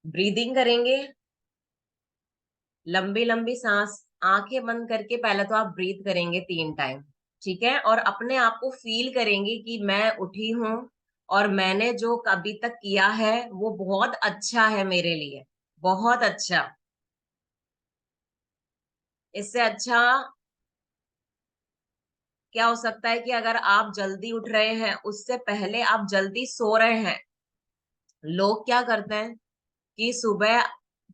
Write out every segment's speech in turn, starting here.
Breathing करेंगे, लंबी लंबी सांस, आंखें बंद करके पहले तो आप ब्रीथ करेंगे 3 टाइम। ठीक है, और अपने आप को फील करेंगे कि मैं उठी हूं और मैंने जो अभी तक किया है वो बहुत अच्छा है मेरे लिए, बहुत अच्छा। इससे अच्छा क्या हो सकता है कि अगर आप जल्दी उठ रहे हैं उससे पहले आप जल्दी सो रहे हैं। लोग क्या करते हैं कि सुबह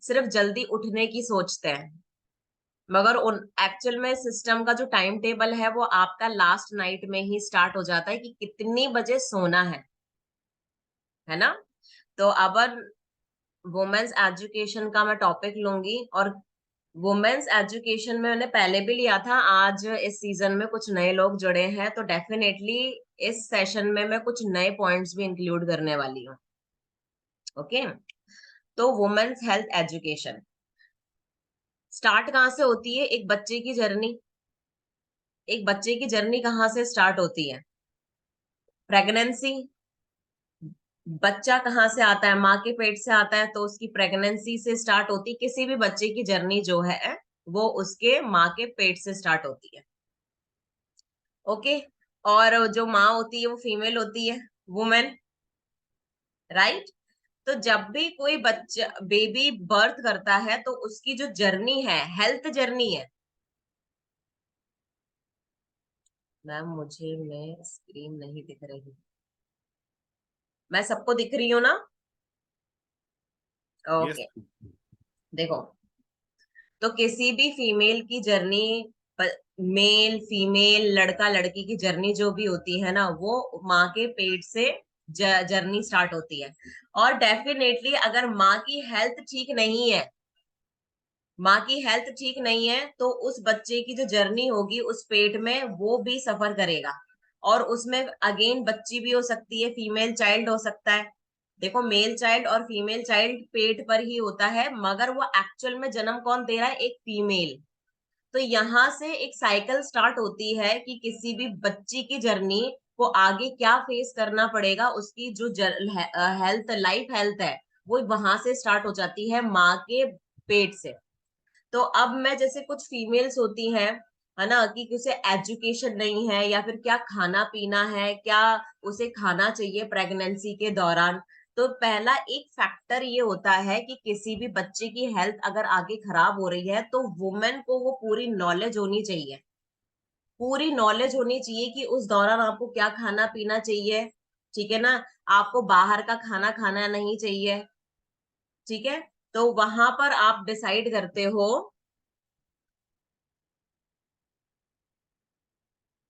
सिर्फ जल्दी उठने की सोचते हैं, मगर उन एक्चुअल में सिस्टम का जो टाइम टेबल है वो आपका लास्ट नाइट में ही स्टार्ट हो जाता है कि कितनी बजे सोना है ना। तो अब वुमेन्स एजुकेशन का मैं टॉपिक लूंगी, और वुमेन्स एजुकेशन में मैंने पहले भी लिया था, आज इस सीजन में कुछ नए लोग जुड़े हैं तो डेफिनेटली इस सेशन में मैं कुछ नए पॉइंट्स भी इंक्लूड करने वाली हूँ। ओके, तो वुमेन्स हेल्थ एजुकेशन स्टार्ट कहाँ से होती है? एक बच्चे की जर्नी, एक बच्चे की जर्नी कहाँ से स्टार्ट होती है? प्रेगनेंसी। बच्चा कहाँ से आता है? माँ के पेट से आता है, तो उसकी प्रेगनेंसी से स्टार्ट होती, किसी भी बच्चे की जर्नी जो है वो उसके माँ के पेट से स्टार्ट होती है। ओके, और जो माँ होती है वो फीमेल होती है, वुमेन, राइट। तो जब भी कोई बच्चा बेबी बर्थ करता है तो उसकी जो जर्नी है, हेल्थ जर्नी है। मैम मुझे में स्क्रीन नहीं दिख रही, मैं सबको दिख रही हूँ ना? यस। ओके, देखो, तो किसी भी फीमेल की जर्नी, मेल फीमेल लड़का लड़की की जर्नी जो भी होती है ना, वो माँ के पेट से जर्नी स्टार्ट होती है। और डेफिनेटली अगर माँ की हेल्थ ठीक नहीं है, माँ की हेल्थ ठीक नहीं है, तो उस बच्चे की जो जर्नी होगी उस पेट में वो भी सफर करेगा। और उसमें अगेन बच्ची भी हो सकती है, फीमेल चाइल्ड हो सकता है। देखो, मेल चाइल्ड और फीमेल चाइल्ड पेट पर ही होता है, मगर वो एक्चुअल में जन्म कौन दे रहा है? एक फीमेल। तो यहाँ से एक साइकिल स्टार्ट होती है कि किसी भी बच्ची की जर्नी को आगे क्या फेस करना पड़ेगा, उसकी जो हेल्थ, लाइफ हेल्थ है, वो वहां से स्टार्ट हो जाती है, माँ के पेट से। तो अब मैं जैसे कुछ फीमेल्स होती हैं, है ना, कि उसे एजुकेशन नहीं है या फिर क्या खाना पीना है, क्या उसे खाना चाहिए प्रेगनेंसी के दौरान। तो पहला एक फैक्टर ये होता है कि किसी भी बच्चे की हेल्थ अगर आगे खराब हो रही है तो वुमेन को वो पूरी नॉलेज होनी चाहिए, पूरी नॉलेज होनी चाहिए कि उस दौरान आपको क्या खाना पीना चाहिए। ठीक है ना, आपको बाहर का खाना खाना नहीं चाहिए। ठीक है, तो वहां पर आप डिसाइड करते हो,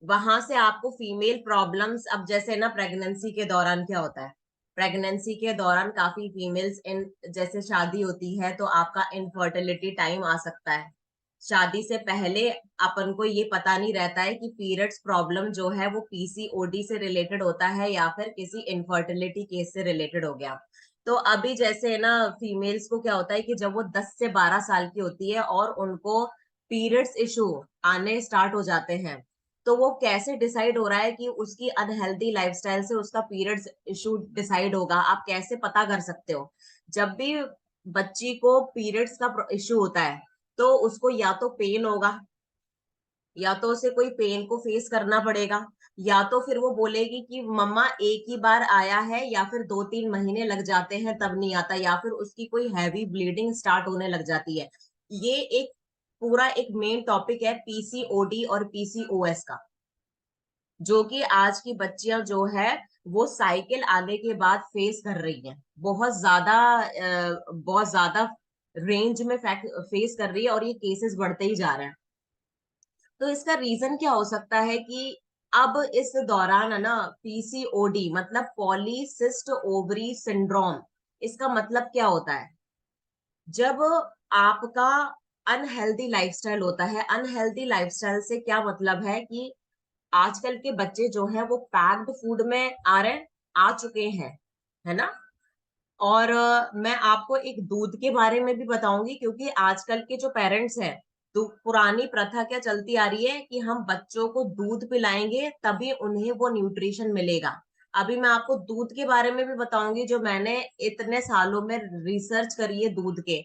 वहां से आपको फीमेल प्रॉब्लम्स, अब जैसे ना प्रेगनेंसी के दौरान क्या होता है, प्रेगनेंसी के दौरान काफी फीमेल्स इन, जैसे शादी होती है तो आपका इनफर्टिलिटी टाइम आ सकता है। शादी से पहले अपन को ये पता नहीं रहता है कि पीरियड्स प्रॉब्लम जो है वो पीसीओडी से रिलेटेड होता है या फिर किसी इनफर्टिलिटी केस से रिलेटेड हो गया। तो अभी जैसे ना फीमेल्स को क्या होता है कि जब वो 10 से 12 साल की होती है और उनको पीरियड्स इशू आने स्टार्ट हो जाते हैं, तो वो कैसे डिसाइड हो रहा है कि उसकी अनहेल्दी लाइफस्टाइल से उसका पीरियड्स इशू डिसाइड होगा? आप कैसे पता कर सकते हो? जब भी बच्ची को पीरियड्स का इशू होता है तो उसको या तो पेन होगा, या तो उसे कोई पेन को फेस करना पड़ेगा, या तो फिर वो बोलेगी कि मम्मा एक ही बार आया है, या फिर 2-3 महीने लग जाते हैं तब नहीं आता, या फिर उसकी कोई हैवी ब्लीडिंग स्टार्ट होने लग जाती है। ये एक पूरा एक मेन टॉपिक है पीसीओडी और पीसीओएस का, जो कि आज की बच्चियां जो है वो साइकिल आने के बाद फेस कर रही हैं, बहुत ज्यादा रेंज में फेस कर रही है, और ये केसेस बढ़ते ही जा रहे हैं। तो इसका रीजन क्या हो सकता है कि अब इस दौरान है ना, पीसीओडी मतलब पॉलीसिस्ट ओवरी सिंड्रोम, इसका मतलब क्या होता है? जब आपका अनहेल्दी लाइफस्टाइल होता है, अनहेल्दी लाइफस्टाइल से क्या मतलब है कि आजकल के बच्चे जो है वो पैक्ड फूड में आ रहे हैं, आ चुके हैं, है ना। और मैं आपको एक दूध के बारे में भी बताऊंगी, क्योंकि आजकल के जो पेरेंट्स हैं, तो पुरानी प्रथा क्या चलती आ रही है कि हम बच्चों को दूध पिलाएंगे तभी उन्हें वो न्यूट्रिशन मिलेगा। अभी मैं आपको दूध के बारे में भी बताऊंगी, जो मैंने इतने सालों में रिसर्च करी है दूध के।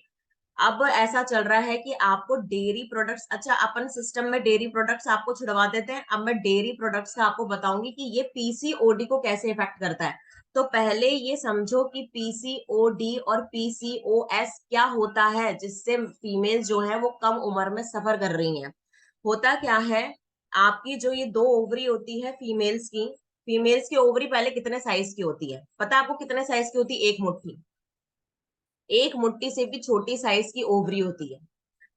अब ऐसा चल रहा है कि आपको डेयरी प्रोडक्ट्स, अच्छा अपन सिस्टम में डेयरी प्रोडक्ट्स आपको छुड़वा देते हैं, अब मैं डेयरी प्रोडक्ट्स का आपको बताऊंगी कि ये पीसीओडी को कैसे इफेक्ट करता है। तो पहले ये समझो कि पीसीओडी और पीसीओएस क्या होता है, जिससे फीमेल जो है वो कम उम्र में सफर कर रही हैं। होता क्या है, आपकी जो ये दो ओवरी होती है फीमेल्स की ओवरी पहले कितने साइज की होती है पता है आपको? कितने साइज की होती है? एक मुट्ठी। एक मुट्ठी से भी छोटी साइज की ओवरी होती है।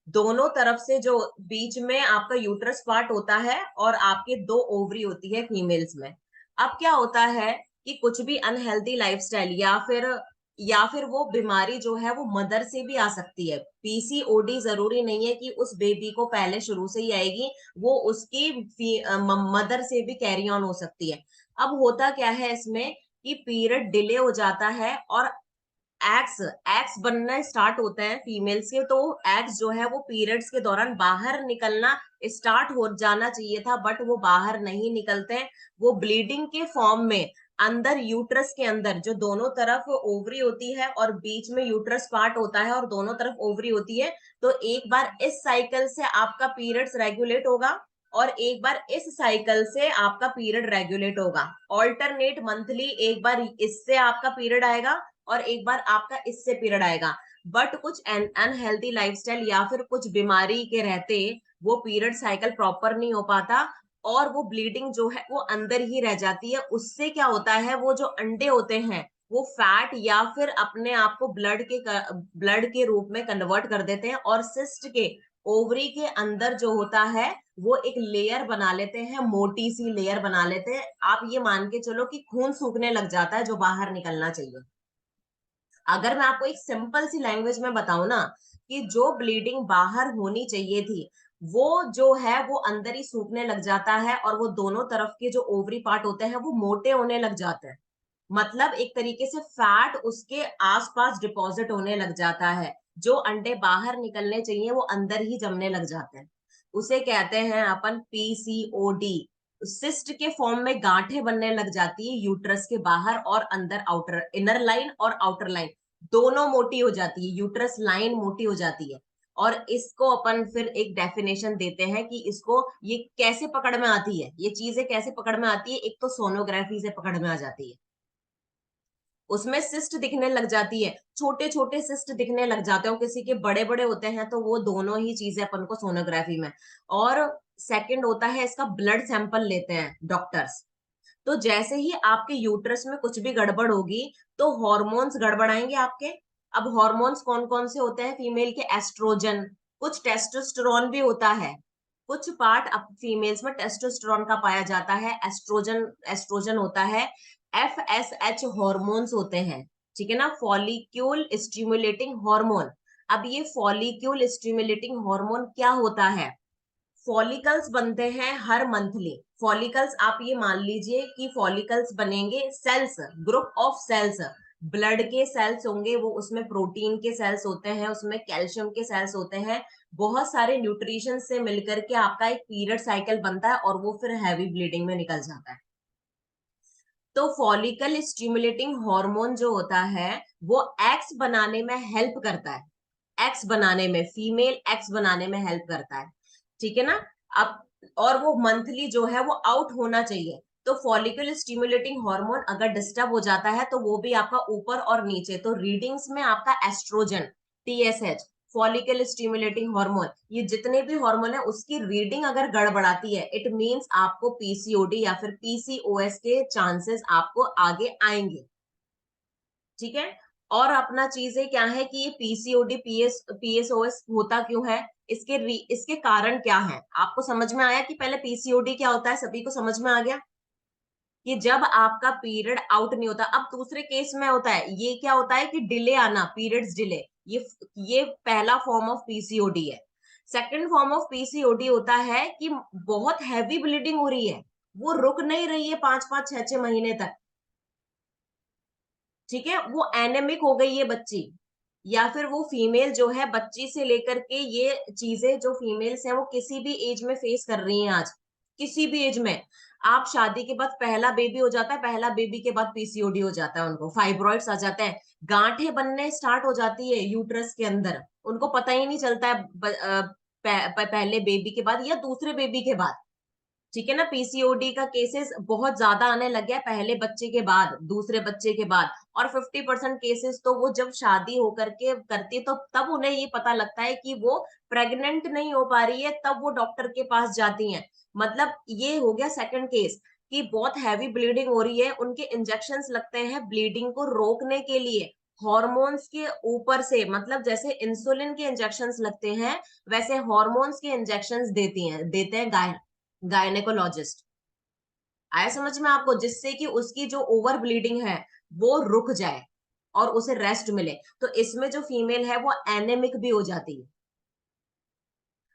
दोनों तरफ से जो बीच में आपका यूट्रस पार्ट होता है और आपके दो ओवरी होती है फीमेल्स में। अब क्या होता है कि कुछ भी अनहेल्दी लाइफस्टाइल या फिर वो बीमारी जो है वो मदर से भी आ सकती है। पीसीओडी जरूरी नहीं है कि उस बेबी को पहले शुरू से ही आएगी, वो उसकी मदर से भी कैरी ऑन हो सकती है। अब होता क्या है इसमें कि पीरियड डिले हो जाता है और एग्स एग्स बनना स्टार्ट होता है फीमेल्स के। तो एग्स जो है वो पीरियड्स के दौरान बाहर निकलना स्टार्ट हो जाना चाहिए था, बट वो बाहर नहीं निकलते हैं। वो ब्लीडिंग के फॉर्म में अंदर यूट्रस के अंदर जो दोनों तरफ ओवरी होती है और बीच में यूट्रस पार्ट होता है और दोनों तरफ ओवरी होती है। तो एक बार इस साइकिल से आपका पीरियड्स रेगुलेट होगा और एक बार इस साइकिल से आपका पीरियड रेगुलेट होगा। ऑल्टरनेट मंथली एक बार इससे आपका पीरियड आएगा और एक बार आपका इससे पीरियड आएगा। बट कुछ अनहेल्दी लाइफस्टाइल या फिर कुछ बीमारी के रहते वो पीरियड साइकिल प्रॉपर नहीं हो पाता और वो ब्लीडिंग जो है वो अंदर ही रह जाती है। उससे क्या होता है, वो जो अंडे होते हैं वो फैट या फिर अपने आप को ब्लड के रूप में कन्वर्ट कर देते हैं और सिस्ट के ओवरी के अंदर जो होता है वो एक लेयर बना लेते हैं, मोटी सी लेयर बना लेते हैं। आप ये मान के चलो कि खून सूखने लग जाता है जो बाहर निकलना चाहिए। अगर मैं आपको एक सिंपल सी लैंग्वेज में बताऊं ना, कि जो ब्लीडिंग बाहर होनी चाहिए थी वो जो है वो अंदर ही सूखने लग जाता है और वो दोनों तरफ के जो ओवरी पार्ट होते हैं वो मोटे होने लग जाते हैं। मतलब एक तरीके से फैट उसके आसपास डिपॉजिट होने लग जाता है। जो अंडे बाहर निकलने चाहिए वो अंदर ही जमने लग जाते हैं। उसे कहते हैं अपन पीसीओडी। सिस्ट के फॉर्म में गांठें बनने लग जाती है यूट्रस के बाहर और अंदर, आउटर इनर लाइन और आउटर लाइन दोनों मोटी हो जाती है, यूट्रस लाइन मोटी हो जाती है। और इसको अपन फिर एक डेफिनेशन देते हैं कि इसको ये कैसे पकड़ में आती है, ये चीजें कैसे पकड़ में आती है। एक तो सोनोग्राफी से पकड़ में आ जाती है, उसमें सिस्ट दिखने लग जाती है, छोटे छोटे सिस्ट दिखने लग जाते हो, किसी के बड़े बड़े होते हैं, तो वो दोनों ही चीजें अपन को सोनोग्राफी में। और सेकंड होता है इसका ब्लड सैंपल लेते हैं डॉक्टर्स। तो जैसे ही आपके यूट्रस में कुछ भी गड़बड़ होगी तो हॉर्मोन्स गड़बड़ाएंगे आपके। अब हॉर्मोन्स कौन कौन से होते हैं फीमेल के? एस्ट्रोजन, कुछ टेस्टोस्टेरोन भी होता है। कुछ पार्ट अब फीमेल्स में टेस्टोस्टेरोन का पाया जाता है, एस्ट्रोजन एस्ट्रोजन होता है। एफएसएच हॉर्मोन्स होते हैं, ठीक है ना, फॉलिक्यूल स्टिमुलेटिंग हार्मोन। अब ये फॉलिक्यूल स्टिमुलेटिंग हार्मोन क्या होता है? फॉलिकल्स बनते हैं हर मंथली। फॉलिकल्स आप ये मान लीजिए कि फॉलिकल्स बनेंगे, cells, group of cells, blood के सेल्स होंगे वो, उसमें प्रोटीन के सेल्स होते हैं, उसमें कैल्शियम के सेल्स होते हैं। बहुत सारे न्यूट्रिशन से मिलकर के आपका एक पीरियड साइकिल बनता है और वो फिर हैवी ब्लीडिंग में निकल जाता है। तो फॉलिकल स्टिमुलेटिंग हार्मोन जो होता है वो एक्स बनाने में हेल्प करता है, एक्स बनाने में, फीमेल एक्स बनाने में हेल्प करता है, ठीक है ना। अब और वो मंथली जो है वो आउट होना चाहिए। तो फॉलिकल स्टिमुलेटिंग हार्मोन अगर डिस्टर्ब हो जाता है तो वो भी आपका ऊपर और नीचे, तो रीडिंग्स में आपका estrogen, TSH, follicle stimulating hormone, ये जितने भी हार्मोन है उसकी रीडिंग अगर गड़बड़ाती है, इट मींस आपको पीसीओडी या फिर पीसीओएस के चांसेस आपको आगे आएंगे, ठीक है। और अपना चीजें क्या है कि ये पीसीओडी पीएसओएस होता क्यों है, इसके कारण क्या है, आपको समझ में आया कि पहले पीसीओडी क्या होता है? सभी को समझ में आ गया कि जब आपका पीरियड आउट नहीं होता। अब दूसरे केस में होता है, ये क्या होता है कि डिले आना, पीरियड्स डिले, ये पहला फॉर्म ऑफ पीसीओडी है। सेकंड फॉर्म ऑफ पीसीओडी होता है कि बहुत हैवी ब्लीडिंग हो रही है, वो रुक नहीं रही है 5-5 6-6 महीने तक, ठीक है, वो एनेमिक हो गई है बच्ची, या फिर वो फीमेल जो है बच्ची से लेकर के, ये चीजें जो फीमेल्स हैं वो किसी भी एज में फेस कर रही हैं आज, किसी भी एज में। आप शादी के बाद पहला बेबी हो जाता है, पहला बेबी के बाद पीसीओडी हो जाता है, उनको फाइब्रॉइड्स आ जाते हैं, गांठें बनने स्टार्ट हो जाती है यूट्रस के अंदर, उनको पता ही नहीं चलता है पहले बेबी के बाद या दूसरे बेबी के बाद। ठीक है ना, पीसीओडी का केसेस बहुत ज्यादा आने लग गया पहले बच्चे के बाद, दूसरे बच्चे के बाद। और 50% केसेस तो वो जब शादी होकर के करती तो तब उन्हें ये पता लगता है कि वो प्रेग्नेंट नहीं हो पा रही है, तब वो डॉक्टर के पास जाती हैं। मतलब ये हो गया सेकंड केस कि बहुत हैवी ब्लीडिंग हो रही है, उनके इंजेक्शंस लगते हैं ब्लीडिंग को रोकने के लिए, हॉर्मोन्स के ऊपर से, मतलब जैसे इंसुलिन के इंजेक्शंस लगते हैं वैसे हॉर्मोन्स के इंजेक्शंस देते हैं गायनेकोलॉजिस्ट। आया समझ में आपको, जिससे कि उसकी जो ओवर ब्लीडिंग है वो रुक जाए और उसे रेस्ट मिले। तो इसमें जो फीमेल है वो एनेमिक भी हो जाती है।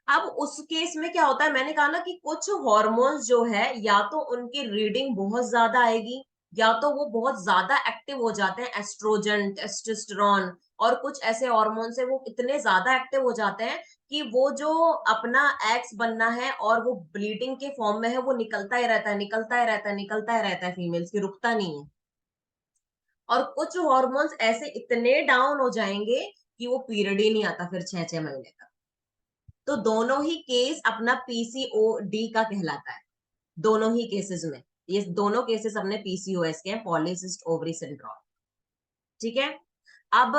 अब उस केस में क्या होता है, मैंने कहा ना कि कुछ हॉर्मोन्स जो है या तो उनकी रीडिंग बहुत ज्यादा आएगी, या तो वो बहुत ज्यादा एक्टिव हो जाते हैं, एस्ट्रोजन, टेस्टोस्टेरोन, और कुछ ऐसे हॉर्मोन्स है वो इतने ज्यादा एक्टिव हो जाते हैं कि वो जो अपना एग्स बनना है और वो ब्लीडिंग के फॉर्म में है वो निकलता ही रहता है, निकलता ही रहता है, निकलता ही रहता है, फीमेल्स की रुकता नहीं है। और कुछ हॉर्मोन्स ऐसे इतने डाउन हो जाएंगे कि वो पीरियड ही नहीं आता फिर 6-6 महीने तक। तो दोनों ही केस अपना पीसीओडी का कहलाता है, दोनों ही केसेस में। ये दोनों केसेस अपने पीसीओएस के हैं, पॉलीसिस्ट ओवरी सिंड्रोम। ठीक है। अब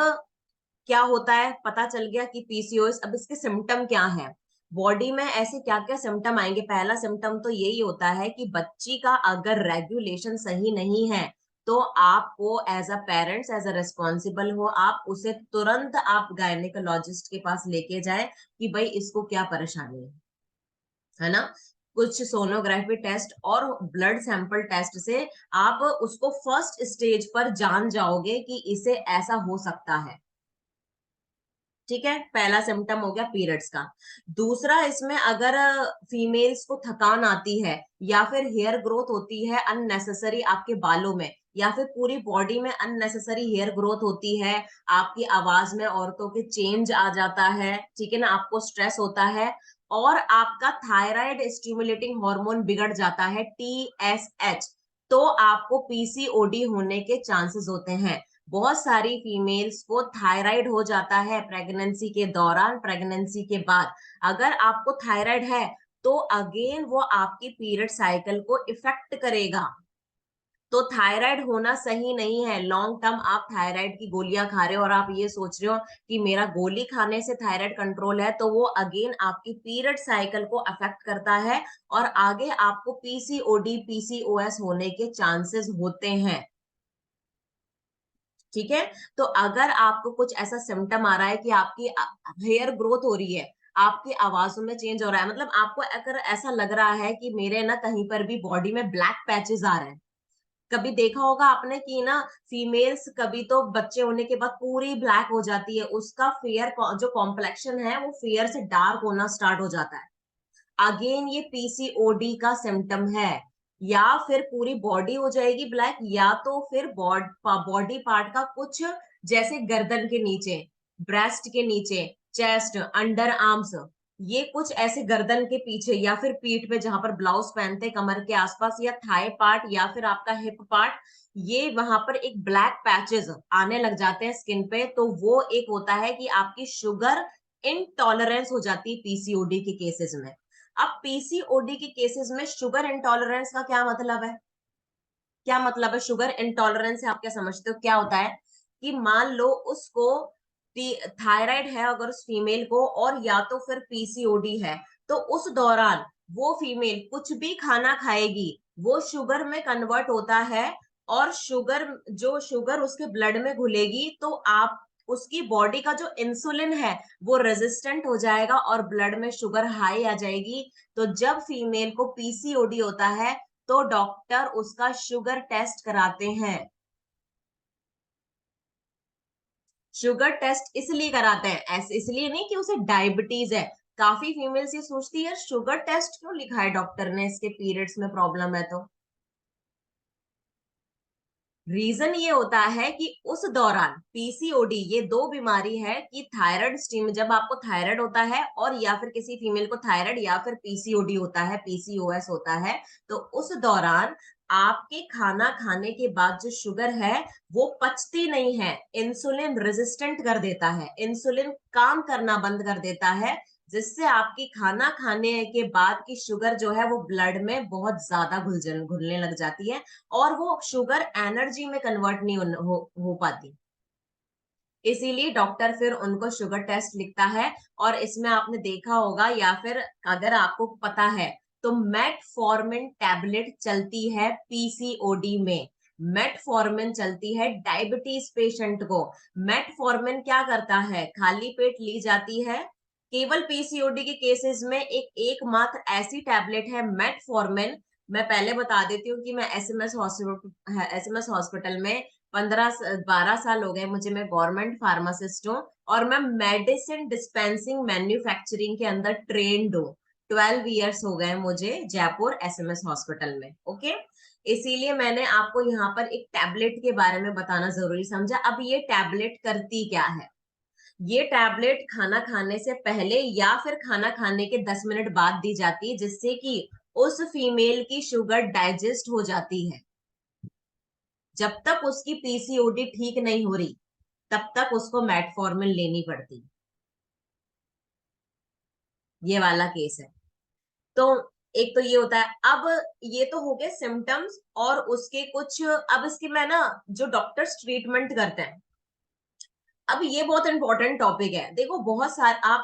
क्या होता है, पता चल गया कि पीसीओएस। अब इसके सिम्टम क्या है, बॉडी में ऐसे क्या क्या सिम्टम आएंगे। पहला सिम्टम तो यही होता है कि बच्ची का अगर रेगुलेशन सही नहीं है तो आपको as a parents, as a responsible हो, आप उसे तुरंत आप गायनेकोलॉजिस्ट के पास लेके जाए कि भाई इसको क्या परेशानी है ना। कुछ सोनोग्राफी टेस्ट और ब्लड सैंपल टेस्ट से आप उसको फर्स्ट स्टेज पर जान जाओगे कि इसे ऐसा हो सकता है। ठीक है, पहला सिम्टम हो गया पीरियड्स का। दूसरा, इसमें अगर फीमेल्स को थकान आती है या फिर हेयर ग्रोथ होती है अननेसेसरी आपके बालों में, या फिर पूरी बॉडी में अननेसेसरी हेयर ग्रोथ होती है, आपकी आवाज में औरतों के चेंज आ जाता है, ठीक है ना, आपको स्ट्रेस होता है, और आपका थायराइड स्टिमुलेटिंग हार्मोन बिगड़ जाता है, टीएसएच, तो आपको पीसीओडी होने के चांसेस होते हैं। बहुत सारी फीमेल्स को थायराइड हो जाता है प्रेगनेंसी के दौरान, प्रेगनेंसी के बाद। अगर आपको थायराइड है तो अगेन वो आपकी पीरियड साइकिल को इफेक्ट करेगा। तो थायराइड होना सही नहीं है। लॉन्ग टर्म आप थायराइड की गोलियां खा रहे हो और आप ये सोच रहे हो कि मेरा गोली खाने से थायराइड कंट्रोल है, तो वो अगेन आपकी पीरियड साइकिल को अफेक्ट करता है और आगे आपको पीसीओडी, पीसीओएस होने के चांसेस होते हैं। ठीक है। तो अगर आपको कुछ ऐसा सिम्टम आ रहा है कि आपकी हेयर ग्रोथ हो रही है, आपकी आवाजों में चेंज हो रहा है, मतलब आपको अगर ऐसा लग रहा है कि मेरे ना कहीं पर भी बॉडी में ब्लैक पैचेस आ रहे हैं। कभी देखा होगा आपने कि ना फीमेल्स कभी तो बच्चे होने के बाद पूरी ब्लैक हो जाती है, उसका फेयर जो कॉम्प्लेक्शन है वो फेयर से डार्क होना स्टार्ट हो जाता है। अगेन ये पीसीओडी का सिम्टम है। या फिर पूरी बॉडी हो जाएगी ब्लैक, या तो फिर बॉडी पार्ट का कुछ, जैसे गर्दन के नीचे, ब्रेस्ट के नीचे, चेस्ट, अंडर आर्म्स, ये कुछ ऐसे गर्दन के पीछे या फिर पीठ पे जहां पर ब्लाउज पहनते कमर के आसपास, या थाई पार्ट या फिर आपका हिप पार्ट, ये वहां पर एक ब्लैक पैचेस आने लग जाते हैं स्किन पे, तो वो एक होता है कि आपकी शुगर इनटॉलरेंस हो जाती है पीसीओडी के केसेस में। अब पीसीओडी के केसेस में शुगर इंटॉलरेंस का क्या मतलब है, क्या मतलब है शुगर इंटॉलरेंस से, आप क्या समझते हो क्या होता है? कि मान लो उसको थायराइड है अगर उस फीमेल को, और या तो फिर पीसीओडी है, तो उस दौरान वो फीमेल कुछ भी खाना खाएगी वो शुगर में कन्वर्ट होता है, और शुगर उसके ब्लड में घुलेगी, तो आप उसकी बॉडी का जो इंसुलिन है वो रेजिस्टेंट हो जाएगा और ब्लड में शुगर हाई आ जाएगी। तो जब फीमेल को पीसीओडी होता है तो डॉक्टर उसका शुगर टेस्ट कराते हैं। शुगर टेस्ट इसलिए कराते हैं, ऐसे इसलिए नहीं कि उसे डायबिटीज है। काफी फीमेल्स ये सोचती है शुगर टेस्ट क्यों लिखा है डॉक्टर ने, इसके पीरियड्स में प्रॉब्लम है तो। रीजन ये होता है कि उस दौरान पीसीओडी, ये दो बीमारी है कि थायराइड स्टीम, जब आपको थायराइड होता है और या फिर किसी फीमेल को थायराइड या फिर पीसीओडी होता है, पीसीओएस होता है, तो उस दौरान आपके खाना खाने के बाद जो शुगर है वो पचती नहीं है, इंसुलिन रेजिस्टेंट कर देता है, इंसुलिन काम करना बंद कर देता है, जिससे आपकी खाना खाने के बाद की शुगर जो है वो ब्लड में बहुत ज्यादा घुलने लग जाती है और वो शुगर एनर्जी में कन्वर्ट नहीं हो पाती। इसीलिए डॉक्टर फिर उनको शुगर टेस्ट लिखता है। और इसमें आपने देखा होगा या फिर अगर आपको पता है तो मेटफॉर्मिन टैबलेट चलती है पीसीओडी में, मेटफॉर्मिन चलती है डायबिटीज पेशेंट को। मेटफॉर्मिन क्या करता है, खाली पेट ली जाती है। केवल पीसीओडी के केसेस में एकमात्र ऐसी टैबलेट है मेटफॉर्मिन। मैं पहले बता देती हूँ कि मैं एसएमएस हॉस्पिटल में 12 साल हो गए मुझे, मैं गवर्नमेंट फार्मासिस्ट हूँ और मैं मेडिसिन डिस्पेंसिंग मैन्युफैक्चरिंग के अंदर ट्रेंड हूँ। 12 इयर्स हो गए मुझे जयपुर एसएमएस हॉस्पिटल में। ओके, इसीलिए मैंने आपको यहाँ पर एक टैबलेट के बारे में बताना जरूरी समझा। अब ये टैबलेट करती क्या है, ये टैबलेट खाना खाने से पहले या फिर खाना खाने के 10 मिनट बाद दी जाती है, जिससे कि उस फीमेल की शुगर डाइजेस्ट हो जाती है। जब तक उसकी पीसीओडी ठीक नहीं हो रही तब तक उसको मेटफॉर्मिन लेनी पड़ती। ये वाला केस है। तो एक तो ये होता है। अब ये तो हो गए सिम्टम्स और उसके कुछ, अब इसके मैं ना, जो डॉक्टर्स ट्रीटमेंट करते हैं, अब ये बहुत इंपॉर्टेंट टॉपिक है। देखो बहुत सारे आप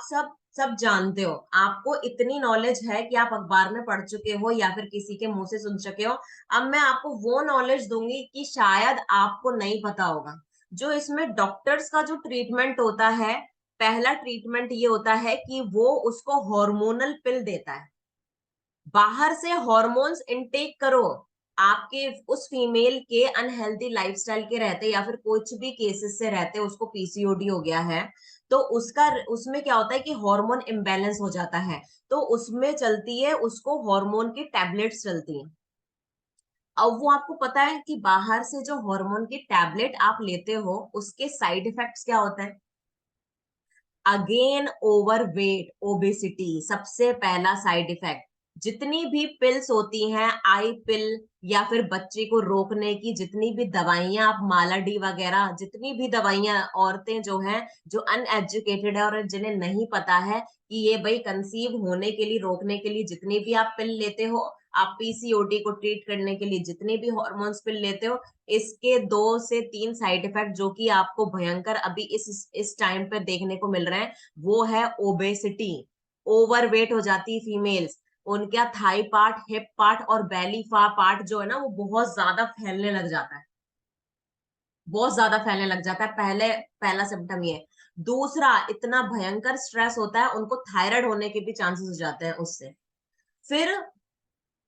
सब जानते हो, आपको इतनी नॉलेज है कि आप अखबार में पढ़ चुके हो या फिर किसी के मुंह से सुन चुके हो। अब मैं आपको वो नॉलेज दूंगी कि शायद आपको नहीं पता होगा। जो इसमें डॉक्टर्स का जो ट्रीटमेंट होता है, पहला ट्रीटमेंट ये होता है कि वो उसको हार्मोनल पिल देता है। बाहर से हॉर्मोन्स इनटेक करो। आपके उस फीमेल के अनहेल्दी लाइफस्टाइल के रहते या फिर कुछ भी केसेस से रहते, उसको पीसीओडी हो गया है, तो उसका उसमें क्या होता है कि हार्मोन इम्बैलेंस हो जाता है, तो उसमें चलती है, उसको हार्मोन की टैबलेट्स चलती हैं। अब वो आपको पता है कि बाहर से जो हार्मोन की टैबलेट आप लेते हो उसके साइड इफेक्ट्स क्या होता है। अगेन ओवरवेट, ओबेसिटी सबसे पहला साइड इफेक्ट। जितनी भी पिल्स होती हैं, आई पिल या फिर बच्चे को रोकने की जितनी भी दवाइयां, आप माला डी वगैरह, जितनी भी दवाइयां, औरतें जो हैं जो अनएजुकेटेड है और जिन्हें नहीं पता है कि ये भाई कंसीव होने के लिए, रोकने के लिए जितनी भी आप पिल लेते हो, आप पीसीओडी को ट्रीट करने के लिए जितने भी हॉर्मोन्स पिल लेते हो, इसके 2 से 3 साइड इफेक्ट जो कि आपको भयंकर अभी इस टाइम पे देखने को मिल रहे हैं, वो है ओबेसिटी। ओवरवेट हो जाती है फीमेल्स, उनका थाई पार्ट, हिप पार्ट और बेली पार्ट जो है ना वो बहुत ज्यादा फैलने लग जाता है, बहुत ज्यादा फैलने लग जाता है। पहला सिम्टम ये है। दूसरा, इतना भयंकर स्ट्रेस होता है, उनको थायराइड होने के भी चांसेस हो जाते हैं उससे। फिर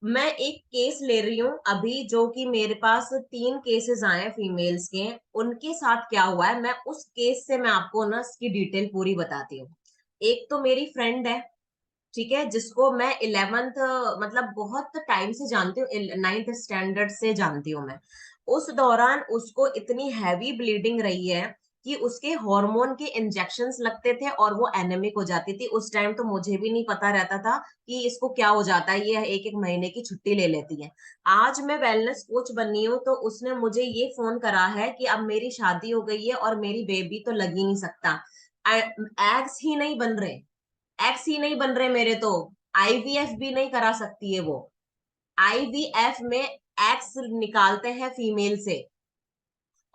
मैं एक केस ले रही हूँ अभी, जो कि मेरे पास 3 केसेस आए फीमेल्स के। उनके साथ क्या हुआ है, मैं उस केस से मैं आपको ना इसकी डिटेल पूरी बताती हूँ। एक तो मेरी फ्रेंड है, ठीक है, जिसको मैं 11th, मतलब बहुत टाइम से जानती हूँ, 9th स्टैंडर्ड से जानती हूँ मैं। उस दौरान उसको इतनी हैवी ब्लीडिंग रही है कि उसके हार्मोन के इंजेक्शंस लगते थे और वो एनेमिक हो जाती थी। उस टाइम तो मुझे भी नहीं पता रहता था कि इसको क्या हो जाता है, ये एक एक महीने की छुट्टी ले लेती है। आज मैं वेलनेस कोच बनी हूँ तो उसने मुझे ये फोन करा है कि अब मेरी शादी हो गई है और मेरी बेबी तो लग ही नहीं सकता, एग्स ही नहीं बन रहे, एक्स ही नहीं बन रहे मेरे तो, आईवीएफ भी नहीं करा सकती है वो। आईवीएफ में एक्स निकालते हैं फीमेल से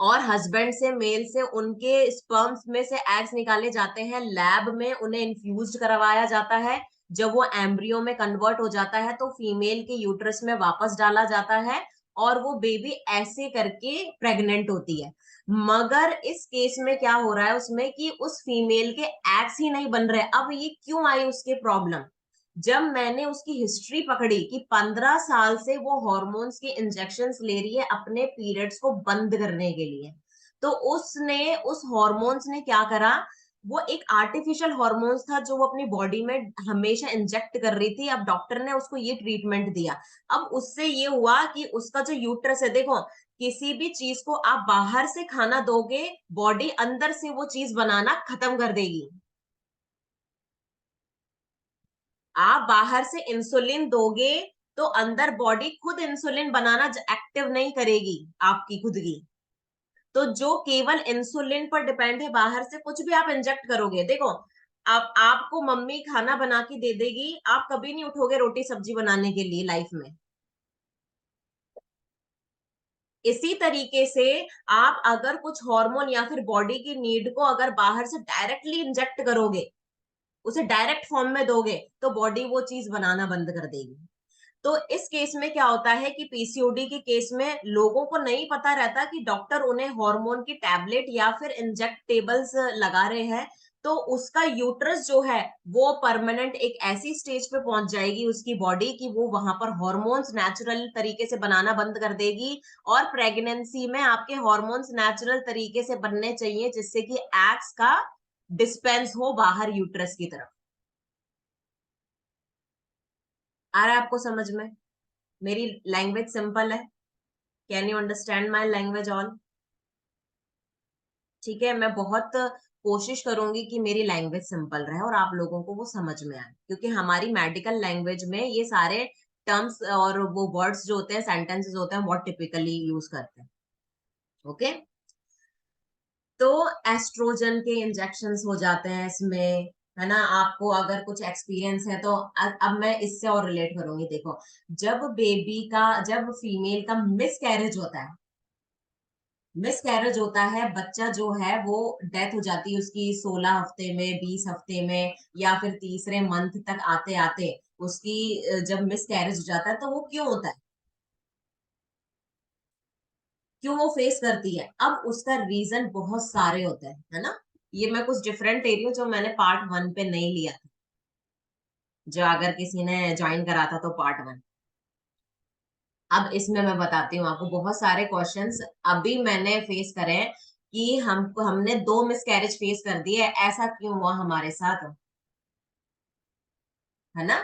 और हस्बैंड से, मेल से, उनके स्पर्म्स में से एग्स निकाले जाते हैं, लैब में उन्हें इन्फ्यूज करवाया जाता है। जब वो एम्ब्रियो में कन्वर्ट हो जाता है तो फीमेल के यूट्रस में वापस डाला जाता है और वो बेबी ऐसे करके प्रेग्नेंट होती है। मगर इस केस में क्या हो रहा है उसमें कि उस फीमेल के एग्स ही नहीं बन रहे। अब ये क्यों आई उसके प्रॉब्लम, जब मैंने उसकी हिस्ट्री पकड़ी कि 15 साल से वो हॉर्मोन्स के इंजेक्शंस ले रही है अपने पीरियड्स को बंद करने के लिए, तो उसने उस हॉर्मोन्स ने क्या करा, वो एक आर्टिफिशियल हॉर्मोन्स था जो वो अपनी बॉडी में हमेशा इंजेक्ट कर रही थी। अब डॉक्टर ने उसको ये ट्रीटमेंट दिया। अब उससे ये हुआ कि उसका जो यूट्रस है, देखो किसी भी चीज को आप बाहर से खाना दोगे, बॉडी अंदर से वो चीज बनाना खत्म कर देगी। आप बाहर से इंसुलिन दोगे तो अंदर बॉडी खुद इंसुलिन बनाना एक्टिव नहीं करेगी आपकी खुद की। तो जो केवल इंसुलिन पर डिपेंड है, बाहर से कुछ भी आप इंजेक्ट करोगे, देखो, आप आपको मम्मी खाना बना के दे देगी, आप कभी नहीं उठोगे रोटी सब्जी बनाने के लिए लाइफ में। इसी तरीके से आप अगर कुछ हार्मोन या फिर बॉडी की नीड को अगर बाहर से डायरेक्टली इंजेक्ट करोगे, उसे डायरेक्ट फॉर्म में दोगे, तो बॉडी वो चीज बनाना बंद कर देगी। तो इस केस में क्या होता है कि पीसीओडी के केस में लोगों को नहीं पता रहता कि डॉक्टर उन्हें हार्मोन की टैबलेट या फिर इंजेक्टेबल्स लगा रहे हैं, तो उसका यूट्रस जो है वो परमानेंट एक ऐसी स्टेज पे पहुंच जाएगी उसकी बॉडी की, वो वहां पर हॉर्मोन्स नेचुरल तरीके से बनाना बंद कर देगी। और प्रेगनेंसी में आपके हॉर्मोन्स नेचुरल तरीके से बनने चाहिए जिससे कि एग्स का डिस्पेंस हो बाहर यूट्रस की तरफ। आ रहा है आपको समझ में? मेरी लैंग्वेज सिंपल है। Can you understand my language all? ठीक है, मैं बहुत कोशिश करूंगी कि मेरी लैंग्वेज सिंपल रहे और आप लोगों को वो समझ में आए, क्योंकि हमारी मेडिकल लैंग्वेज में ये सारे टर्म्स और वो वर्ड्स जो होते हैं, सेंटेंसेस होते हैं, बहुत टिपिकली यूज करते हैं। ओके, तो एस्ट्रोजन के इंजेक्शंस हो जाते हैं इसमें, है ना? आपको अगर कुछ एक्सपीरियंस है तो अब मैं इससे और रिलेट करूंगी। देखो, जब फीमेल का मिस कैरेज होता है, मिस कैरेज होता है, बच्चा जो है वो डेथ हो जाती है उसकी 16 हफ्ते में, 20 हफ्ते में, या फिर तीसरे मंथ तक आते आते उसकी जब मिस कैरेज हो जाता है, तो वो क्यों होता है, क्यों वो फेस करती है? अब उसका रीजन बहुत सारे होते हैं, है ना? ये मैं कुछ डिफरेंट ले रही हूँ जो मैंने पार्ट 1 पे नहीं लिया था, जो अगर किसी ने ज्वाइन करा था तो पार्ट 1। अब इसमें मैं बताती हूँ आपको, बहुत सारे क्वेश्चंस अभी मैंने फेस करे हैं कि हमने 2 मिसकैरेज फेस कर दिए, ऐसा क्यों हुआ हमारे साथ, है ना?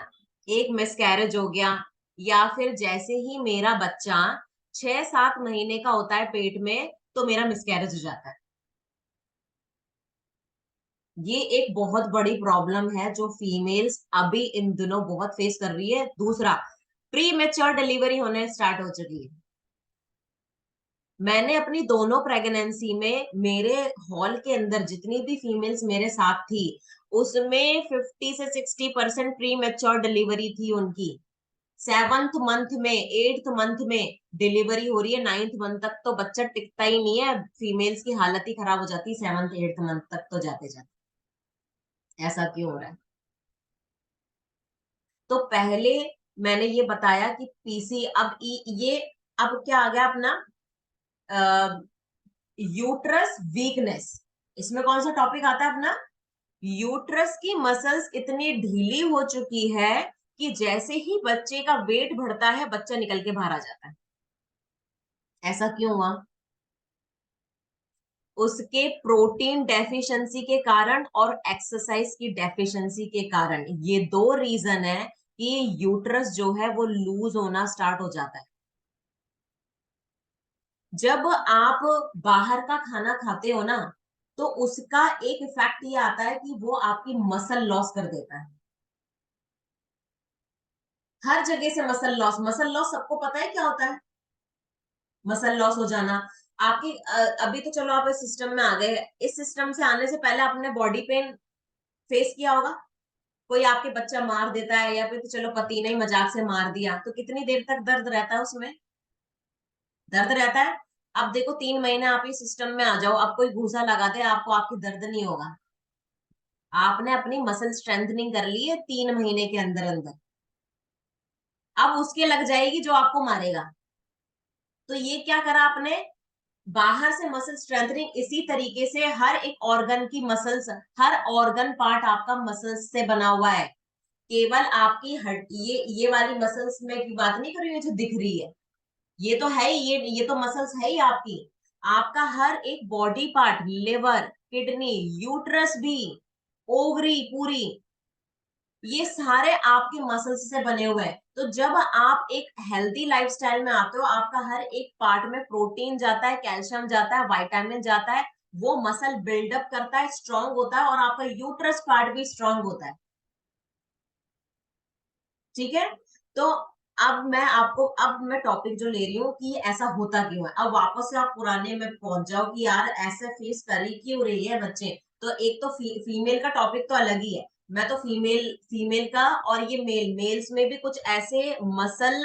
एक मिसकैरेज हो गया, या फिर जैसे ही मेरा बच्चा 6-7 महीने का होता है पेट में, तो मेरा मिसकैरेज हो जाता है। ये एक बहुत बड़ी प्रॉब्लम है जो फीमेल्स अभी इन दिनों बहुत फेस कर रही है। दूसरा, प्री मेच्योर डिलीवरी होने स्टार्ट हो चुकी है। मैंने अपनी दोनों प्रेगनेंसी में मेरे हॉल के अंदर जितनी भी फीमेल्स मेरे साथ थी, उसमें 50 से 60% प्री मेच्योर डिलीवरी थी उनकी। 7th मंथ में, 8th मंथ में डिलीवरी हो रही है, 9th मंथ तक तो बच्चा टिकता ही नहीं है, फीमेल्स की हालत ही खराब हो जाती है 7th 8th मंथ तक तो जाते जाते। ऐसा क्यों हो रहा है? तो पहले मैंने ये बताया कि पीसी, ये अब क्या आ गया अपना यूट्रस वीकनेस। इसमें कौन सा टॉपिक आता है अपना? यूट्रस की मसल्स इतनी ढीली हो चुकी है कि जैसे ही बच्चे का वेट बढ़ता है, बच्चा निकल के बाहर आ जाता है। ऐसा क्यों हुआ? उसके प्रोटीन डेफिशिएंसी के कारण और एक्सरसाइज की डेफिशिएंसी के कारण, ये दो रीजन है कि यूट्रस जो है वो लूज होना स्टार्ट हो जाता है। जब आप बाहर का खाना खाते हो ना, तो उसका एक इफेक्ट ये आता है कि वो आपकी मसल लॉस कर देता है। हर जगह से मसल लॉस, मसल लॉस सबको पता है क्या होता है? मसल लॉस हो जाना आपकी अभी तो चलो आप इस सिस्टम में आ गए, इस सिस्टम से आने से पहले आपने बॉडी पेन फेस किया होगा। कोई आपके बच्चा मार देता है, या फिर तो चलो पति ने ही मजाक से मार दिया, तो कितनी देर तक दर्द रहता है उसमें? दर्द रहता है। अब देखो, 3 महीने आप इस सिस्टम में आ जाओ, अब कोई घूसा लगा दे आपको, आपकी दर्द नहीं होगा। आपने अपनी मसल स्ट्रेंथनिंग कर ली है 3 महीने के अंदर अंदर, अब उसके लग जाएगी जो आपको मारेगा। तो ये क्या करा आपने? बाहर से मसल स्ट्रेंथनिंग, इसी तरीके से हर एक ऑर्गन की मसल्स, हर ऑर्गन पार्ट आपका मसल्स से बना हुआ है। केवल आपकी हड, ये वाली मसल्स में की बात नहीं कर रही हूँ जो दिख रही है, ये तो है ही, ये तो मसल्स है ही आपकी। आपका हर एक body part, liver, kidney, uterus भी, ओवरी पूरी, ये सारे आपके मसल्स से बने हुए हैं। तो जब आप एक हेल्दी लाइफस्टाइल में आते हो, आपका हर एक पार्ट में प्रोटीन जाता है, कैल्शियम जाता है, विटामिन जाता है, वो मसल बिल्डअप करता है, स्ट्रांग होता है, और आपका यूट्रस पार्ट भी स्ट्रांग होता है। ठीक है। तो अब मैं टॉपिक जो ले रही हूँ कि ऐसा होता क्यों है, अब वापस से आप पुराने में पहुंच जाओ कि यार ऐसे फेस कर ही क्यों रही है बच्चे। तो एक तो फीमेल का टॉपिक तो अलग ही है। मैं तो फीमेल फीमेल का, और ये मेल्स में भी कुछ ऐसे मसल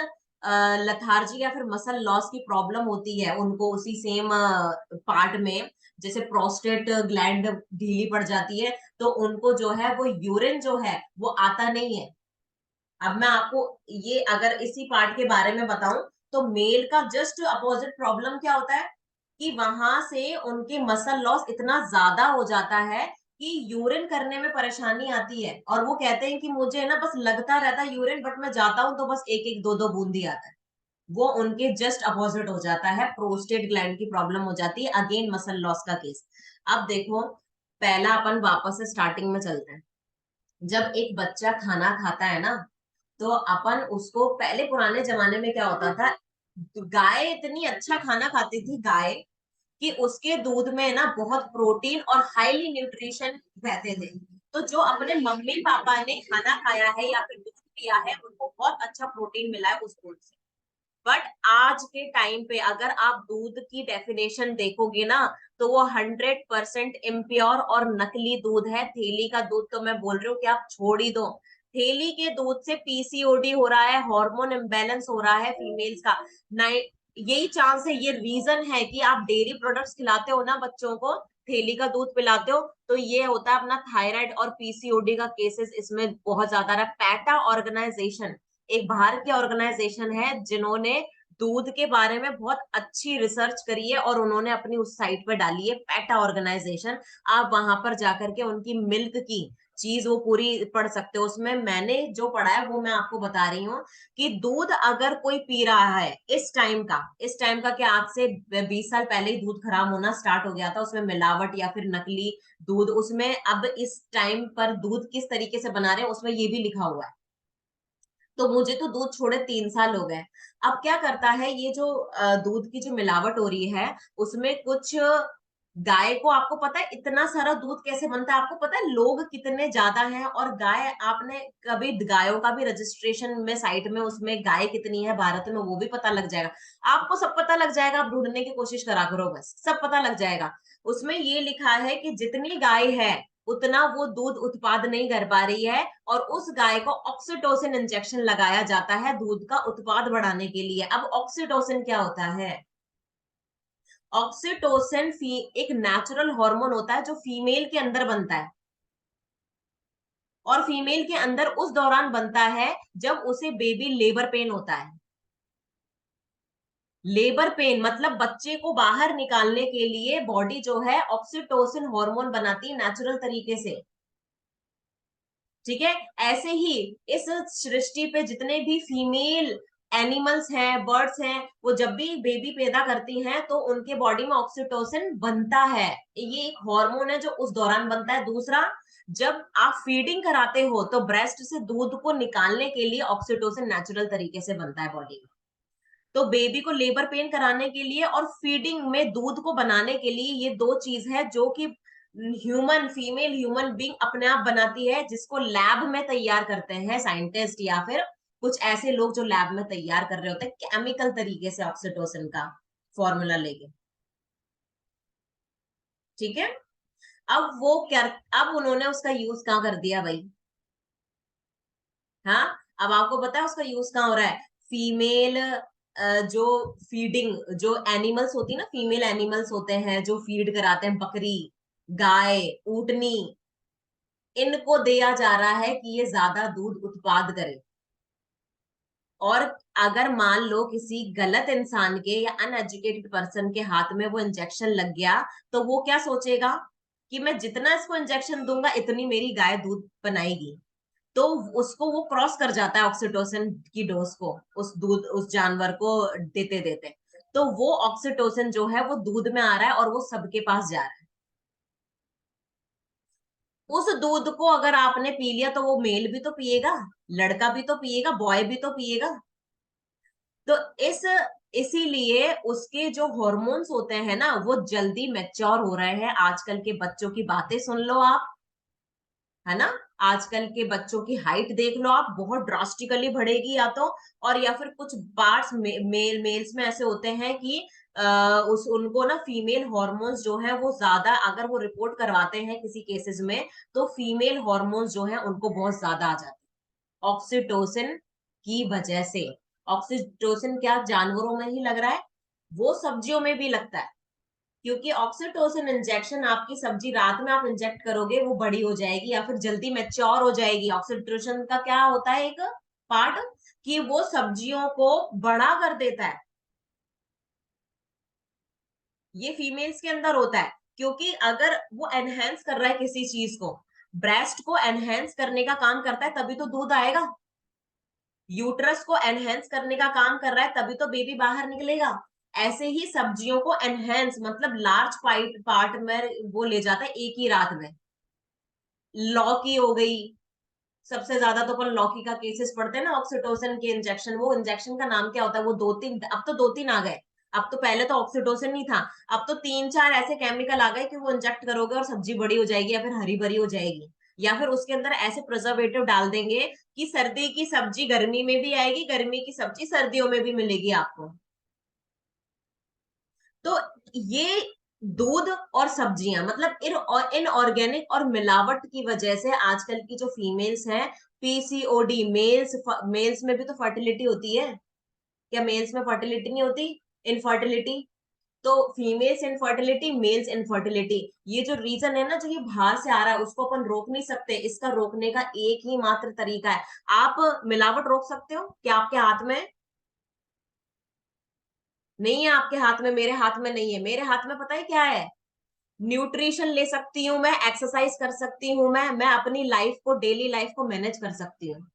लथार्जी या फिर मसल लॉस की प्रॉब्लम होती है उनको उसी सेम पार्ट में। जैसे प्रोस्टेट ग्लैंड ढीली पड़ जाती है, तो उनको जो है वो यूरिन जो है वो आता नहीं है। अब मैं आपको ये अगर इसी पार्ट के बारे में बताऊं, तो मेल का जस्ट अपोजिट प्रॉब्लम क्या होता है कि वहां से उनके मसल लॉस इतना ज्यादा हो जाता है कि यूरिन करने में परेशानी आती है, और वो कहते हैं कि मुझे ना बस लगता रहता है यूरिन, बट मैं जाता हूं तो बस एक एक दो दो बूंदी आता है। वो उनके जस्ट अपोजिट हो जाता है, प्रोस्टेट ग्लैंड की प्रॉब्लम हो जाती है, अगेन मसल लॉस का केस। अब देखो, पहला अपन वापस से स्टार्टिंग में चलते हैं। जब एक बच्चा खाना खाता है ना, तो अपन उसको पहले पुराने जमाने में क्या होता था, गाय इतनी अच्छा खाना खाती थी गाय, कि उसके दूध में ना बहुत प्रोटीन और हाईली न्यूट्रिशन रहते थे। तो जो अपने मम्मी पापा ने खाना खाया है या फिर दूध पिया है, उनको बहुत अच्छा प्रोटीन मिला है उस दूध से। बट आज के टाइम पे अगर आप दूध की डेफिनेशन देखोगे ना, तो वो 100% इम्प्योर और नकली दूध है। थैली का दूध तो मैं बोल रही हूँ कि आप छोड़ ही दो। थैली के दूध से पीसीओडी हो रहा है, हार्मोन इम्बेलेंस हो रहा है फीमेल्स का। यही चांस है, ये रीजन है कि आप डेयरी प्रोडक्ट्स खिलाते हो ना बच्चों को, थैली का दूध पिलाते हो, तो ये होता है अपना थायराइड और पीसीओडी का केसेस इसमें बहुत ज्यादा रहा। पैटा ऑर्गेनाइजेशन एक बाहर की ऑर्गेनाइजेशन है, जिन्होंने दूध के बारे में बहुत अच्छी रिसर्च करी है, और उन्होंने अपनी उस साइट पर डाली है, पैटा ऑर्गेनाइजेशन। आप वहां पर जाकर के उनकी मिल्क की चीज वो पूरी पढ़ सकते हो। उसमें मैंने जो पढ़ा है वो मैं आपको बता रही हूँ कि दूध अगर कोई पी रहा है इस टाइम का क्या, आज से 20 साल पहले ही दूध खराब होना स्टार्ट हो गया था, उसमें मिलावट या फिर नकली दूध उसमें। अब इस टाइम पर दूध किस तरीके से बना रहे हैं उसमें ये भी लिखा हुआ है। तो मुझे तो दूध छोड़े 3 साल हो गए। अब क्या करता है ये जो दूध की जो मिलावट हो रही है, उसमें कुछ गाय को, आपको पता है इतना सारा दूध कैसे बनता है, आपको पता है लोग कितने ज्यादा हैं, और गाय, आपने कभी गायों का भी रजिस्ट्रेशन में साइट में उसमें गाय कितनी है भारत में वो भी पता लग जाएगा। आपको सब पता लग जाएगा, आप ढूंढने की कोशिश करा करो, बस सब पता लग जाएगा। उसमें ये लिखा है कि जितनी गाय है उतना वो दूध उत्पाद नहीं कर पा रही है, और उस गाय को ऑक्सीटोसिन इंजेक्शन लगाया जाता है दूध का उत्पाद बढ़ाने के लिए। अब ऑक्सीटोसिन क्या होता है? ऑक्सीटोसिन एक नेचुरल हार्मोन होता है जो फीमेल के अंदर बनता है, और फीमेल के अंदर उस दौरान बनता है जब उसे बेबी लेबर पेन होता है। लेबर पेन मतलब बच्चे को बाहर निकालने के लिए बॉडी जो है ऑक्सीटोसिन हार्मोन बनाती है नेचुरल तरीके से। ठीक है। ऐसे ही इस सृष्टि पे जितने भी फीमेल एनिमल्स हैं, बर्ड्स हैं, वो जब भी बेबी पैदा करती हैं तो उनके बॉडी में ऑक्सीटोसिन बनता है। ये एक हार्मोन है जो उस दौरान बनता है। दूसरा, जब आप फीडिंग कराते हो तो ब्रेस्ट से दूध को निकालने के लिए ऑक्सीटोसिन नेचुरल तरीके से बनता है बॉडी में। तो बेबी को लेबर पेन कराने के लिए और फीडिंग में दूध को बनाने के लिए ये दो चीज है जो कि फीमेल ह्यूमन बींग अपने आप बनाती है, जिसको लैब में तैयार करते हैं साइंटिस्ट या फिर कुछ ऐसे लोग जो लैब में तैयार कर रहे होते हैं केमिकल तरीके से ऑक्सीटोसिन का फॉर्मूला लेके। ठीक है। अब वो क्या, अब उन्होंने उसका यूज कहाँ कर दिया भाई? हाँ, अब आपको पता है उसका यूज कहाँ हो रहा है? फीमेल जो फीडिंग जो एनिमल्स होती है ना, फीमेल एनिमल्स होते हैं जो फीड कराते हैं, बकरी, गाय, ऊंटनी, इनको दिया जा रहा है कि ये ज्यादा दूध उत्पाद करे। और अगर मान लो किसी गलत इंसान के या अनएजुकेटेड पर्सन के हाथ में वो इंजेक्शन लग गया, तो वो क्या सोचेगा कि मैं जितना इसको इंजेक्शन दूंगा इतनी मेरी गाय दूध बनाएगी। तो उसको वो क्रॉस कर जाता है ऑक्सीटोसिन की डोज को, उस जानवर को देते देते। तो वो ऑक्सीटोसिन जो है वो दूध में आ रहा है और वो सबके पास जा रहा है। उस दूध को अगर आपने पी लिया तो वो मेल भी तो पिएगा, लड़का भी तो पिएगा, बॉय भी तो पिएगा। तो इसीलिए उसके जो हॉर्मोन्स होते हैं ना वो जल्दी मैच्योर हो रहे हैं। आजकल के बच्चों की बातें सुन लो आप, है ना। आजकल के बच्चों की हाइट देख लो आप, बहुत ड्रास्टिकली बढ़ेगी या तो, और या फिर कुछ पार्ट्स मेल्स में ऐसे होते हैं कि उस उनको ना फीमेल हॉर्मोन्स जो है वो ज्यादा, अगर वो रिपोर्ट करवाते हैं किसी केसेस में, तो फीमेल हॉर्मोन्स जो है उनको बहुत ज्यादा आ जाते हैं ऑक्सीटोसिन की वजह से। ऑक्सीटोसिन क्या जानवरों में ही लग रहा है, वो सब्जियों में भी लगता है। क्योंकि ऑक्सीटोसिन इंजेक्शन आपकी सब्जी रात में आप इंजेक्ट करोगे वो बड़ी हो जाएगी या फिर जल्दी मैच्योर हो जाएगी। ऑक्सीटोसिन का क्या होता है एक पार्ट, कि वो सब्जियों को बड़ा कर देता है। ये फीमेल्स के अंदर होता है, क्योंकि अगर वो एनहेंस कर रहा है किसी चीज को, ब्रेस्ट को एनहेंस करने का काम करता है तभी तो दूध आएगा। यूट्रस को एनहेंस करने का काम कर रहा है तभी तो बेबी बाहर निकलेगा। ऐसे ही सब्जियों को एनहेंस मतलब लार्ज पार्ट में वो ले जाता है एक ही रात में। लौकी हो गई, सबसे ज्यादा तो अपन लौकी का केसेस पढ़ते हैं ना ऑक्सीटोसिन के इंजेक्शन। वो इंजेक्शन का नाम क्या होता है, वो दो तीन, अब तो दो तीन आ गए। अब तो पहले तो ऑक्सीटोसिन नहीं था, अब तो तीन चार ऐसे केमिकल आ गए कि वो इंजेक्ट करोगे और सब्जी बड़ी हो जाएगी या फिर हरी भरी हो जाएगी। या फिर उसके अंदर ऐसे प्रिजर्वेटिव डाल देंगे कि सर्दी की सब्जी गर्मी में भी आएगी, गर्मी की सब्जी सर्दियों में भी मिलेगी आपको। तो ये दूध और सब्जियां मतलब इनऑर्गेनिक और मिलावट की वजह से आजकल की जो फीमेल्स हैं, पीसीओडी, मेल्स में भी तो फर्टिलिटी होती है, क्या मेल्स में फर्टिलिटी नहीं होती, इनफर्टिलिटी। तो फीमेल्स इनफर्टिलिटी, मेल्स इनफर्टिलिटी, ये जो रीजन है ना जो ये बाहर से आ रहा है उसको अपन रोक नहीं सकते। इसका रोकने का एक ही मात्र तरीका है। आप मिलावट रोक सकते हो क्या आपके हाथ में? नहीं है आपके हाथ में, मेरे हाथ में नहीं है। मेरे हाथ में पता है क्या है, न्यूट्रिशन ले सकती हूँ मैं, एक्सरसाइज कर सकती हूँ मैं अपनी लाइफ को, डेली लाइफ को मैनेज कर सकती हूँ।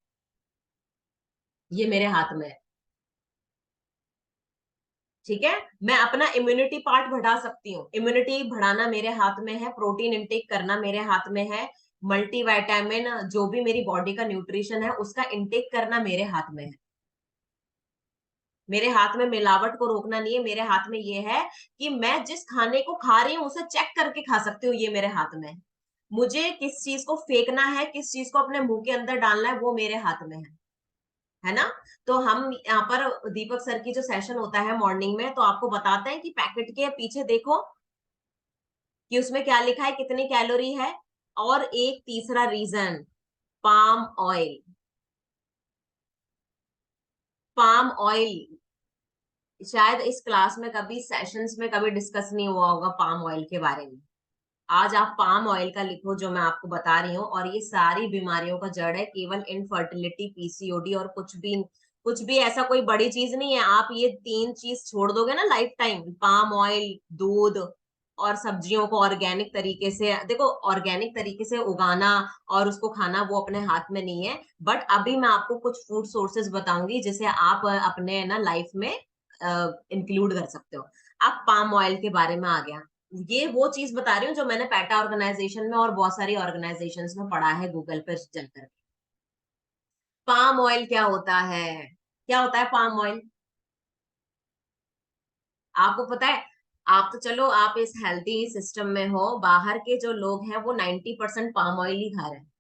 ये मेरे हाथ में है। ठीक है। मैं अपना इम्यूनिटी पार्ट बढ़ा सकती हूँ, इम्यूनिटी बढ़ाना मेरे हाथ में है, प्रोटीन इंटेक करना मेरे हाथ में है, मल्टीविटामिन जो भी मेरी बॉडी का न्यूट्रिशन है उसका इंटेक करना मेरे हाथ में है। मेरे हाथ में मिलावट को रोकना नहीं है, मेरे हाथ में ये है कि मैं जिस खाने को खा रही हूँ उसे चेक करके खा सकती हूँ, ये मेरे हाथ में है। मुझे किस चीज को फेंकना है, किस चीज को अपने मुंह के अंदर डालना है, वो मेरे हाथ में है ना। तो हम यहाँ पर दीपक सर की जो सेशन होता है मॉर्निंग में, तो आपको बताते हैं कि पैकेट के पीछे देखो कि उसमें क्या लिखा है, कितनी कैलोरी है। और एक तीसरा reason, palm oil. Palm oil शायद इस क्लास में कभी, सेशंस में कभी डिस्कस नहीं हुआ होगा पाम ऑयल के बारे में। आज आप पाम ऑयल का लिखो जो मैं आपको बता रही हूँ, और ये सारी बीमारियों का जड़ है, केवल इनफर्टिलिटी, पीसीओडी, और कुछ भी ऐसा कोई बड़ी चीज नहीं है। आप ये तीन चीज छोड़ दोगे ना लाइफ टाइम, पाम ऑयल, दूध और सब्जियों को ऑर्गेनिक तरीके से, देखो ऑर्गेनिक तरीके से उगाना और उसको खाना वो अपने हाथ में नहीं है। बट अभी मैं आपको कुछ फूड सोर्सेज बताऊंगी जिसे आप अपने ना लाइफ में इंक्लूड कर सकते हो। अब पाम ऑयल के बारे में आ गया, ये वो चीज बता रही हूँ जो मैंने पैटा ऑर्गेनाइजेशन में और बहुत सारी ऑर्गेनाइजेशंस में पढ़ा है गूगल पर चलकर। पाम ऑयल क्या होता है, क्या होता है पाम ऑयल, आपको पता है? आप तो चलो आप इस हेल्थी सिस्टम में हो, बाहर के जो लोग हैं वो 90% पाम ऑयल ही खा रहे हैं।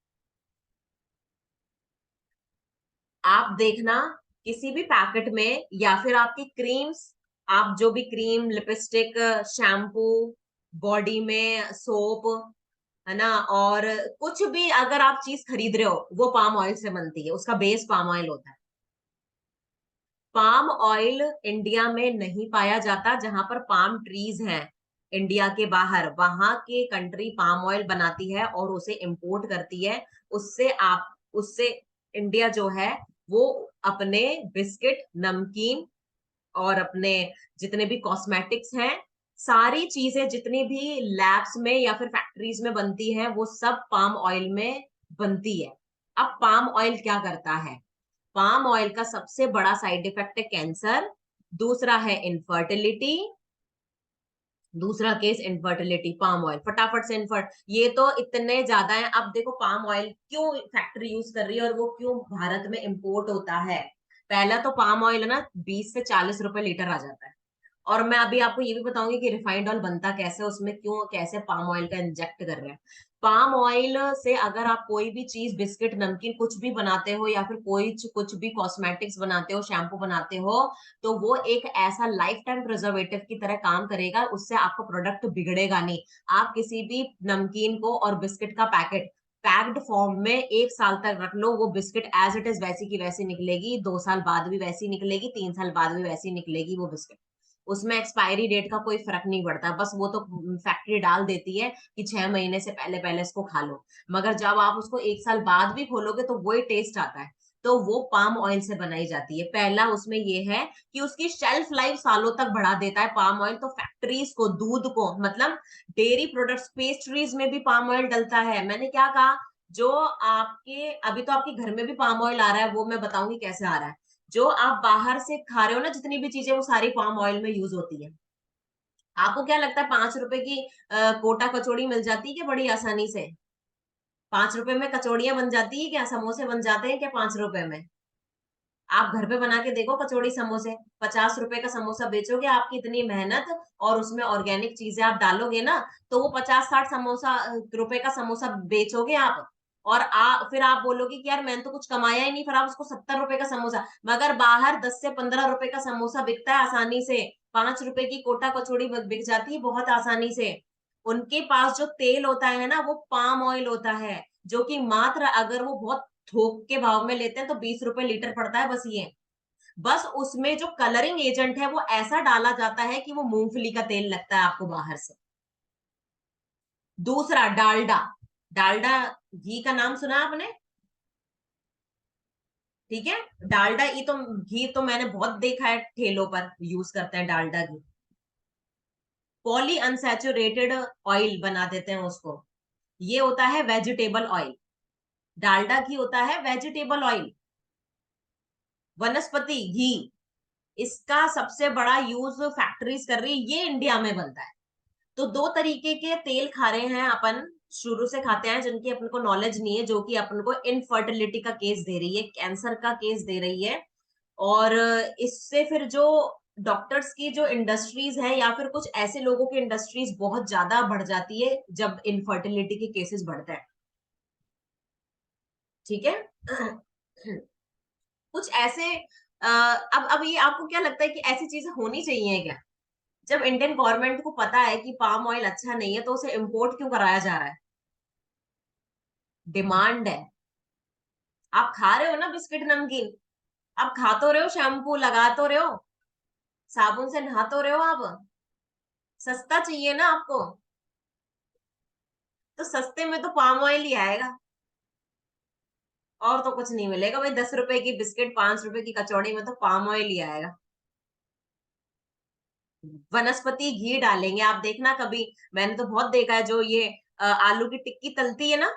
आप देखना किसी भी पैकेट में, या फिर आपकी क्रीम्स, आप जो भी क्रीम, लिपस्टिक, शैम्पू, बॉडी में सोप, है ना, और कुछ भी अगर आप चीज खरीद रहे हो वो पाम ऑयल से बनती है, उसका बेस पाम ऑयल होता है। पाम ऑयल इंडिया में नहीं पाया जाता, जहां पर पाम ट्रीज हैं इंडिया के बाहर, वहां के कंट्री पाम ऑयल बनाती है और उसे इंपोर्ट करती है। उससे इंडिया जो है वो अपने बिस्किट, नमकीन और अपने जितने भी कॉस्मेटिक्स हैं, सारी चीजें जितनी भी लैब्स में या फिर फैक्ट्रीज में बनती हैं वो सब पाम ऑयल में बनती है। अब पाम ऑयल क्या करता है, पाम ऑयल का सबसे बड़ा साइड इफेक्ट है कैंसर, दूसरा है इनफर्टिलिटी, दूसरा केस इनफर्टिलिटी, पाम ऑयल फटाफट से इन्फर्ट, ये तो इतने ज्यादा है। अब देखो पाम ऑयल क्यों फैक्ट्री यूज कर रही है और वो क्यों भारत में इंपोर्ट होता है। पहला तो पाम ऑयल ना 20 से 40 रुपए लीटर आ जाता है। और मैं अभी आपको ये भी बताऊंगी कि रिफाइंड ऑयल बनता कैसे, उसमें क्यों कैसे पाम ऑयल का इंजेक्ट कर रहे हैं। पाम ऑयल से अगर आप कोई भी चीज, बिस्किट, नमकीन, कुछ भी बनाते हो या फिर कोई कुछ भी कॉस्मेटिक्स बनाते हो, शैम्पू बनाते हो, तो वो एक ऐसा लाइफ टाइम प्रिजर्वेटिव की तरह काम करेगा, उससे आपका प्रोडक्ट बिगड़ेगा नहीं। आप किसी भी नमकीन को और बिस्किट का पैकेट पैक्ड फॉर्म में 1 साल तक रख लो, वो बिस्किट एज इट इज वैसी की वैसी निकलेगी, 2 साल बाद भी वैसी निकलेगी, 3 साल बाद भी वैसी निकलेगी वो बिस्किट। उसमें एक्सपायरी डेट का कोई फर्क नहीं पड़ता, बस वो तो फैक्ट्री डाल देती है कि 6 महीने से पहले पहले इसको खा लो। मगर जब आप उसको 1 साल बाद भी खोलोगे तो वही टेस्ट आता है। तो वो पाम ऑयल से बनाई जाती है। पहला उसमें ये है कि उसकी शेल्फ लाइफ सालों तक बढ़ा देता है पाम ऑयल। तो फैक्ट्रीज को, दूध को, मतलब डेयरी प्रोडक्ट्स, पेस्ट्रीज में भी पाम ऑयल डलता है। मैंने क्या कहा, जो आपके अभी तो आपके घर में भी पाम ऑयल आ रहा है, वो मैं बताऊंगी कैसे आ रहा है। जो आप बाहर से खा रहे हो ना, जितनी भी चीजें, वो सारी पाम ऑयल में यूज होती है। आपको क्या लगता है 5 रुपए की कोटा कचौड़ी मिल जाती है क्या बड़ी आसानी से? 5 रुपए में कचौड़ियां बन जाती है क्या, समोसे बन जाते हैं क्या 5 रुपए में? आप घर पे बना के देखो कचौड़ी समोसे। 50 रुपए का समोसा बेचोगे, आपकी इतनी मेहनत और उसमें ऑर्गेनिक चीजें आप डालोगे ना, तो वो 50-60 रुपए का समोसा बेचोगे आप। और फिर आप बोलोगे कि यार मैंने तो कुछ कमाया ही नहीं, फिर आप उसको 70 रुपए का समोसा। मगर बाहर 10 से 15 रुपए का समोसा बिकता है आसानी से। 5 रुपए की कोटा कचौड़ी बिक जाती है बहुत आसानी से। उनके पास जो तेल होता है ना, वो पाम ऑयल होता है, जो कि मात्र, अगर वो बहुत थोक के भाव में लेते हैं तो 20 रुपए लीटर पड़ता है बस ये। बस उसमें जो कलरिंग एजेंट है वो ऐसा डाला जाता है कि वो मूंगफली का तेल लगता है आपको बाहर से। दूसरा डालडा। डालडा घी का नाम सुना है आपने? ठीक है। डालडा, ये तो घी तो मैंने बहुत देखा है, ठेलों पर यूज करते हैं डालडा घी। पॉली अनसैचुरेटेड ऑयल बना देते हैं उसको। ये होता है वेजिटेबल ऑयल। डालडा घी होता है वेजिटेबल ऑयल, वनस्पति घी। इसका सबसे बड़ा यूज फैक्ट्रीज कर रही है, ये इंडिया में बनता है। तो दो तरीके के तेल खा रहे हैं अपन, शुरू से खाते हैं, जिनकी अपन को नॉलेज नहीं है, जो कि अपन को इनफर्टिलिटी का केस दे रही है, कैंसर का केस दे रही है। और इससे फिर जो डॉक्टर्स की जो इंडस्ट्रीज है या फिर कुछ ऐसे लोगों की इंडस्ट्रीज बहुत ज्यादा बढ़ जाती है जब इनफर्टिलिटी के केसेस बढ़ते हैं। ठीक है। कुछ ऐसे अब ये आपको क्या लगता है कि ऐसी चीजें होनी चाहिए क्या? जब इंडियन गवर्नमेंट को पता है कि पाम ऑयल अच्छा नहीं है, तो उसे इंपोर्ट क्यों कराया जा रहा है? डिमांड है। आप खा रहे हो ना बिस्किट, नमकीन, आप खा तो रहे हो, शैम्पू लगा तो रहे हो, साबुन से नहा तो रहे हो आप। सस्ता चाहिए ना आपको, तो सस्ते में तो पाम ऑयल ही आएगा, और तो कुछ नहीं मिलेगा भाई। 10 रुपए की बिस्किट, 5 रुपए की कचौड़ी में तो पाम ऑयल ही आएगा। वनस्पति घी डालेंगे आप, देखना कभी। मैंने तो बहुत देखा है, जो ये आलू की टिक्की तलती है ना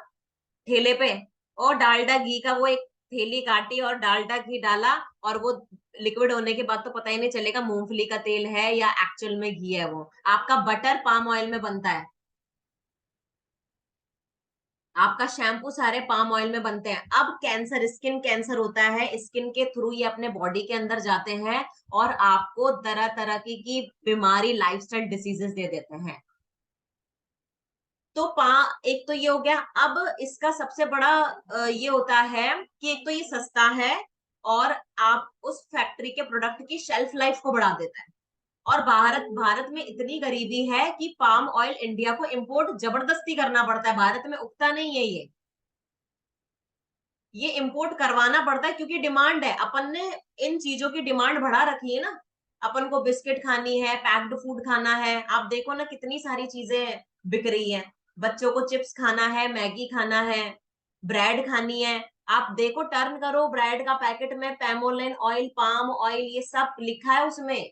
ठेले पे, और डालडा घी का वो एक थैली काटी और डालडा घी डाला, और वो लिक्विड होने के बाद तो पता ही नहीं चलेगा मूंगफली का तेल है या एक्चुअल में घी है। वो आपका बटर पाम ऑयल में बनता है, आपका शैम्पू सारे पाम ऑयल में बनते हैं। अब कैंसर, स्किन कैंसर होता है, स्किन के थ्रू ये अपने बॉडी के अंदर जाते हैं और आपको तरह तरह की बीमारी, लाइफस्टाइल डिसीजेस दे देते हैं। तो एक तो ये हो गया। अब इसका सबसे बड़ा ये होता है कि एक तो ये सस्ता है, और आप उस फैक्ट्री के प्रोडक्ट की शेल्फ लाइफ को बढ़ा देता है। और भारत भारत में इतनी गरीबी है कि पाम ऑयल इंडिया को इंपोर्ट जबरदस्ती करना पड़ता है, भारत में उगता नहीं है ये इंपोर्ट करवाना पड़ता है, क्योंकि डिमांड है। अपन ने इन चीजों की डिमांड बढ़ा रखी है ना। अपन को बिस्किट खानी है, पैक्ड फूड खाना है, आप देखो ना कितनी सारी चीजें बिक रही है। बच्चों को चिप्स खाना है, मैगी खाना है, ब्रेड खानी है। आप देखो, टर्न करो ब्रेड का पैकेट में पैमोलिन ऑयल, पाम ऑयल, ये सब लिखा है उसमें।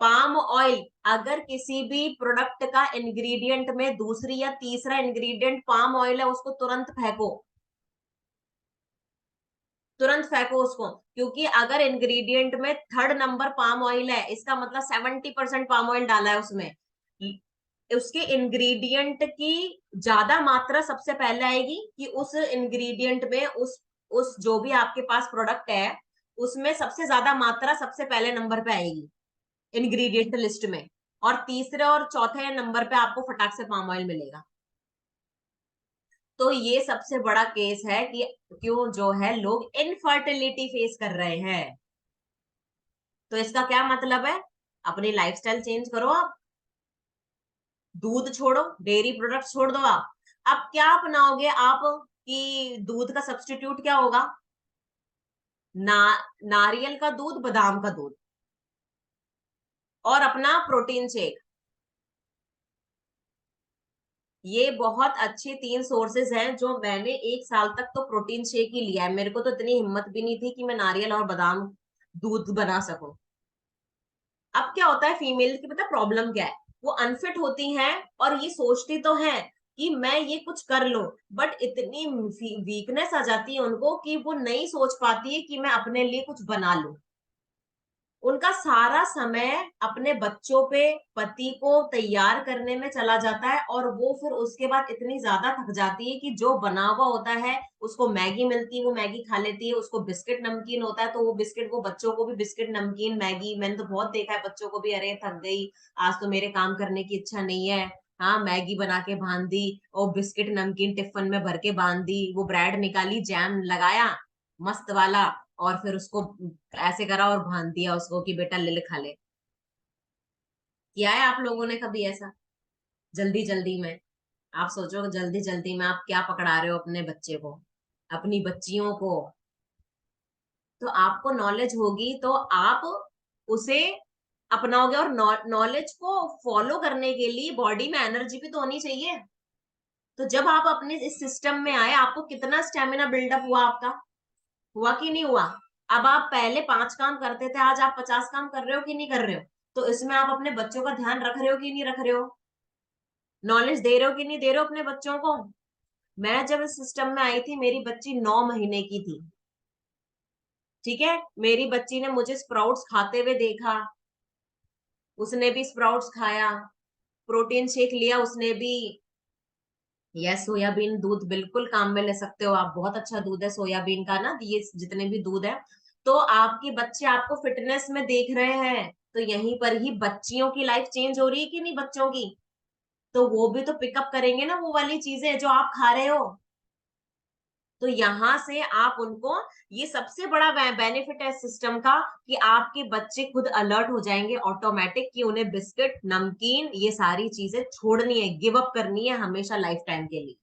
पाम ऑयल, अगर किसी भी प्रोडक्ट का इंग्रेडिएंट में दूसरी या तीसरा इंग्रेडिएंट पाम ऑयल है, उसको तुरंत फेंको। तुरंत फेंको उसको, क्योंकि अगर इंग्रेडिएंट में थर्ड नंबर पाम ऑयल है, इसका मतलब 70% पाम ऑयल डाला है उसमें। उसके इंग्रेडिएंट की ज्यादा मात्रा सबसे पहले आएगी कि उस इंग्रेडिएंट में, उस जो भी आपके पास प्रोडक्ट है उसमें सबसे ज्यादा मात्रा सबसे पहले नंबर पे आएगी इंग्रेडिएंट लिस्ट में, और तीसरे और चौथे नंबर पे आपको फटाक से पाम ऑयल मिलेगा। तो ये सबसे बड़ा केस है कि क्यों जो है लोग इनफर्टिलिटी फेस कर रहे हैं। तो इसका क्या मतलब है, अपनी लाइफस्टाइल चेंज करो आप, दूध छोड़ो, डेयरी प्रोडक्ट छोड़ दो आप। अब क्या अपनाओगे आप कि दूध का सब्स्टिट्यूट क्या होगा? ना, नारियल का दूध, बादाम का दूध, और अपना प्रोटीन शेक। ये बहुत अच्छे 3 सोर्सेज हैं जो मैंने 1 साल तक तो प्रोटीन शेक ही लिया है। मेरे को तो इतनी हिम्मत भी नहीं थी कि मैं नारियल और बादाम दूध बना सकूं। अब क्या होता है, फीमेल की पता प्रॉब्लम क्या है, वो अनफिट होती हैं और ये सोचती तो है कि मैं ये कुछ कर लूं, बट इतनी वीकनेस आ जाती है उनको कि वो नहीं सोच पाती है कि मैं अपने लिए कुछ बना लूं। उनका सारा समय अपने बच्चों पे, पति को तैयार करने में चला जाता है, और वो फिर उसके बाद इतनी ज्यादा थक जाती है कि जो बना हुआ होता है, उसको मैगी मिलती है वो मैगी खा लेती है, उसको बिस्किट नमकीन होता है तो वो बिस्किट, वो बच्चों को भी बिस्किट नमकीन मैगी, मैंने तो बहुत देखा है बच्चों को भी, अरे थक गई आज तो मेरे काम करने की इच्छा नहीं है, हाँ मैगी बना के बांध दी, और बिस्किट नमकीन टिफिन में भर के बांध दी, वो ब्रेड निकाली, जैम लगाया मस्त वाला, और फिर उसको ऐसे करा और बांध दिया उसको कि बेटा ले ले खा ले। किया है आप लोगों ने कभी ऐसा, जल्दी जल्दी में? आप सोचो जल्दी जल्दी में आप क्या पकड़ा रहे हो अपने बच्चे को, अपनी बच्चियों को। तो आपको नॉलेज होगी तो आप उसे अपनाओगे, और नॉलेज को फॉलो करने के लिए बॉडी में एनर्जी भी तो होनी चाहिए। तो जब आप अपने इस सिस्टम में आए, आपको कितना स्टेमिना बिल्डअप हुआ आपका, हुआ कि नहीं हुआ? अब आप पहले 5 काम करते थे, आज आप 50 काम कर रहे हो कि नहीं कर रहे हो? तो इसमें आप अपने बच्चों का ध्यान रख रहे हो कि नहीं रख रहे हो? नॉलेज दे रहे हो कि नहीं दे रहे हो अपने बच्चों को? मैं जब इस सिस्टम में आई थी, मेरी बच्ची 9 महीने की थी, ठीक है, मेरी बच्ची ने मुझे स्प्राउट्स खाते हुए देखा, उसने भी स्प्राउट्स खाया, प्रोटीन शेक लिया उसने भी। यस, सोयाबीन दूध बिल्कुल काम में ले सकते हो आप, बहुत अच्छा दूध है सोयाबीन का ना, ये जितने भी दूध है। तो आपके बच्चे आपको फिटनेस में देख रहे हैं, तो यहीं पर ही बच्चियों की लाइफ चेंज हो रही है कि नहीं बच्चों की? तो वो भी तो पिकअप करेंगे ना वो वाली चीजें जो आप खा रहे हो। तो यहां से आप उनको, ये सबसे बड़ा बेनिफिट है सिस्टम का, कि आपके बच्चे खुद अलर्ट हो जाएंगे ऑटोमेटिक कि उन्हें बिस्किट नमकीन ये सारी चीजें छोड़नी है, गिव अप करनी है हमेशा लाइफ टाइम के लिए।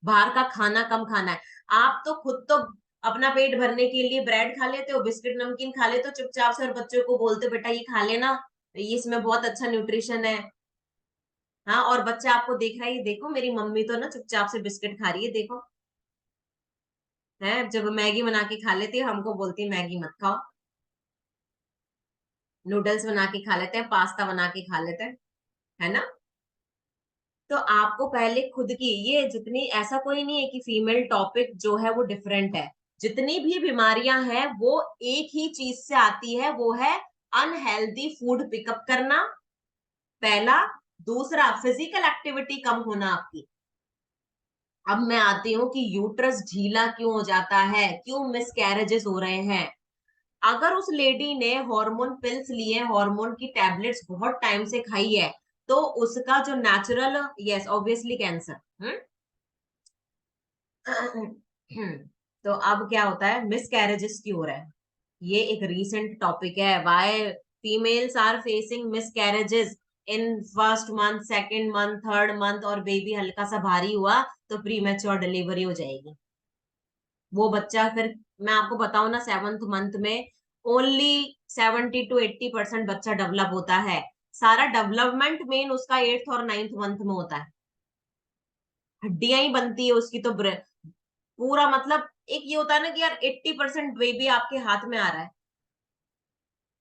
बाहर का खाना कम खाना है। आप तो खुद तो अपना पेट भरने के लिए ब्रेड खा लेते हो, बिस्किट नमकीन खा लेते हो चुपचाप से, और बच्चों को बोलते हो बेटा ये खा लेना, ये इसमें बहुत अच्छा न्यूट्रिशन है। हाँ, और बच्चा आपको देख रहा है, ये देखो मेरी मम्मी तो ना चुपचाप से बिस्किट खा रही है, देखो। है, जब मैगी बना के खा लेती है हमको बोलती है मैगी मत खाओ, नूडल्स बना के खा लेते हैं, पास्ता बना के खा लेते हैं, है ना? तो आपको पहले खुद की, ये जितनी, ऐसा कोई नहीं है कि फीमेल टॉपिक जो है वो डिफरेंट है, जितनी भी बीमारियां हैं वो एक ही चीज से आती है, वो है अनहेल्दी फूड पिकअप करना, पहला। दूसरा, फिजिकल एक्टिविटी कम होना आपकी। अब मैं आती हूँ कि यूट्रस ढीला क्यों हो जाता है, क्यों मिसकैरेजेस हो रहे हैं। अगर उस लेडी ने हार्मोन पिल्स लिए, हार्मोन की टैबलेट्स बहुत टाइम से खाई है, तो उसका जो नेचुरल, यस ऑब्वियसली कैंसर। तो अब क्या होता है, मिसकैरेजेस क्यों हो रहा है? ये एक रीसेंट टॉपिक है, why females are facing miscarriages in first month, second month, third month, और बेबी हल्का सा भारी हुआ तो प्री मैच्योर डिलीवरी हो जाएगी। वो बच्चा फिर, मैं आपको बताऊं ना, 7th मंथ में ओनली 70 to 80% बच्चा डेवलप होता है। सारा डेवलपमेंट मेन उसका 8th और 9th मंथ में होता है। हड्डियां ही बनती है उसकी तो पूरा मतलब, एक ये होता है ना कि यार 80% बेबी आपके हाथ में आ रहा है,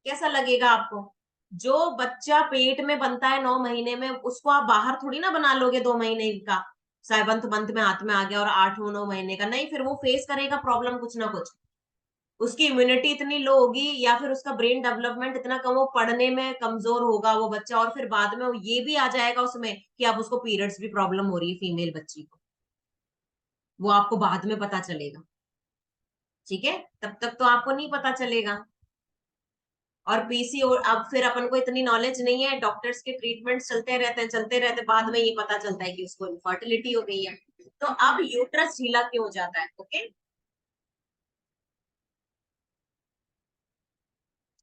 कैसा लगेगा आपको? जो बच्चा पेट में बनता है 9 महीने में, उसको आप बाहर थोड़ी ना बना लोगे 2 महीने का, 7th मंथ में हाथ में आ गया और 8 9 महीने का नहीं, फिर वो फेस करेगा प्रॉब्लम कुछ ना कुछ। उसकी इम्यूनिटी इतनी लो होगी या फिर उसका ब्रेन डेवलपमेंट इतना कम, वो पढ़ने में कमजोर होगा वो बच्चा, और फिर बाद में ये भी आ जाएगा उसमें कि अब उसको पीरियड्स भी प्रॉब्लम हो रही है फीमेल बच्ची को, वो आपको बाद में पता चलेगा। ठीक है, तब तक तो आपको नहीं पता चलेगा। और पीसीओ, अब फिर अपन को इतनी नॉलेज नहीं है, डॉक्टर्स के ट्रीटमेंट चलते रहते बाद में ये पता चलता है कि उसको इनफर्टिलिटी हो गई है। तो अब यूट्रस ढीला क्यों हो जाता है? ओके,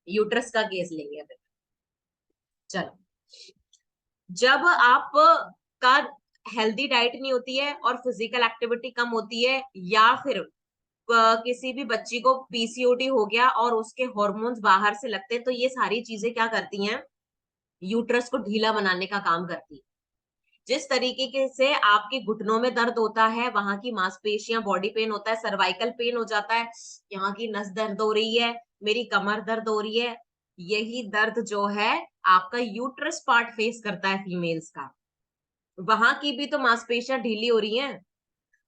यूट्रस का केस लेंगे अभी। चलो, जब आप का हेल्दी डाइट नहीं होती है और फिजिकल एक्टिविटी कम होती है, या फिर किसी भी बच्ची को पीसीओडी हो गया और उसके हॉर्मोन्स बाहर से लगते हैं, तो ये सारी चीजें क्या करती हैं? यूट्रस को ढीला बनाने का काम करती है। जिस तरीके से आपके घुटनों में दर्द होता है, वहां की मांसपेशियां, बॉडी पेन होता है, सर्वाइकल पेन हो जाता है, यहाँ की नस दर्द हो रही है, मेरी कमर दर्द हो रही है, यही दर्द जो है आपका यूट्रस पार्ट फेस करता है फीमेल्स का। वहां की भी तो मांसपेशियां ढीली हो रही हैं।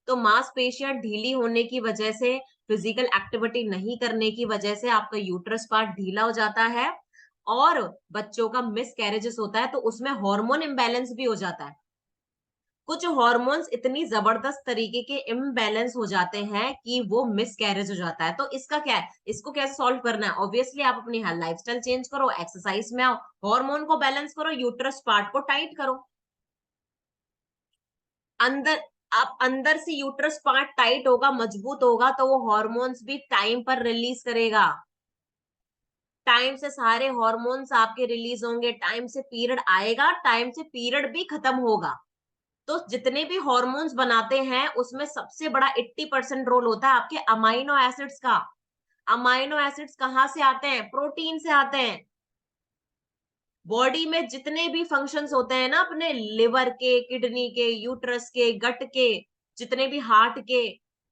तो मांसपेशियां ढीली होने की वजह से, फिजिकल एक्टिविटी नहीं करने की वजह से आपका यूट्रस पार्ट ढीला हो जाता है, और बच्चों का मिस कैरेजेस होता है, तो उसमें हार्मोन इम्बैलेंस भी हो जाता है। कुछ हार्मोन्स इतनी जबरदस्त तरीके के इम्बैलेंस हो जाते हैं कि वो मिस कैरेज हो जाता है। तो इसका क्या है, इसको कैसे सॉल्व करना है? ऑब्वियसली आप अपनी लाइफस्टाइल चेंज करो, एक्सरसाइज में आओ, हार्मोन को बैलेंस करो, यूट्रस पार्ट को टाइट करो। अंदर, आप अंदर से यूट्रस पार्ट टाइट होगा, मजबूत होगा, तो वो हॉर्मोन्स भी टाइम पर रिलीज करेगा। टाइम से सारे हॉर्मोन्स आपके रिलीज होंगे, टाइम से पीरियड आएगा, टाइम से पीरियड भी खत्म होगा। तो जितने भी हॉर्मोन्स बनाते हैं उसमें सबसे बड़ा 80% रोल होता है आपके अमाइनो एसिड्स का। अमाइनो एसिड्स कहाँ से आते हैं? प्रोटीन से आते हैं। बॉडी में जितने भी फंक्शंस होते हैं ना, अपने लिवर के, किडनी के, यूट्रस के, गट के, जितने भी हार्ट के,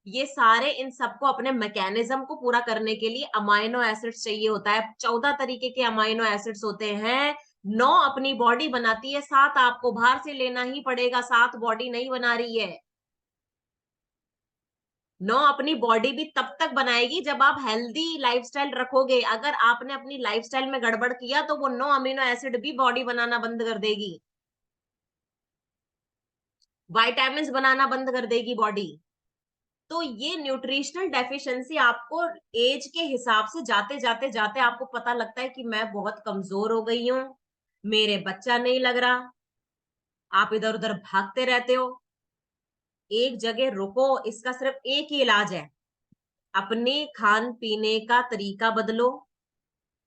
ये सारे, इन सबको अपने मैकेनिज्म को पूरा करने के लिए अमाइनो एसिड्स चाहिए होता है। 14 तरीके के अमाइनो एसिड्स होते हैं। 9 अपनी बॉडी बनाती है, 7 आपको बाहर से लेना ही पड़ेगा, 7 बॉडी नहीं बना रही है। 9 अपनी बॉडी भी तब तक बनाएगी जब आप हेल्दी लाइफस्टाइल रखोगे। अगर आपने अपनी लाइफस्टाइल में गड़बड़ किया तो वो 9 अमीनो एसिड भी बॉडी बनाना बंद कर देगी, विटामिन्स बनाना बंद कर देगी बॉडी। तो ये न्यूट्रिशनल डेफिशिएंसी आपको एज के हिसाब से जाते जाते जाते आपको पता लगता है कि मैं बहुत कमजोर हो गई हूँ, मेरे बच्चा नहीं लग रहा, आप इधर उधर भागते रहते हो। एक जगह रुको, इसका सिर्फ एक ही इलाज है, अपने खान पीने का तरीका बदलो,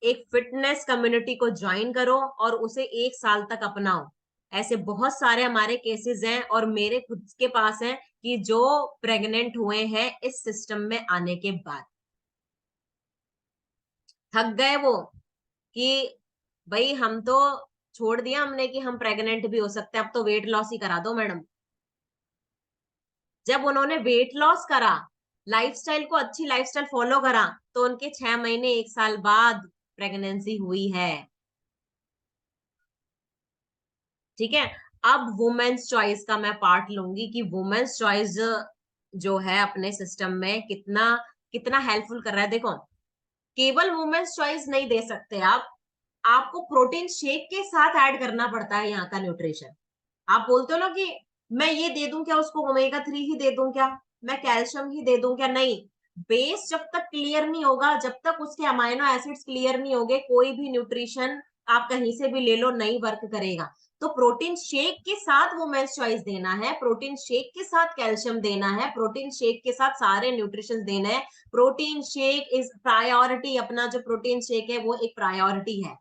एक फिटनेस कम्युनिटी को ज्वाइन करो और उसे 1 साल तक अपनाओ। ऐसे बहुत सारे हमारे केसेस हैं और मेरे खुद के पास हैं कि जो प्रेग्नेंट हुए हैं इस सिस्टम में आने के बाद। थक गए वो कि भाई हम तो छोड़ दिया हमने कि हम प्रेग्नेंट भी हो सकते हैं, अब तो वेट लॉस ही करा दो मैडम। जब उन्होंने वेट लॉस करा, लाइफस्टाइल को, अच्छी लाइफस्टाइल फॉलो करा, तो उनके 6 महीने 1 साल बाद प्रेगनेंसी हुई है। ठीक है। अब वुमेन्स चॉइस का मैं पार्ट लूंगी कि वुमेन्स चॉइस जो है अपने सिस्टम में कितना कितना हेल्पफुल कर रहा है। देखो, केवल वुमेन्स चॉइस नहीं दे सकते आप, आपको प्रोटीन शेक के साथ ऐड करना पड़ता है यहाँ का न्यूट्रिशन। आप बोलते हो ना कि मैं ये दे दूं क्या उसको, ओमेगा 3 ही दे दूं क्या, मैं कैल्शियम ही दे दूं क्या? नहीं। बेस जब तक क्लियर नहीं होगा, जब तक उसके अमाइनो एसिड्स क्लियर नहीं होंगे, कोई भी न्यूट्रिशन आप कहीं से भी ले लो नहीं वर्क करेगा। तो प्रोटीन शेक के साथ वुमेन्स चॉइस देना है, प्रोटीन शेक के साथ कैल्शियम देना है, प्रोटीन शेक के साथ सारे न्यूट्रिशन देना है। प्रोटीन शेक इज प्रायोरिटी, अपना जो प्रोटीन शेक है वो एक प्रायोरिटी है,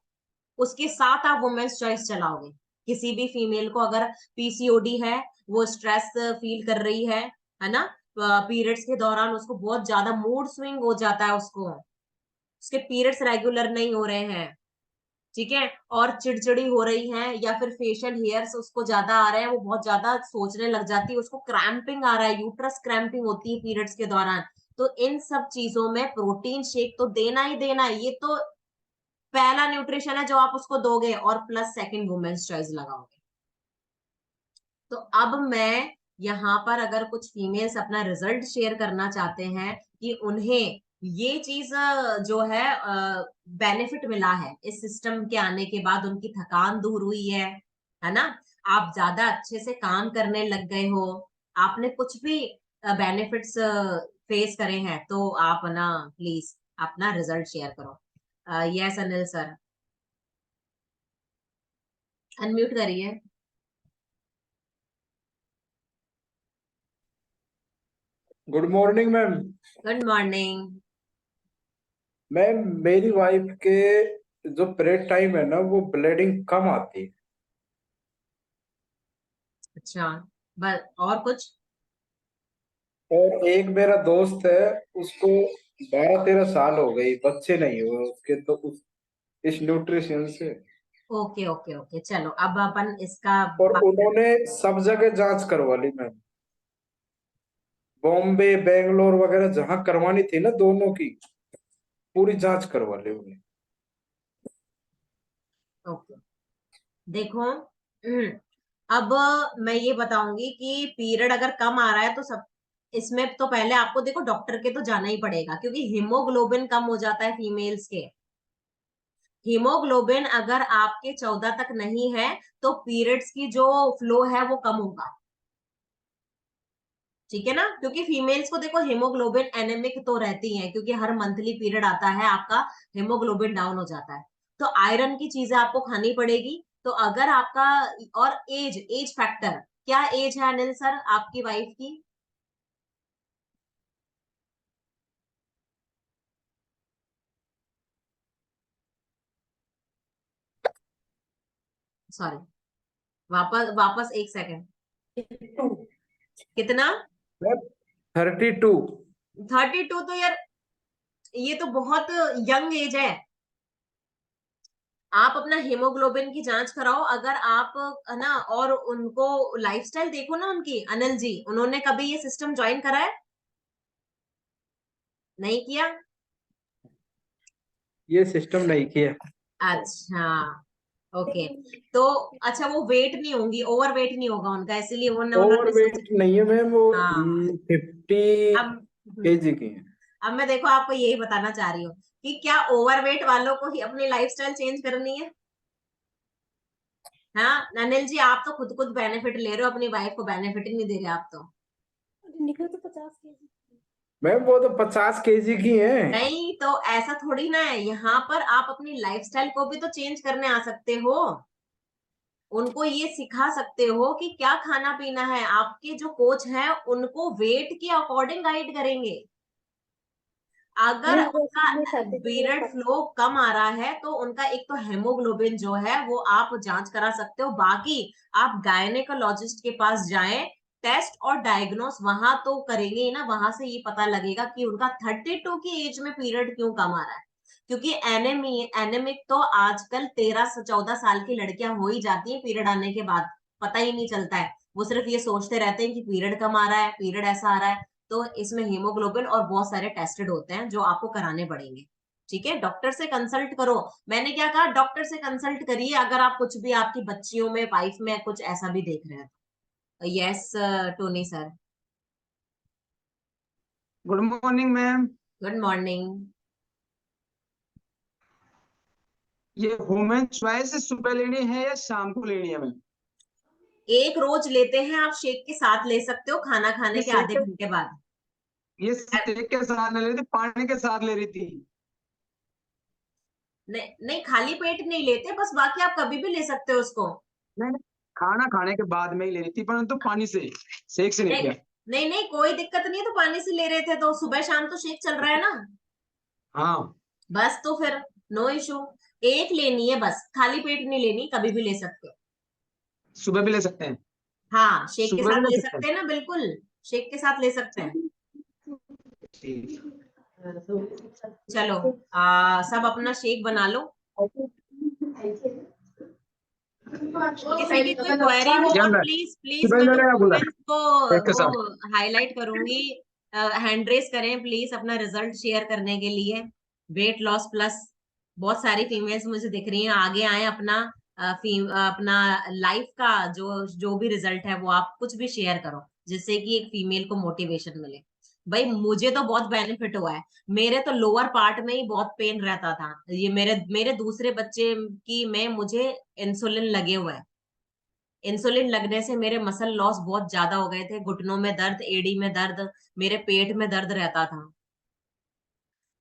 उसके साथ आप वुमेन्स चॉइस चलाओगे। किसी भी फीमेल को अगर पीसीओडी है, वो स्ट्रेस फील कर रही है ना, पीरियड्स के दौरान उसको बहुत ज्यादा मूड स्विंग हो जाता है, उसको उसके पीरियड्स रेगुलर नहीं हो रहे हैं, ठीक है, और चिड़चिड़ी हो रही है, या फिर फेशियल हेयर्स उसको ज्यादा आ रहे हैं, वो बहुत ज्यादा सोचने लग जाती है, उसको क्रैम्पिंग आ रहा है, यूट्रस क्रैम्पिंग होती है पीरियड्स के दौरान, तो इन सब चीजों में प्रोटीन शेक तो देना ही देना है। ये तो पहला न्यूट्रिशन है जो आप उसको दोगे, और प्लस सेकंड वुमेन्स चॉइस लगाओगे। तो अब मैं यहाँ पर अगर कुछ फीमेल्स अपना रिजल्ट शेयर करना चाहते हैं कि उन्हें ये चीज जो है बेनिफिट मिला है इस सिस्टम के आने के बाद, उनकी थकान दूर हुई है ना। आप ज्यादा अच्छे से काम करने लग गए हो, आपने कुछ भी बेनिफिट्स फेस करे हैं, तो आप ना प्लीज अपना रिजल्ट शेयर करो। यस अनिल सर, अनम्यूट करिए। Good morning ma'am. Good morning. Ma'am मेरी वाइफ के जो पीरियड टाइम है ना, वो ब्लीडिंग कम आती है। अच्छा, बस और कुछ? और एक मेरा दोस्त है, उसको 12-13 साल हो गई, बच्चे नहीं हुए उसके, तो इस न्यूट्रिशन से। ओके ओके ओके, चलो अब अपन इसका और बात करते उन्होंने सब जगह जांच करवा ली मैम, बॉम्बे बेंगलोर वगैरह जहां करवानी थी ना, दोनों की पूरी जांच करवा ली उन्हें। हैं। ओके, देखो, अब मैं ये बताऊंगी कि पीरियड अगर कम आ रहा है तो सब, इसमें तो पहले आपको देखो डॉक्टर के तो जाना ही पड़ेगा, क्योंकि हीमोग्लोबिन कम हो जाता है फीमेल्स के। हीमोग्लोबिन अगर आपके 14 तक नहीं है तो पीरियड्स की जो फ्लो है वो कम होगा, ठीक है ना। क्योंकि फीमेल्स को देखो हीमोग्लोबिन एनेमिक तो रहती है, क्योंकि हर मंथली पीरियड आता है आपका हीमोग्लोबिन डाउन हो जाता है। तो आयरन की चीजें आपको खानी पड़ेगी। तो अगर आपका, और एज एज फैक्टर, क्या एज है अनिल सर आपकी वाइफ की? सॉरी, वापस वापस एक सेकंड। कितना? 32। 32? तो यार ये तो बहुत यंग एज है। आप अपना हीमोग्लोबिन की जांच कराओ अगर आप, है ना। और उनको लाइफस्टाइल देखो ना उनकी, अनिल जी, उन्होंने कभी ये सिस्टम ज्वाइन करा है? नहीं किया? ये सिस्टम नहीं किया। अच्छा, ओके। तो अच्छा, वो वेट नहीं होंगी, ओवर वेट नहीं होगा उनका, इसलिए वो ओवर उन्होंने सोचा। वेट नहीं है मैम, वो हाँ। 50 अब केजी की है। अब मैं देखो आपको यही बताना चाह रही हूँ कि क्या ओवर वेट वालों को ही अपनी लाइफस्टाइल चेंज करनी है? हाँ अनिल जी, आप तो खुद खुद बेनिफिट ले रहे हो, अपनी वाइफ को बेनिफिट ही नहीं दे रहे आप तो। निकले तो 50 केजी। मैम वो तो 50 केजी की है। नहीं तो ऐसा थोड़ी ना है, यहाँ पर आप अपनी लाइफस्टाइल को भी तो चेंज करने आ सकते हो। उनको ये सिखा सकते हो कि क्या खाना पीना है। आपके जो कोच हैं उनको वेट के अकॉर्डिंग गाइड करेंगे। अगर नहीं वो उनका उसमें 32 मेरा पीरियड पक्का। फ्लो कम आ रहा है तो उनका एक तो हेमोग्लोबिन जो है वो आप जांच करा सकते हो। बाकी आप गायनेकोलॉजिस्ट के पास जाएं, टेस्ट और डायग्नोस वहां तो करेंगे ही ना, वहां से ये पता लगेगा कि उनका 32 की एज में पीरियड क्यों कम आ रहा है। क्योंकि एनेमिक तो आजकल 13 से 14 साल की लड़कियां हो ही जाती हैं पीरियड आने के बाद, पता ही नहीं चलता है। वो सिर्फ ये सोचते रहते हैं कि पीरियड कम आ रहा है, पीरियड ऐसा आ रहा है। तो इसमें हीमोग्लोबिन और बहुत सारे टेस्टेड होते हैं जो आपको कराने पड़ेंगे। ठीक है, डॉक्टर से कंसल्ट करो। मैंने क्या कहा, डॉक्टर से कंसल्ट करिए अगर आप कुछ भी आपकी बच्चियों में, वाइफ में कुछ ऐसा भी देख रहे हैं। Yes Tony sir. Good morning ma'am. Good morning. ये वुमेन चॉइस सुबह लेनी है या शाम को लेनी है मैम? एक रोज लेते हैं, आप शेक के साथ ले सकते हो खाना खाने ये के शेक आधे के घंटे बाद। ये शेक के साथ ले रही थी, पानी के साथ ले रही थी? नहीं नहीं, खाली पेट नहीं लेते, बस बाकी आप कभी भी ले सकते हो उसको। नहीं नहीं, खाना खाने के बाद में ही ले रही थी, परंतु पानी से, शेक से नहीं नहीं किया। नहीं नहीं, कोई दिक्कत नहीं है, तो पानी से ले रहे थे तो सुबह शाम तो शेक चल रहा है ना। हाँ, बस तो फिर नो इशू। एक लेनी है बस, खाली पेट नहीं लेनी, कभी भी ले सकते हो। सुबह भी ले सकते हैं? हाँ, शेक के सुबह भी साथ ले ले सकते हैं? सकते हैं ना, बिल्कुल। शेक के साथ ले सकते हैं। ठीक। चलो, सब अपना शेक बना लो। किसी की कोई क्वेरी हो क्या और मैं प्लीज प्लीज, सुबह मैं ले तो लेना बोला वुमेन्स को शेक के वो साथ? हाईलाइट करूंगी। हैंड रेस करें प्लीज अपना रिजल्ट शेयर करने के लिए। वेट लॉस प्लस, बहुत सारी फीमेल्स मुझे दिख रही हैं, आगे आए अपना अपना लाइफ का जो जो भी रिजल्ट है वो आप कुछ भी शेयर करो, जिससे कि एक फीमेल को मोटिवेशन मिले। भाई मुझे तो बहुत बेनिफिट हुआ है। मेरे तो लोअर पार्ट में ही बहुत पेन रहता था। ये मेरे मेरे दूसरे बच्चे की में मुझे इंसुलिन लगे हुए हैं। इंसुलिन लगने से मेरे मसल लॉस बहुत ज्यादा हो गए थे, घुटनों में दर्द, एड़ी में दर्द, मेरे पेट में दर्द रहता था।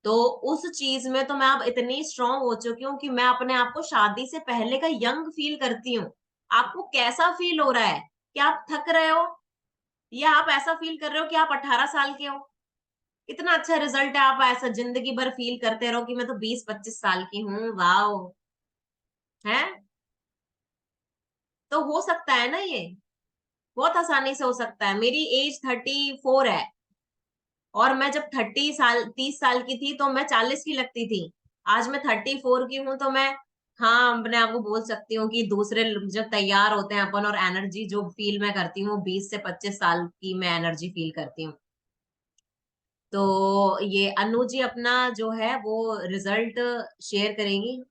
तो उस चीज में तो मैं अब इतनी स्ट्रांग हो चुकी हूँ कि मैं अपने आप को शादी से पहले का यंग फील करती हूँ। आपको कैसा फील हो रहा है? क्या आप थक रहे हो, या आप ऐसा फील कर रहे हो कि आप 18 साल के हो? इतना अच्छा रिजल्ट है, आप ऐसा जिंदगी भर फील करते रहो कि मैं तो 20-25 साल की हूँ। वाओ। है। तो हो सकता है ना ये, बहुत आसानी से हो सकता है। मेरी एज 34 है, और मैं जब 30 साल की थी तो मैं 40 की लगती थी। आज मैं 34 की हूँ, तो मैं, हाँ, अपने आप को बोल सकती हूँ कि दूसरे जब तैयार होते हैं अपन, और एनर्जी जो फील मैं करती हूँ 20 से 25 साल की मैं एनर्जी फील करती हूँ। तो ये अनु जी अपना जो है वो रिजल्ट शेयर करेंगी।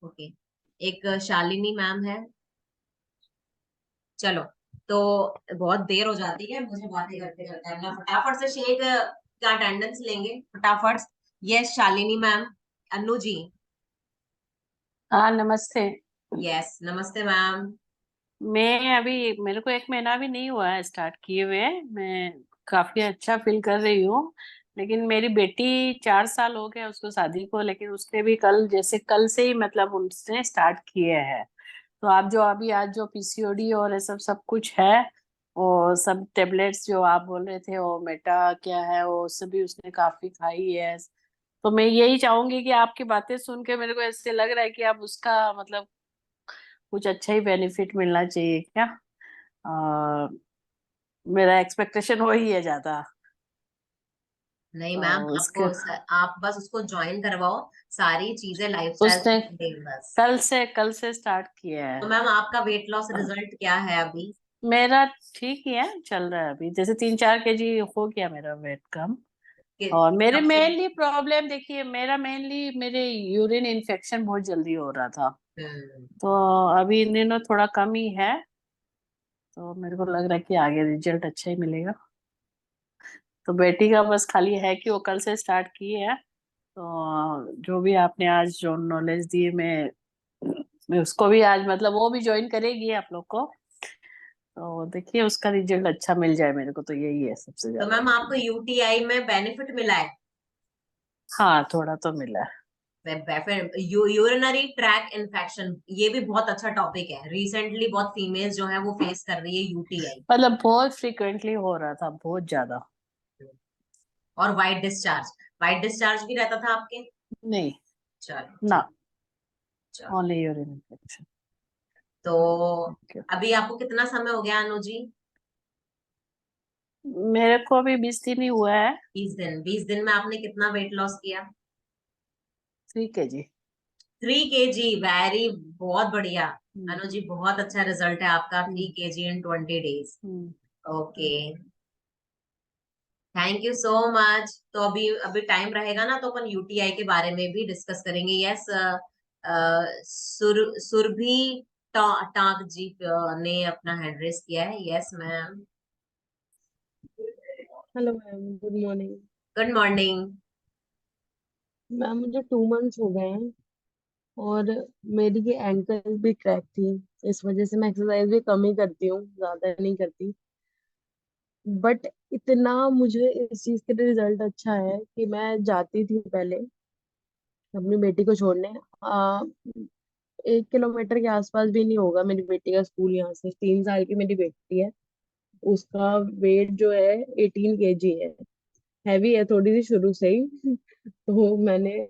ओके। एक शालिनी मैम है। चलो। तो बहुत देर हो जाती है मुझे बातें करते करते, अपना फटाफट से शेक का अटेंडेंस लेंगे फटाफट। Yes Shalini ma'am. अनु जी। हाँ नमस्ते। यस नमस्ते मैम। मैं अभी मेरे को 1 महीना भी नहीं हुआ है स्टार्ट किए हुए। मैं काफी अच्छा फील कर रही हूँ। लेकिन मेरी बेटी 4 साल हो गए उसको शादी को, लेकिन उसने भी कल से ही मतलब उसने स्टार्ट किए हैं। तो आप जो अभी आज जो पीसीओडी और ये सब सब कुछ है, वो सब टेबलेट्स जो आप बोल रहे थे वो मेटा क्या है वो सभी उसने काफी खाई है। तो मैं यही चाहूंगी कि आपकी बातें सुन के मेरे को ऐसे लग रहा है कि आप उसका मतलब कुछ अच्छा ही बेनिफिट मिलना चाहिए क्या। आ, मेरा एक्सपेक्टेशन वही है ज्यादा। नहीं मैम, उसके आप बस उसको ज्वाइन करवाओ, सारी चीजें उसने लाइफस्टाइल बस। कल से स्टार्ट किया है। तो मैम आपका वेट लॉस रिजल्ट क्या है अभी? मेरा ठीक ही है, चल रहा है अभी, जैसे 3-4 kg हो गया मेरा वेट कम। और मेरे कब से? मेनली प्रॉब्लम देखिए, मेरा मेनली मेरे यूरिन इन्फेक्शन बहुत जल्दी हो रहा था। हम्म। तो अभी इन दिनों थोड़ा कम ही है। तो मेरे को लग रहा है कि आगे रिजल्ट अच्छा ही मिलेगा। तो बेटी का बस खाली है कि वो कल से स्टार्ट की है। तो जो भी आपने आज जो नॉलेज दी है, मैं उसको भी आज मतलब वो भी ज्वाइन करेगी आप लोग को। तो देखिए उसका रिजल्ट अच्छा मिल जाए, मेरे को तो यही है सबसे तो ज्यादा। मैम आपको यूटीआई में बेनिफिट मिला है? हाँ थोड़ा तो मिला है। यूरिनरी ट्रैक इन्फेक्शन, ये भी बहुत अच्छा टॉपिक है। रिसेंटली बहुत फीमेल्स जो है वो फेस कर रही है यूटीआई। मतलब बहुत फ्रिक्वेंटली हो रहा था, बहुत ज्यादा। और वाइट डिस्चार्ज, वाइट डिस्चार्ज भी रहता था आपके? नहीं। चलो ना। ठीक। चलो। Only urine infection. तो ओके। अभी आपको कितना समय हो गया अनु जी? मेरे को अभी 20 दिन ही हुआ है। 20 दिन। 20 दिन में आपने कितना वेट लॉस किया? 3 kg। 3 kg, वेरी, बहुत बढ़िया। अनु जी बहुत अच्छा रिजल्ट है आपका, थ्री हम्म, के जी इन 20 days। Hmm. Okay. Thank you so much. तो अभी अभी टाइम रहेगा ना, तो अपन यूटीआई के बारे में भी डिस्कस करेंगे। यस। सुरभि टाक जी ने अपना हैंड रेस किया है। Yes ma'am. Hello ma'am, good morning. Good morning. Ma'am मुझे 2 मंथ्स हो गए हैं, और मेरी ये एंकल भी क्रैक थी। इस वजह से मैं एक्सरसाइज भी कम ही करती हूँ, ज्यादा नहीं करती। बट इतना मुझे इस चीज के लिए रिजल्ट अच्छा है कि मैं जाती थी पहले अपनी बेटी को छोड़ने। 1 किलोमीटर के आसपास भी नहीं होगा मेरी बेटी का स्कूल यहाँ से। 3 साल की मेरी बेटी है। उसका वेट जो है 18 kg है। हैवी है थोड़ी सी शुरू से ही। तो मैंने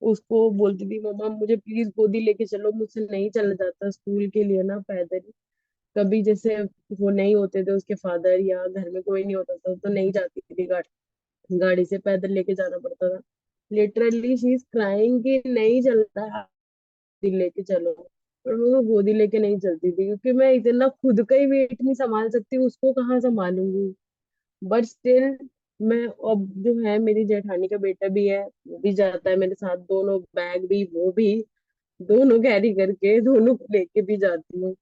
उसको बोलती थी, मम्मा मुझे प्लीज गोदी लेके चलो, मुझसे नहीं चला जाता स्कूल के लिए ना पैदल। कभी जैसे वो नहीं होते थे उसके फादर, या घर में कोई नहीं होता था, तो नहीं जाती थी गाड़ी से, पैदल लेके जाना पड़ता था। लिटरली शी इज क्राइंग कि नहीं चलता है, गोदी लेके चलो। पर मैं वो गोदी लेके नहीं चलती थी, क्योंकि मैं इतना खुद का ही वेट नहीं संभाल सकती, उसको कहाँ संभालूंगी। बट स्टिल मैं, अब जो है मेरी जेठानी का बेटा भी है, वो भी जाता है मेरे साथ, दोनों बैग भी वो भी, दोनों कैरी करके दोनों को लेके भी जाती हूँ।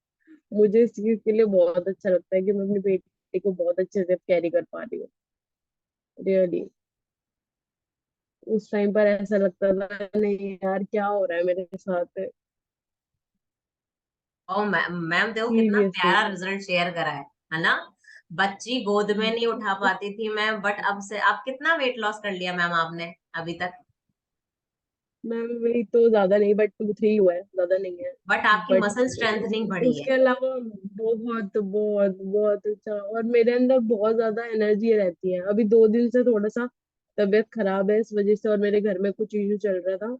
मुझे इस चीज के लिए बहुत अच्छा लगता है कि मैं अपनी बेटी को बहुत अच्छे से कैरी कर पा रही हूँ। रियली उस टाइम पर ऐसा लगता था नहीं यार क्या हो रहा है मेरे साथ। और मैम देखो कितना सीरियसली। प्यारा रिजल्ट शेयर करा है ना। बच्ची गोद में नहीं उठा पाती थी मैम, बट अब से आप कितना वेट लॉस कर लिया मैम आपने अभी तक? मैम वही तो ज्यादा नहीं, बट 2-3 हुआ है, ज्यादा नहीं है। बट आपकी बट मसल स्ट्रेंथनिंग बढ़ी है। उसके अलावा बहुत बहुत बहुत अच्छा, और मेरे अंदर बहुत ज्यादा एनर्जी रहती है। अभी 2 दिन से थोड़ा सा तबीयत खराब है इस वजह से, और मेरे घर में कुछ इश्यू चल रहा था,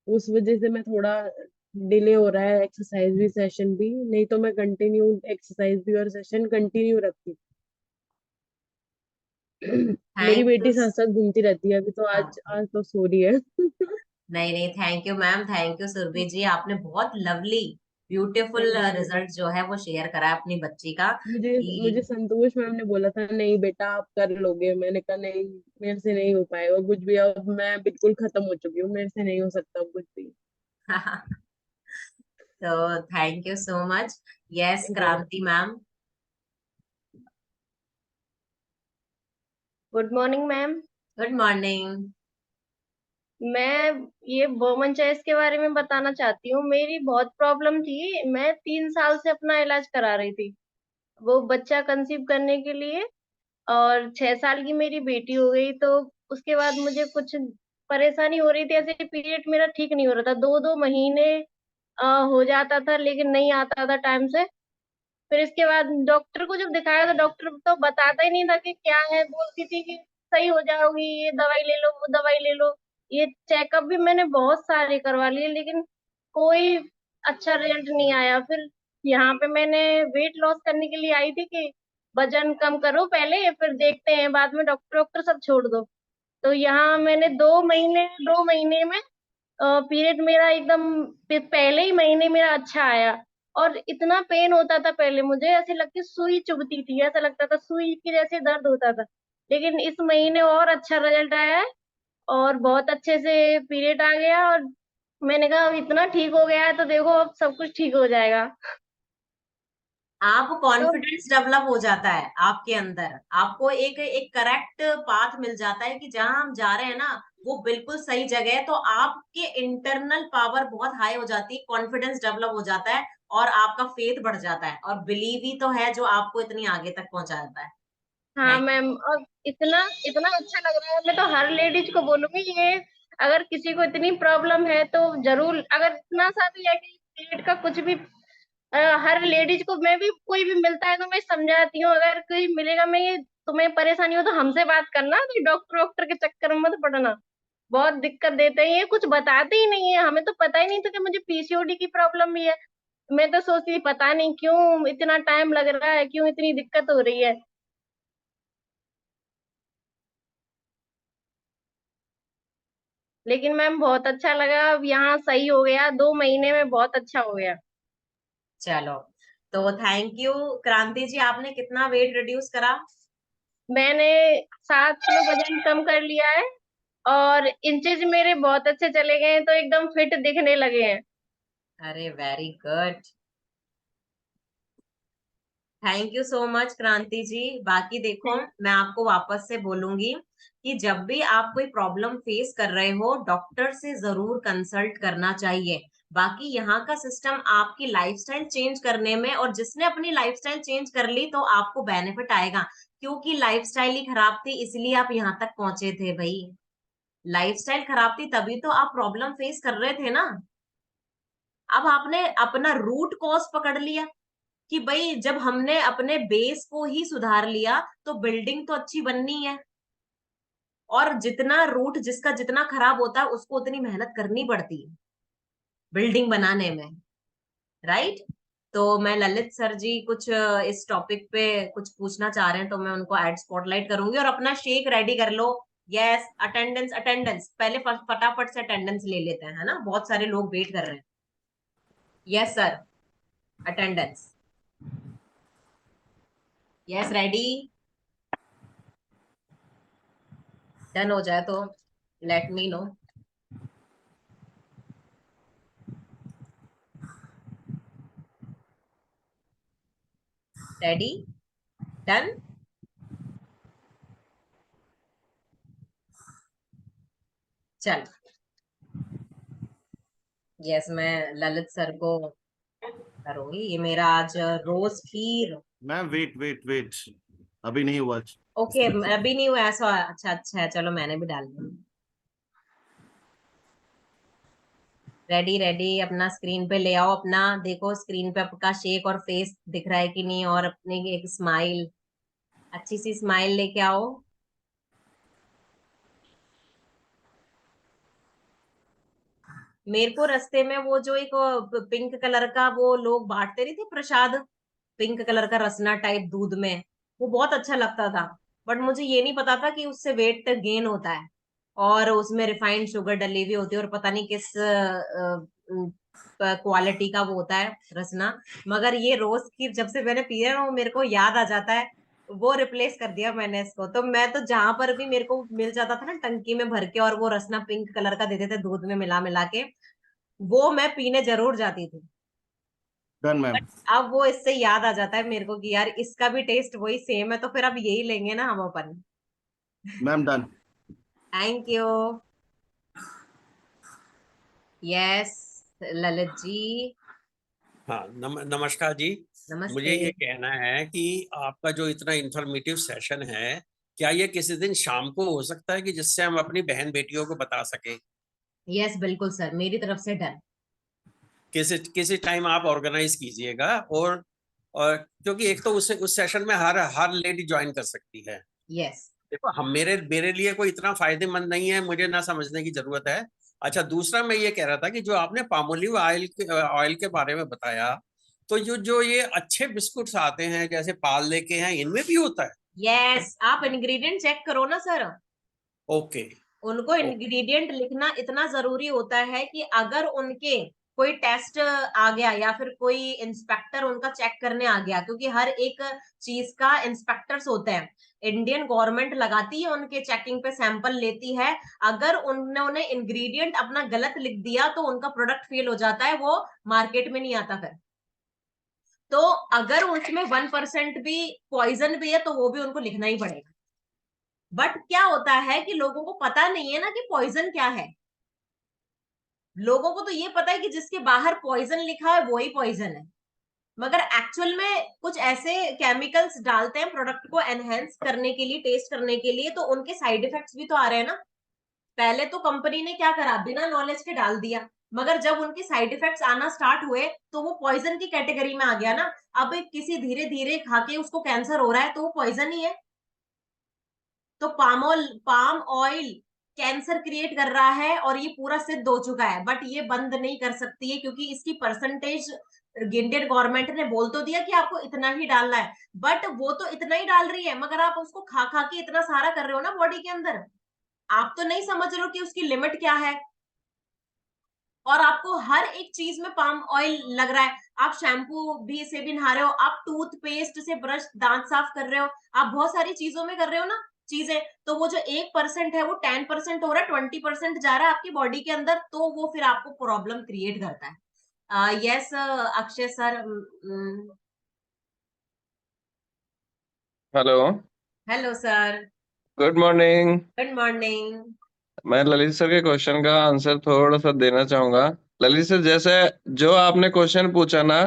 उस वजह से मैं थोड़ा डिले हो रहा है एक्सरसाइज भी, सेशन भी। नहीं तो मैं कंटिन्यू एक्सरसाइज भी और सेशन कंटिन्यू रखती। मेरी थैंक यू। बेटी साथ साथ घूमती रहती है, अभी तो आज आज तो सो रही है। नहीं नहीं, thank you ma'am, thank you Surabhi ji, आपने बहुत lovely beautiful thank you. Result जो है वो शेयर करा है अपनी बच्ची का मुझे कि मुझे संतोष मैम ने बोला था नहीं बेटा आप कर लोगे, मैंने कहा नहीं मेरे से नहीं हो पाएगा कुछ भी, अब मैं बिल्कुल खत्म हो चुकी हूँ, मेरे से नहीं हो सकता अब कुछ भी। तो thank you so much. Yes Kranti ma'am. Good morning ma'am. Good morning. मैं ये वोमन चॉइस के बारे में बताना चाहती हूँ। मेरी बहुत प्रॉब्लम थी, मैं 3 साल से अपना इलाज करा रही थी वो बच्चा कंसीव करने के लिए, और 6 साल की मेरी बेटी हो गई। तो उसके बाद मुझे कुछ परेशानी हो रही थी, ऐसे पीरियड मेरा ठीक नहीं हो रहा था, 2-2 महीने हो जाता था लेकिन नहीं आता था टाइम से। फिर इसके बाद डॉक्टर को जब दिखाया तो डॉक्टर तो बताता ही नहीं था कि क्या है, बोलती थी कि सही हो जाओगी, ये दवाई ले लो वो दवाई ले लो। ये चेकअप भी मैंने बहुत सारे करवा लिए लेकिन कोई अच्छा रिजल्ट नहीं आया। फिर यहाँ पे मैंने वेट लॉस करने के लिए आई थी कि वजन कम करो पहले, फिर देखते हैं बाद में, डॉक्टर डॉक्टर सब छोड़ दो। तो यहाँ मैंने 2 महीने में पीरियड मेरा एकदम पहले ही महीने मेरा अच्छा आया। और इतना पेन होता था पहले, मुझे ऐसे लगती सुई चुभती थी, ऐसा लगता था सुई की जैसे दर्द होता था। लेकिन इस महीने और अच्छा रिजल्ट आया है और बहुत अच्छे से पीरियड आ गया। और मैंने कहा अब इतना ठीक हो गया है तो देखो अब सब कुछ ठीक हो जाएगा। आप तो कॉन्फिडेंस डेवलप हो जाता है आपके अंदर, आपको एक एक करेक्ट पाथ मिल जाता है कि जहां हम जा रहे हैं ना वो बिल्कुल सही जगह है, तो आपके इंटरनल पावर बहुत हाई हो जाती है, कॉन्फिडेंस डेवलप हो जाता है और आपका फेथ बढ़ जाता है, और बिलीव ही तो है जो आपको इतनी आगे तक पहुंचाता हाँ है। मैम, और इतना इतना अच्छा लग रहा है। मैं तो हर लेडीज को बोलूंगी ये, अगर किसी को इतनी प्रॉब्लम है तो जरूर, अगर इतना सा भी है कि पेट का कुछ भी, हर लेडीज को, मैं भी कोई भी मिलता है तो मैं समझाती हूँ, अगर कोई मिलेगा मैं ये तुम्हें परेशानी हो तो हमसे बात करना, तो डॉक्टर डॉक्टर के चक्कर में मत पड़ना। बहुत दिक्कत देते हैं ये, कुछ बताते ही नहीं है, हमें तो पता ही नहीं था कि मुझे पीसीओडी की प्रॉब्लम भी है। मैं तो सोचती पता नहीं क्यों इतना टाइम लग रहा है, क्यों इतनी दिक्कत हो रही है। लेकिन मैम बहुत अच्छा लगा, अब यहाँ सही हो गया, 2 महीने में बहुत अच्छा हो गया। चलो, तो थैंक यू क्रांति जी। आपने कितना वेट रिड्यूस करा? मैंने 7 किलो वजन कम कर लिया है और इंचेज मेरे बहुत अच्छे चले गए हैं, तो एकदम फिट दिखने लगे हैं। अरे very good, thank you so much Kranti ji. बाकी देखो, थैंक मैं आपको वापस से बोलूंगी कि जब भी आप कोई प्रॉब्लम फेस कर रहे हो डॉक्टर से जरूर कंसल्ट करना चाहिए। बाकी यहाँ का सिस्टम आपकी लाइफस्टाइल चेंज करने में, और जिसने अपनी लाइफस्टाइल चेंज कर ली तो आपको बेनिफिट आएगा, क्योंकि लाइफस्टाइल ही खराब थी इसलिए आप यहाँ तक पहुंचे थे भाई। लाइफस्टाइल खराब थी तभी तो आप प्रॉब्लम फेस कर रहे थे ना। अब आपने अपना रूट कॉज पकड़ लिया कि भाई जब हमने अपने बेस को ही सुधार लिया तो बिल्डिंग तो अच्छी बननी है, और जितना रूट जिसका जितना खराब होता है उसको उतनी मेहनत करनी पड़ती है बिल्डिंग बनाने में, राइट? तो मैं ललित सर जी कुछ इस टॉपिक पे कुछ पूछना चाह रहे हैं तो मैं उनको एड स्पॉटलाइट करूंगी, और अपना शेक रेडी कर लो। यस, अटेंडेंस अटेंडेंस पहले फटाफट से अटेंडेंस ले लेते हैं, है ना, बहुत सारे लोग वेट कर रहे हैं। Yes sir, attendance. Yes, ready? Done हो जाए तो let me know. Ready? Done? चल, यस, मैं ललित सर को करूंगी। ये मेरा आज रोज खीर। मैम वेट वेट वेट, अभी नहीं हुआ। ओके, अभी नहीं हुआ ऐसा? अच्छा अच्छा है, चलो मैंने भी डाल दिया। रेडी रेडी, अपना स्क्रीन पे ले आओ अपना। देखो स्क्रीन पे आपका शेक और फेस दिख रहा है कि नहीं, और अपनी एक स्माइल, अच्छी सी स्माइल लेके आओ। मेरे को रास्ते में वो जो एक पिंक कलर का वो लोग बांटते नहीं थे प्रसाद, पिंक कलर का रसना टाइप दूध में, वो बहुत अच्छा लगता था। बट मुझे ये नहीं पता था कि उससे वेट गेन होता है, और उसमें रिफाइंड शुगर डली हुई होती है, और पता नहीं किस क्वालिटी का वो होता है रसना। मगर ये रोज खीर जब से मैंने पिया है ना, वो मेरे को याद आ जाता है। वो रिप्लेस कर दिया मैंने इसको। तो मैं तो जहां पर भी मेरे को मिल जाता था ना टंकी में भर के, और वो रसना पिंक कलर का देते थे दूध में मिला मिला के, वो मैं पीने जरूर जाती थी। Done ma'am. अब वो इससे याद आ जाता है मेरे को कि यार इसका भी टेस्ट वही सेम है, तो फिर अब यही लेंगे ना हम अपन। Ma'am done. Thank you. Yes, Lalit ji. हाँ, नमस्कार जी। नमस्ते। मुझे ये कहना है कि आपका जो इतना इंफॉर्मेटिव सेशन है, क्या ये किसी दिन शाम को हो सकता है कि जिससे हम अपनी बहन बेटियों को बता सकें? यस बिल्कुल सर, मेरी तरफ से डन। किसी किसी टाइम आप ऑर्गेनाइज कीजिएगा। और क्योंकि एक तो उस सेशन में हर लेडी ज्वाइन कर सकती है। यस। देखो, हम मेरे मेरे लिए कोई इतना फायदेमंद नहीं है, मुझे ना समझने की जरूरत है। अच्छा, दूसरा मैं ये कह रहा था कि जो आपने पामोलिव ऑयल के बारे में बताया, तो जो जो ये अच्छे बिस्कुट्स आते हैं जैसे पार्ले के हैं, इनमें भी होता है? यस, आप इंग्रेडिएंट चेक करो ना सर। ओके। उनको इंग्रेडिएंट लिखना इतना जरूरी होता है कि अगर उनके कोई टेस्ट आ गया, या फिर कोई इंस्पेक्टर उनका चेक करने आ गया, क्योंकि हर एक चीज का इंस्पेक्टर्स होते हैं, इंडियन गवर्नमेंट लगाती है उनके, चेकिंग पे सैंपल लेती है। अगर उन्होंने इंग्रेडिएंट अपना गलत लिख दिया तो उनका प्रोडक्ट फेल हो जाता है, वो मार्केट में नहीं आता फिर। तो अगर उसमें 1% भी पॉइजन भी है तो वो भी उनको लिखना ही पड़ेगा। बट क्या होता है कि लोगों को पता नहीं है ना कि पॉइजन क्या है। लोगों को तो ये पता है कि जिसके बाहर पॉइजन लिखा है वो ही पॉइजन है, मगर एक्चुअल में कुछ ऐसे केमिकल्स डालते हैं प्रोडक्ट को एनहेंस करने के लिए, टेस्ट करने के लिए, तो उनके साइड इफेक्ट्स भी तो आ रहे हैं ना। पहले तो कंपनी ने क्या करा, बिना नॉलेज के डाल दिया, मगर जब उनके साइड इफेक्ट्स आना स्टार्ट हुए तो वो पॉइजन की कैटेगरी में आ गया ना। अब किसी धीरे धीरे खा के उसको कैंसर हो रहा है तो वो पॉइजन ही है। तो पाम ऑयल कैंसर क्रिएट कर रहा है, और ये पूरा सिद्ध हो चुका है। बट ये बंद नहीं कर सकती है, क्योंकि इसकी परसेंटेज इंडियन गवर्नमेंट ने बोल तो दिया कि आपको इतना ही डालना है, बट वो तो इतना ही डाल रही है, मगर आप उसको खा खा के इतना सारा कर रहे हो ना बॉडी के अंदर। आप तो नहीं समझ रहे हो कि उसकी लिमिट क्या है। और आपको हर एक चीज में पाम ऑयल लग रहा है। आप शैम्पू भी से भी नहा रहे हो, आप टूथपेस्ट से ब्रश दांत साफ कर रहे हो, आप बहुत सारी चीजों में कर रहे हो ना चीजें। तो वो जो 1% है वो 10% हो रहा है, 20% जा रहा है आपकी बॉडी के अंदर, तो वो फिर आपको प्रॉब्लम क्रिएट करता है। Yes Akshay sir. Hello. Hello sir. Good morning. Good morning. मैं ललित सर के क्वेश्चन का आंसर थोड़ा सा देना चाहूंगा। ललित सर, जैसे जो आपने क्वेश्चन पूछा ना,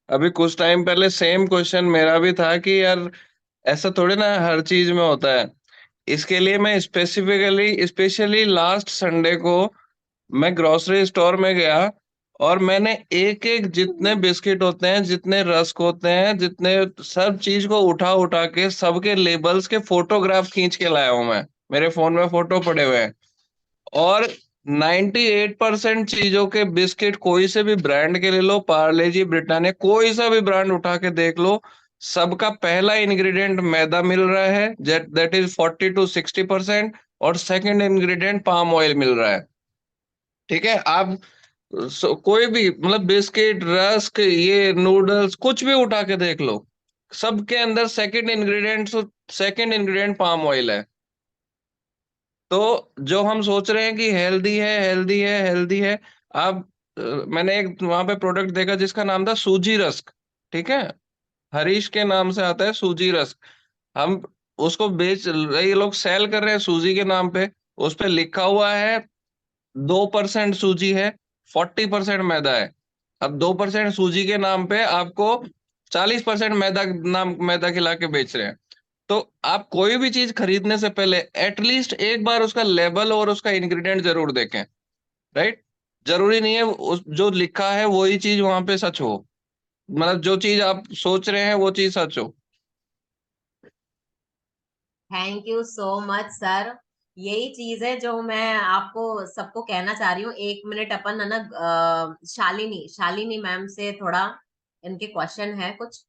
अभी कुछ टाइम पहले सेम क्वेश्चन मेरा भी था कि यार ऐसा थोड़ी ना हर चीज में होता है। इसके लिए मैं स्पेशली लास्ट संडे को मैं ग्रोसरी स्टोर में गया, और मैंने एक एक जितने बिस्किट होते हैं, जितने रस्क होते हैं, जितने सब चीज को उठा उठा के सबके लेबल्स के फोटोग्राफ खींच के लाया हूं मैं। मेरे फोन में फोटो पड़े हुए हैं। और 98% चीजों के बिस्किट, कोई से भी ब्रांड के ले लो, पार्ले जी, ब्रिटानिया, कोई सा भी ब्रांड उठा के देख लो, सबका पहला इंग्रेडिएंट मैदा मिल रहा है, दैट इज 40 to 60%, और सेकंड इंग्रेडिएंट पाम ऑयल मिल रहा है। ठीक है, आप कोई भी मतलब बिस्किट, रस्क, ये नूडल्स, कुछ भी उठा के देख लो, सबके अंदर सेकंड इंग्रेडिएंट पाम ऑयल है। तो जो हम सोच रहे हैं कि हेल्दी है, हेल्दी है, हेल्दी है, आप मैंने एक वहां पे प्रोडक्ट देखा जिसका नाम था सूजी रस्क। ठीक है, हरीश के नाम से आता है सूजी रस्क। हम उसको बेच, ये लोग सेल कर रहे हैं सूजी के नाम पे। उस पे लिखा हुआ है 2% सूजी है, 40% मैदा है। अब 2% सूजी के नाम पे आपको 40% मैदा खिला के बेच रहे हैं। तो आप कोई भी चीज खरीदने से पहले एटलीस्ट एक बार उसका लेबल और उसका इंग्रेडिएंट जरूर देखें, राइट। जरूरी नहीं है उस जो लिखा है वही चीज वहां पे सच हो, मतलब जो चीज आप सोच रहे हैं वो चीज सच हो। Thank you so much sir. यही चीज है जो मैं आपको सबको कहना चाह रही हूँ। 1 मिनट अपन है ना, शालिनी मैम से थोड़ा इनके क्वेश्चन है कुछ।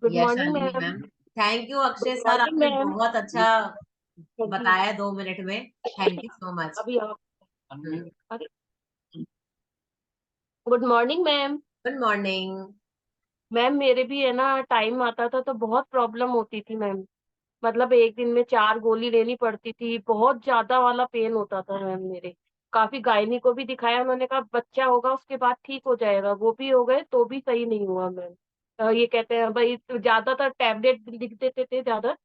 Good yes morning Shalini ma'am. Ma'am. Thank you Akshay good sir, morning आपने मैम। बहुत अच्छा थैंक यू। बताया 2 मिनट में। Thank you so much. अभी आप good morning ma'am. Good morning. Ma'am मेरे भी है ना टाइम आता था तो बहुत प्रॉब्लम होती थी मैम। मतलब एक दिन में 4 गोली लेनी पड़ती थी, बहुत ज्यादा वाला पेन होता था मैम मेरे। काफी गायनी को भी दिखाया, उन्होंने कहा बच्चा होगा उसके बाद ठीक हो जाएगा, वो भी हो गए तो भी सही नहीं हुआ मैम। ये कहते हैं भाई तो ज्यादातर टैबलेट लिख देते थे ज्यादा।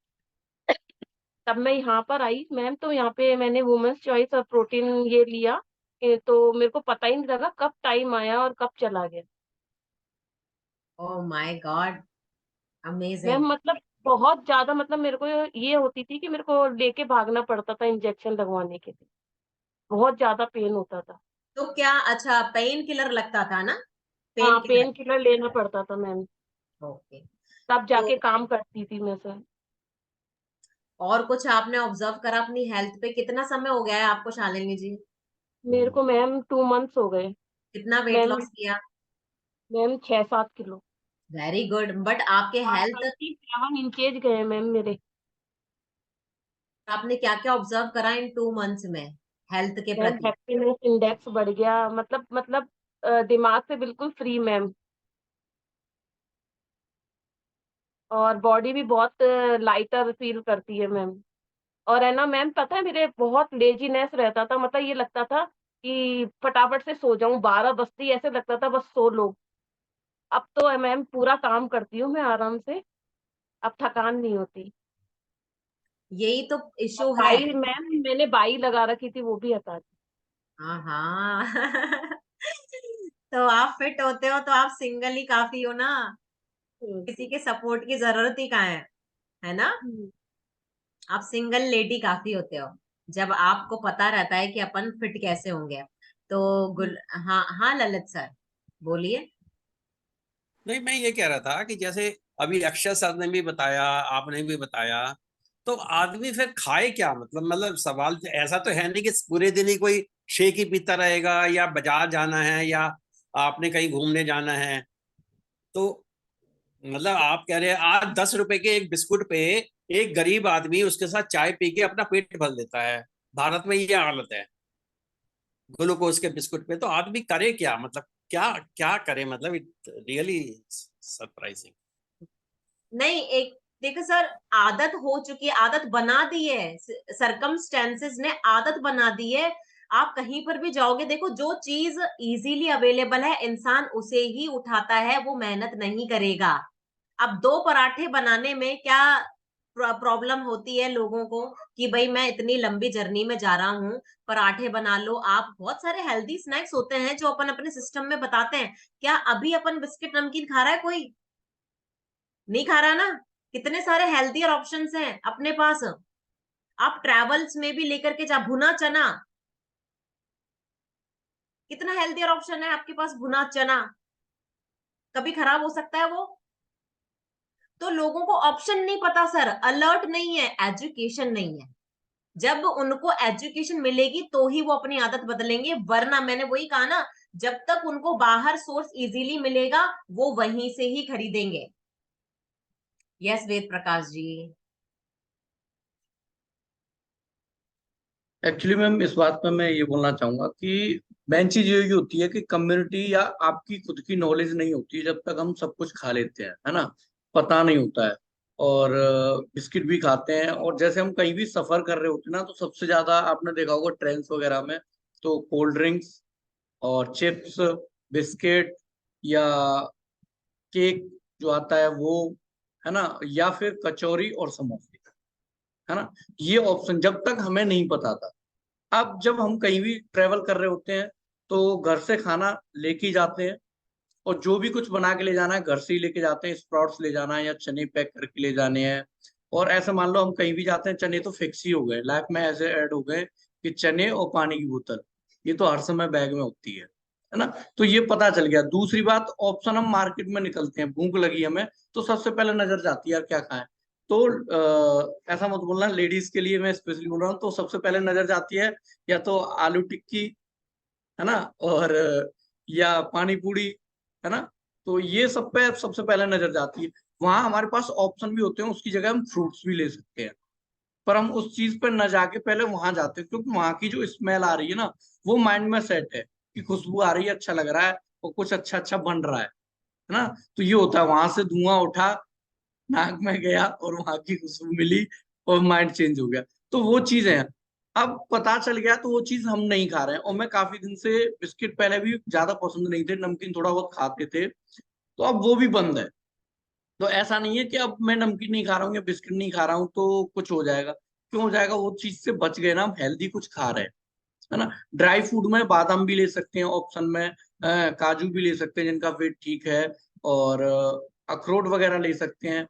तब मैं यहाँ पर आई मैम, तो यहाँ पे मैंने वुमेन्स चॉइस और प्रोटीन ये लिया। तो मेरे को पता ही नहीं लगा कब टाइम आया और कब चला गया। Oh my God, ma'am amazing. मतलब बहुत ज्यादा, मतलब मेरे को ये होती थी कि मेरे को लेके भागना पड़ता था इंजेक्शन लगवाने के लिए। बहुत ज्यादा पेन होता था। तो क्या, अच्छा पेन किलर लगता था ना? पेन हाँ किलर। पेन किलर लेना पड़ता था मैम। ओके। तब तो जाके काम करती थी मैं सर। और कुछ आपने ऑब्जर्व करा अपनी हेल्थ पे? कितना समय हो गया है आपको शालिनी जी? मेरे को मैम 2 मंथ्स हो गए। कितना वेट मैम लॉस किया? Ma'am 6-7 kilo. Very good. But आपके हाँ हेल्थ, 37 इंचेज गए मैम मेरे। आपने क्या क्या ऑब्जर्व करा इन 2 मंथ्स में हेल्थ के मैम प्रति? हैप्पीनेस इंडेक्स बढ़ गया, मतलब दिमाग से बिल्कुल फ्री मैम। और बॉडी भी बहुत लाइटर फील करती है मैम। और है ना मैम, पता है मेरे बहुत लेजीनेस रहता था, मतलब ये लगता था कि फटाफट से सो जाऊं, 12 बजती ऐसे लगता था बस सो लो। अब तो है मैम पूरा काम करती हूँ मैं आराम से। अब थकान नहीं होती। यही तो और इशू है। बाई मैम, मैंने बाई लगा रखी थी वो भी हटा दी। हाँ हाँ। तो आप फिट होते हो तो आप सिंगल ही काफी हो ना, किसी के सपोर्ट की जरूरत ही कहाँ है ना? हम्म। आप सिंगल लेडी काफी होते हो जब आपको पता रहता है कि अपन फिट कैसे होंगे। तो हम्म। गुल, हाँ हाँ ललित सर बोलिए। नहीं, मैं ये कह रहा था कि जैसे अभी अक्षय सर ने भी बताया, आपने भी बताया, तो आदमी फिर खाए क्या? मतलब सवाल तो ऐसा तो है नहीं कि पूरे दिन ही कोई शेक ही पीता रहेगा, या बाजार जाना है, या आपने कहीं घूमने जाना है। तो मतलब आप कह रहे हैं आज 10 रुपए के एक बिस्कुट पे एक गरीब आदमी उसके साथ चाय पी के अपना पेट भर लेता है। भारत में ये हालत है ग्लूकोज के बिस्कुट पे। तो आदमी करे क्या? मतलब क्या क्या करे? मतलब इट रियली सरप्राइजिंग। नहीं, एक देखो सर, आदत हो चुकी है, आदत बना दी है, सरकमस्टेंसेस ने आदत बना दी है। आप कहीं पर भी जाओगे, देखो जो चीज इजीली अवेलेबल है इंसान उसे ही उठाता है, वो मेहनत नहीं करेगा। अब 2 पराठे बनाने में क्या प्रॉब्लम होती है लोगों को कि भाई मैं इतनी लंबी जर्नी में जा रहा हूँ, पराठे बना लो। आप बहुत सारे हेल्दी स्नैक्स होते हैं जो अपन अपने सिस्टम में बताते हैं। क्या अभी अपन बिस्किट नमकीन खा रहा है कोई? नहीं खा रहा ना। कितने सारे हेल्थियर ऑप्शंस हैं अपने पास। आप ट्रेवल्स में भी लेकर के जा, भुना चना, कितना हेल्थियर ऑप्शन है आपके पास, भुना चना। कभी खराब हो सकता है वो? तो लोगों को ऑप्शन नहीं पता सर, अलर्ट नहीं है, एजुकेशन नहीं है। जब उनको एजुकेशन मिलेगी तो ही वो अपनी आदत बदलेंगे, वरना मैंने वही कहा ना, जब तक उनको बाहर सोर्स इजीली मिलेगा वो वहीं से ही खरीदेंगे। यस वेद प्रकाश जी। एक्चुअली मैम इस बात में मैं ये बोलना चाहूंगा कि मेन चीज ये होती है कि कम्युनिटी या आपकी खुद की नॉलेज नहीं होती है जब तक हम सब कुछ खा लेते हैं, है ना। पता नहीं होता है। और बिस्किट भी खाते हैं, और जैसे हम कहीं भी सफर कर रहे होते हैं ना, तो सबसे ज्यादा आपने देखा होगा ट्रेन्स वगैरह में तो कोल्ड ड्रिंक्स और चिप्स, बिस्किट या केक जो आता है वो, है ना, या फिर कचौरी और समोसे, है ना। ये ऑप्शन जब तक हमें नहीं पता था, अब जब हम कहीं भी ट्रेवल कर रहे होते हैं तो घर से खाना लेके ही जाते हैं, और जो भी कुछ बना के ले जाना है घर से ही लेके जाते हैं। स्प्राउट्स ले जाना है या चने पैक करके ले जाने हैं। और ऐसा मान लो हम कहीं भी जाते हैं, चने तो फिक्स ही हो गए, लाइफ में ऐसे ऐड हो गए कि चने और पानी की बोतल ये तो हर समय बैग में होती है ना। तो ये पता चल गया। दूसरी बात, ऑप्शन, हम मार्केट में निकलते हैं, भूख लगी हमें तो सबसे पहले नजर जाती है यार क्या खाएं। तो ऐसा मत बोलना, लेडीज के लिए मैं स्पेशली बोल रहा हूँ, तो सबसे पहले नजर जाती है या तो आलू टिक्की, है ना, और या पानी पूरी, है ना। तो ये सब पे सबसे पहले नजर जाती है। वहां हमारे पास ऑप्शन भी होते हैं, उसकी जगह हम फ्रूट्स भी ले सकते हैं, पर हम उस चीज पर न जाके पहले वहां जाते हैं, क्योंकि वहां की जो स्मेल आ रही है ना, वो माइंड में सेट है कि खुशबू आ रही है, अच्छा लग रहा है और कुछ अच्छा अच्छा बन रहा है ना। तो ये होता है, वहां से धुआं उठा, नाक में गया और वहां की खुशबू मिली और माइंड चेंज हो गया। तो वो चीजें हैं। अब पता चल गया तो वो चीज हम नहीं खा रहे हैं। और मैं काफी दिन से बिस्किट पहले भी ज्यादा पसंद नहीं थे, नमकीन थोड़ा बहुत खाते थे, तो अब वो भी बंद है। तो ऐसा नहीं है कि अब मैं नमकीन नहीं खा रहा हूँ या बिस्किट नहीं खा रहा हूँ तो कुछ हो जाएगा। क्यों हो जाएगा, वो चीज से बच गए ना, हम हेल्दी कुछ खा रहे हैं, है ना। ड्राई फूड में बादाम भी ले सकते हैं ऑप्शन में, काजू भी ले सकते हैं जिनका वेट ठीक है, और अखरोट वगैरह ले सकते हैं,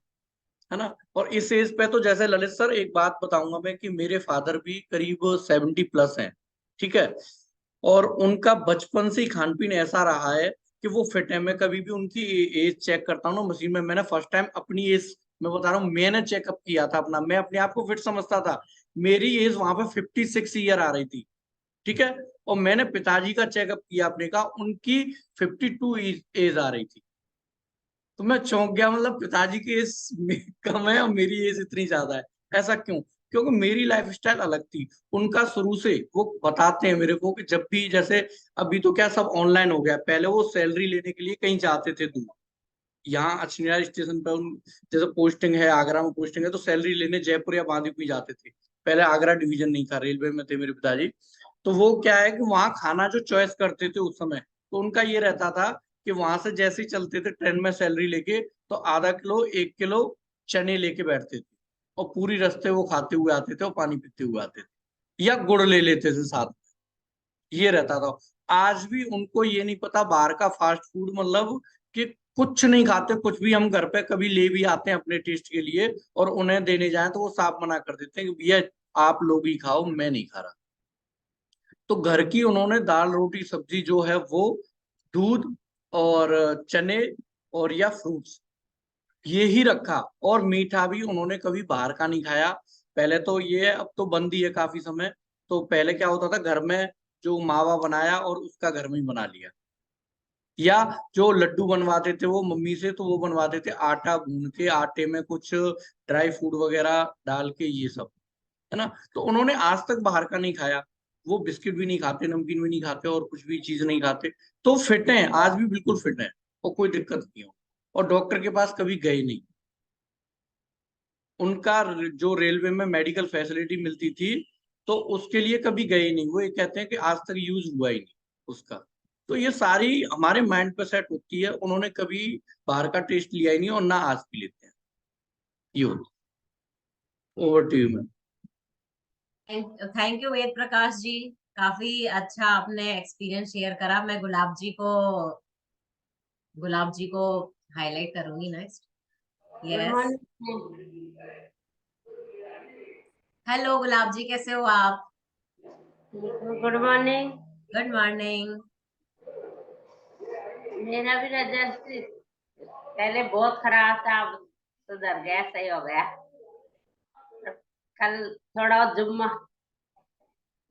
है ना। और इस एज पे तो जैसे ललित सर एक बात बताऊंगा मैं कि मेरे फादर भी करीब 70+ हैं, ठीक है। और उनका बचपन से ही खान पीन ऐसा रहा है कि वो फिट है। मैं कभी भी उनकी एज चेक करता हूँ ना मशीन में, मैंने फर्स्ट टाइम अपनी एज, मैं बता रहा हूँ, मैंने चेकअप किया था अपना, मैं अपने आप को फिट समझता था। मेरी एज वहां पे 56 ईयर आ रही थी, ठीक है। और मैंने पिताजी का चेकअप किया अपने का, उनकी 52 एज आ रही थी। तो मैं चौंक गया, मतलब पिताजी की एज कम है और मेरी एज इतनी ज्यादा है। ऐसा क्यों? क्योंकि मेरी लाइफ स्टाइल अलग थी। उनका शुरू से, वो बताते हैं मेरे को कि जब भी, जैसे अभी तो क्या सब ऑनलाइन हो गया, पहले वो सैलरी लेने के लिए कहीं जाते थे दूर, यहाँ अछनियार स्टेशन पर जैसे पोस्टिंग है, आगरा में पोस्टिंग है, तो सैलरी लेने जयपुर या बांदीकुई जाते थे। पहले आगरा डिवीजन नहीं था, रेलवे में थे मेरे पिताजी। तो वो क्या है कि वहाँ खाना जो चॉइस करते थे उस समय, तो उनका ये रहता था कि वहां से जैसे ही चलते थे ट्रेन में सैलरी लेके, तो आधा किलो 1 किलो चने लेके बैठते थे, और पूरी रास्ते वो खाते हुए आते थे और पानी पीते हुए आते थे, या गुड़ ले लेते थे साथ में। ये रहता था। आज भी उनको ये नहीं पता बाहर का फास्ट फूड मतलब कि कुछ नहीं खाते। कुछ भी हम घर पे कभी ले भी आते हैं अपने टेस्ट के लिए और उन्हें देने जाएं तो वो साफ मना कर देते हैं कि भैया आप लोग ही खाओ, मैं नहीं खा रहा। तो घर की उन्होंने दाल रोटी सब्जी जो है वो, दूध और चने और या फ्रूट्स, ये ही रखा। और मीठा भी उन्होंने कभी बाहर का नहीं खाया। पहले तो ये है, अब तो बंद ही है काफी समय। तो पहले क्या होता था, घर में जो मावा बनाया और उसका घर में ही बना लिया, या जो लड्डू बनवाते थे वो मम्मी से, तो वो बनवाते थे आटा गूंद के, आटे में कुछ ड्राई फ्रूट वगैरह डाल के, ये सब, है ना। तो उन्होंने आज तक बाहर का नहीं खाया। वो बिस्किट भी नहीं खाते, नमकीन भी नहीं खाते और कुछ भी चीज नहीं खाते। तो फिट हैं, आज भी बिल्कुल फिट हैं और कोई दिक्कत नहीं हो। और डॉक्टर के पास कभी गए नहीं। उनका जो रेलवे में मेडिकल फैसिलिटी मिलती थी तो उसके लिए कभी गए नहीं। वो ये कहते हैं कि आज तक यूज हुआ ही नहीं उसका। तो ये सारी हमारे माइंड पे सेट होती है। उन्होंने कभी बाहर का टेस्ट लिया ही नहीं और ना आज भी लेते हैं। ये होता। Over to you ma'am. Thank you Ved Prakash ji, काफी अच्छा आपने एक्सपीरियंस शेयर करा। मैं गुलाब जी को हाईलाइट करूंगी नेक्स्ट। यस, हेलो गुलाब जी, कैसे हो आप? Good morning. Good morning. मेरा भी रिजल्ट पहले बहुत खराब था, अब सुधर गया, सही हो गया। कल थोड़ा जुम्मा,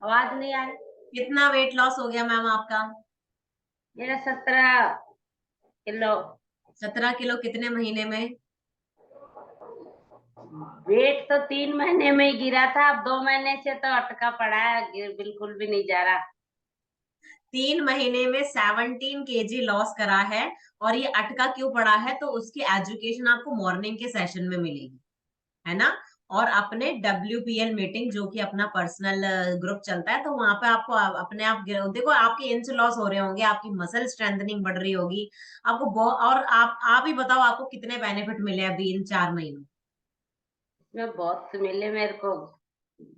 आवाज नहीं आ रही। कितना वेट लॉस हो गया मैम आपका? मेरा 17 किलो। 17 किलो कितने महीने में? वेट तो 3 महीने में ही गिरा था, अब 2 महीने से तो अटका पड़ा है, बिल्कुल भी नहीं जा रहा। 3 महीने में 17 kg लॉस करा है। और ये अटका क्यों पड़ा है, तो उसकी एजुकेशन आपको मॉर्निंग के सेशन में मिलेगी, है ना। और अपने WPL मीटिंग, जो कि अपना पर्सनल ग्रुप चलता है, तो वहां पे आपको अपने आप देखो, आपके इंच लॉस हो रहे होंगे, आपकी मसल स्ट्रेंथनिंग बढ़ रही होगी आपको। और आप ही बताओ आपको कितने बेनिफिट मिले अभी इन 4 महीनों? इसमें बहुत मिले मेरे को।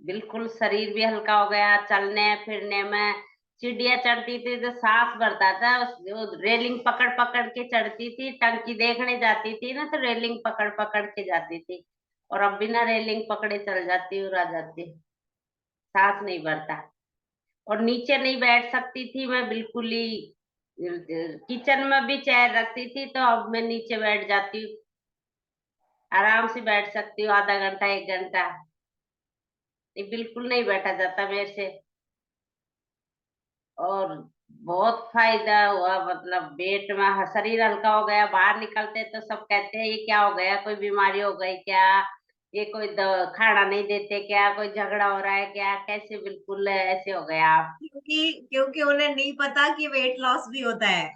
बिल्कुल शरीर भी हल्का हो गया, चलने फिरने में। सीढ़ियाँ चढ़ती थी तो सांस भरता था, वो रेलिंग पकड़ पकड़ के चढ़ती थी, टंकी देखने जाती थी ना तो रेलिंग पकड़ पकड़ के जाती थी, और अब बिना रेलिंग पकड़े चल जाती और आ जाती, सांस नहीं भरता। और नीचे नहीं बैठ सकती थी मैं बिल्कुल ही, किचन में भी चेयर रखती थी तो अब मैं नीचे बैठ जाती हूँ, आराम से बैठ सकती हूँ आधा घंटा 1 घंटा। ये बिल्कुल नहीं बैठा जाता मेरे से। और बहुत फायदा हुआ, मतलब पेट में शरीर हल्का हो गया, बाहर निकलते तो सब कहते हैं ये क्या हो गया, कोई बीमारी हो गई क्या, ये कोई खाना नहीं देते क्या, कोई झगड़ा हो रहा है क्या, कैसे बिल्कुल ऐसे हो गया आप। क्योंकि क्योंकि उन्हें नहीं पता कि वेट लॉस भी होता है।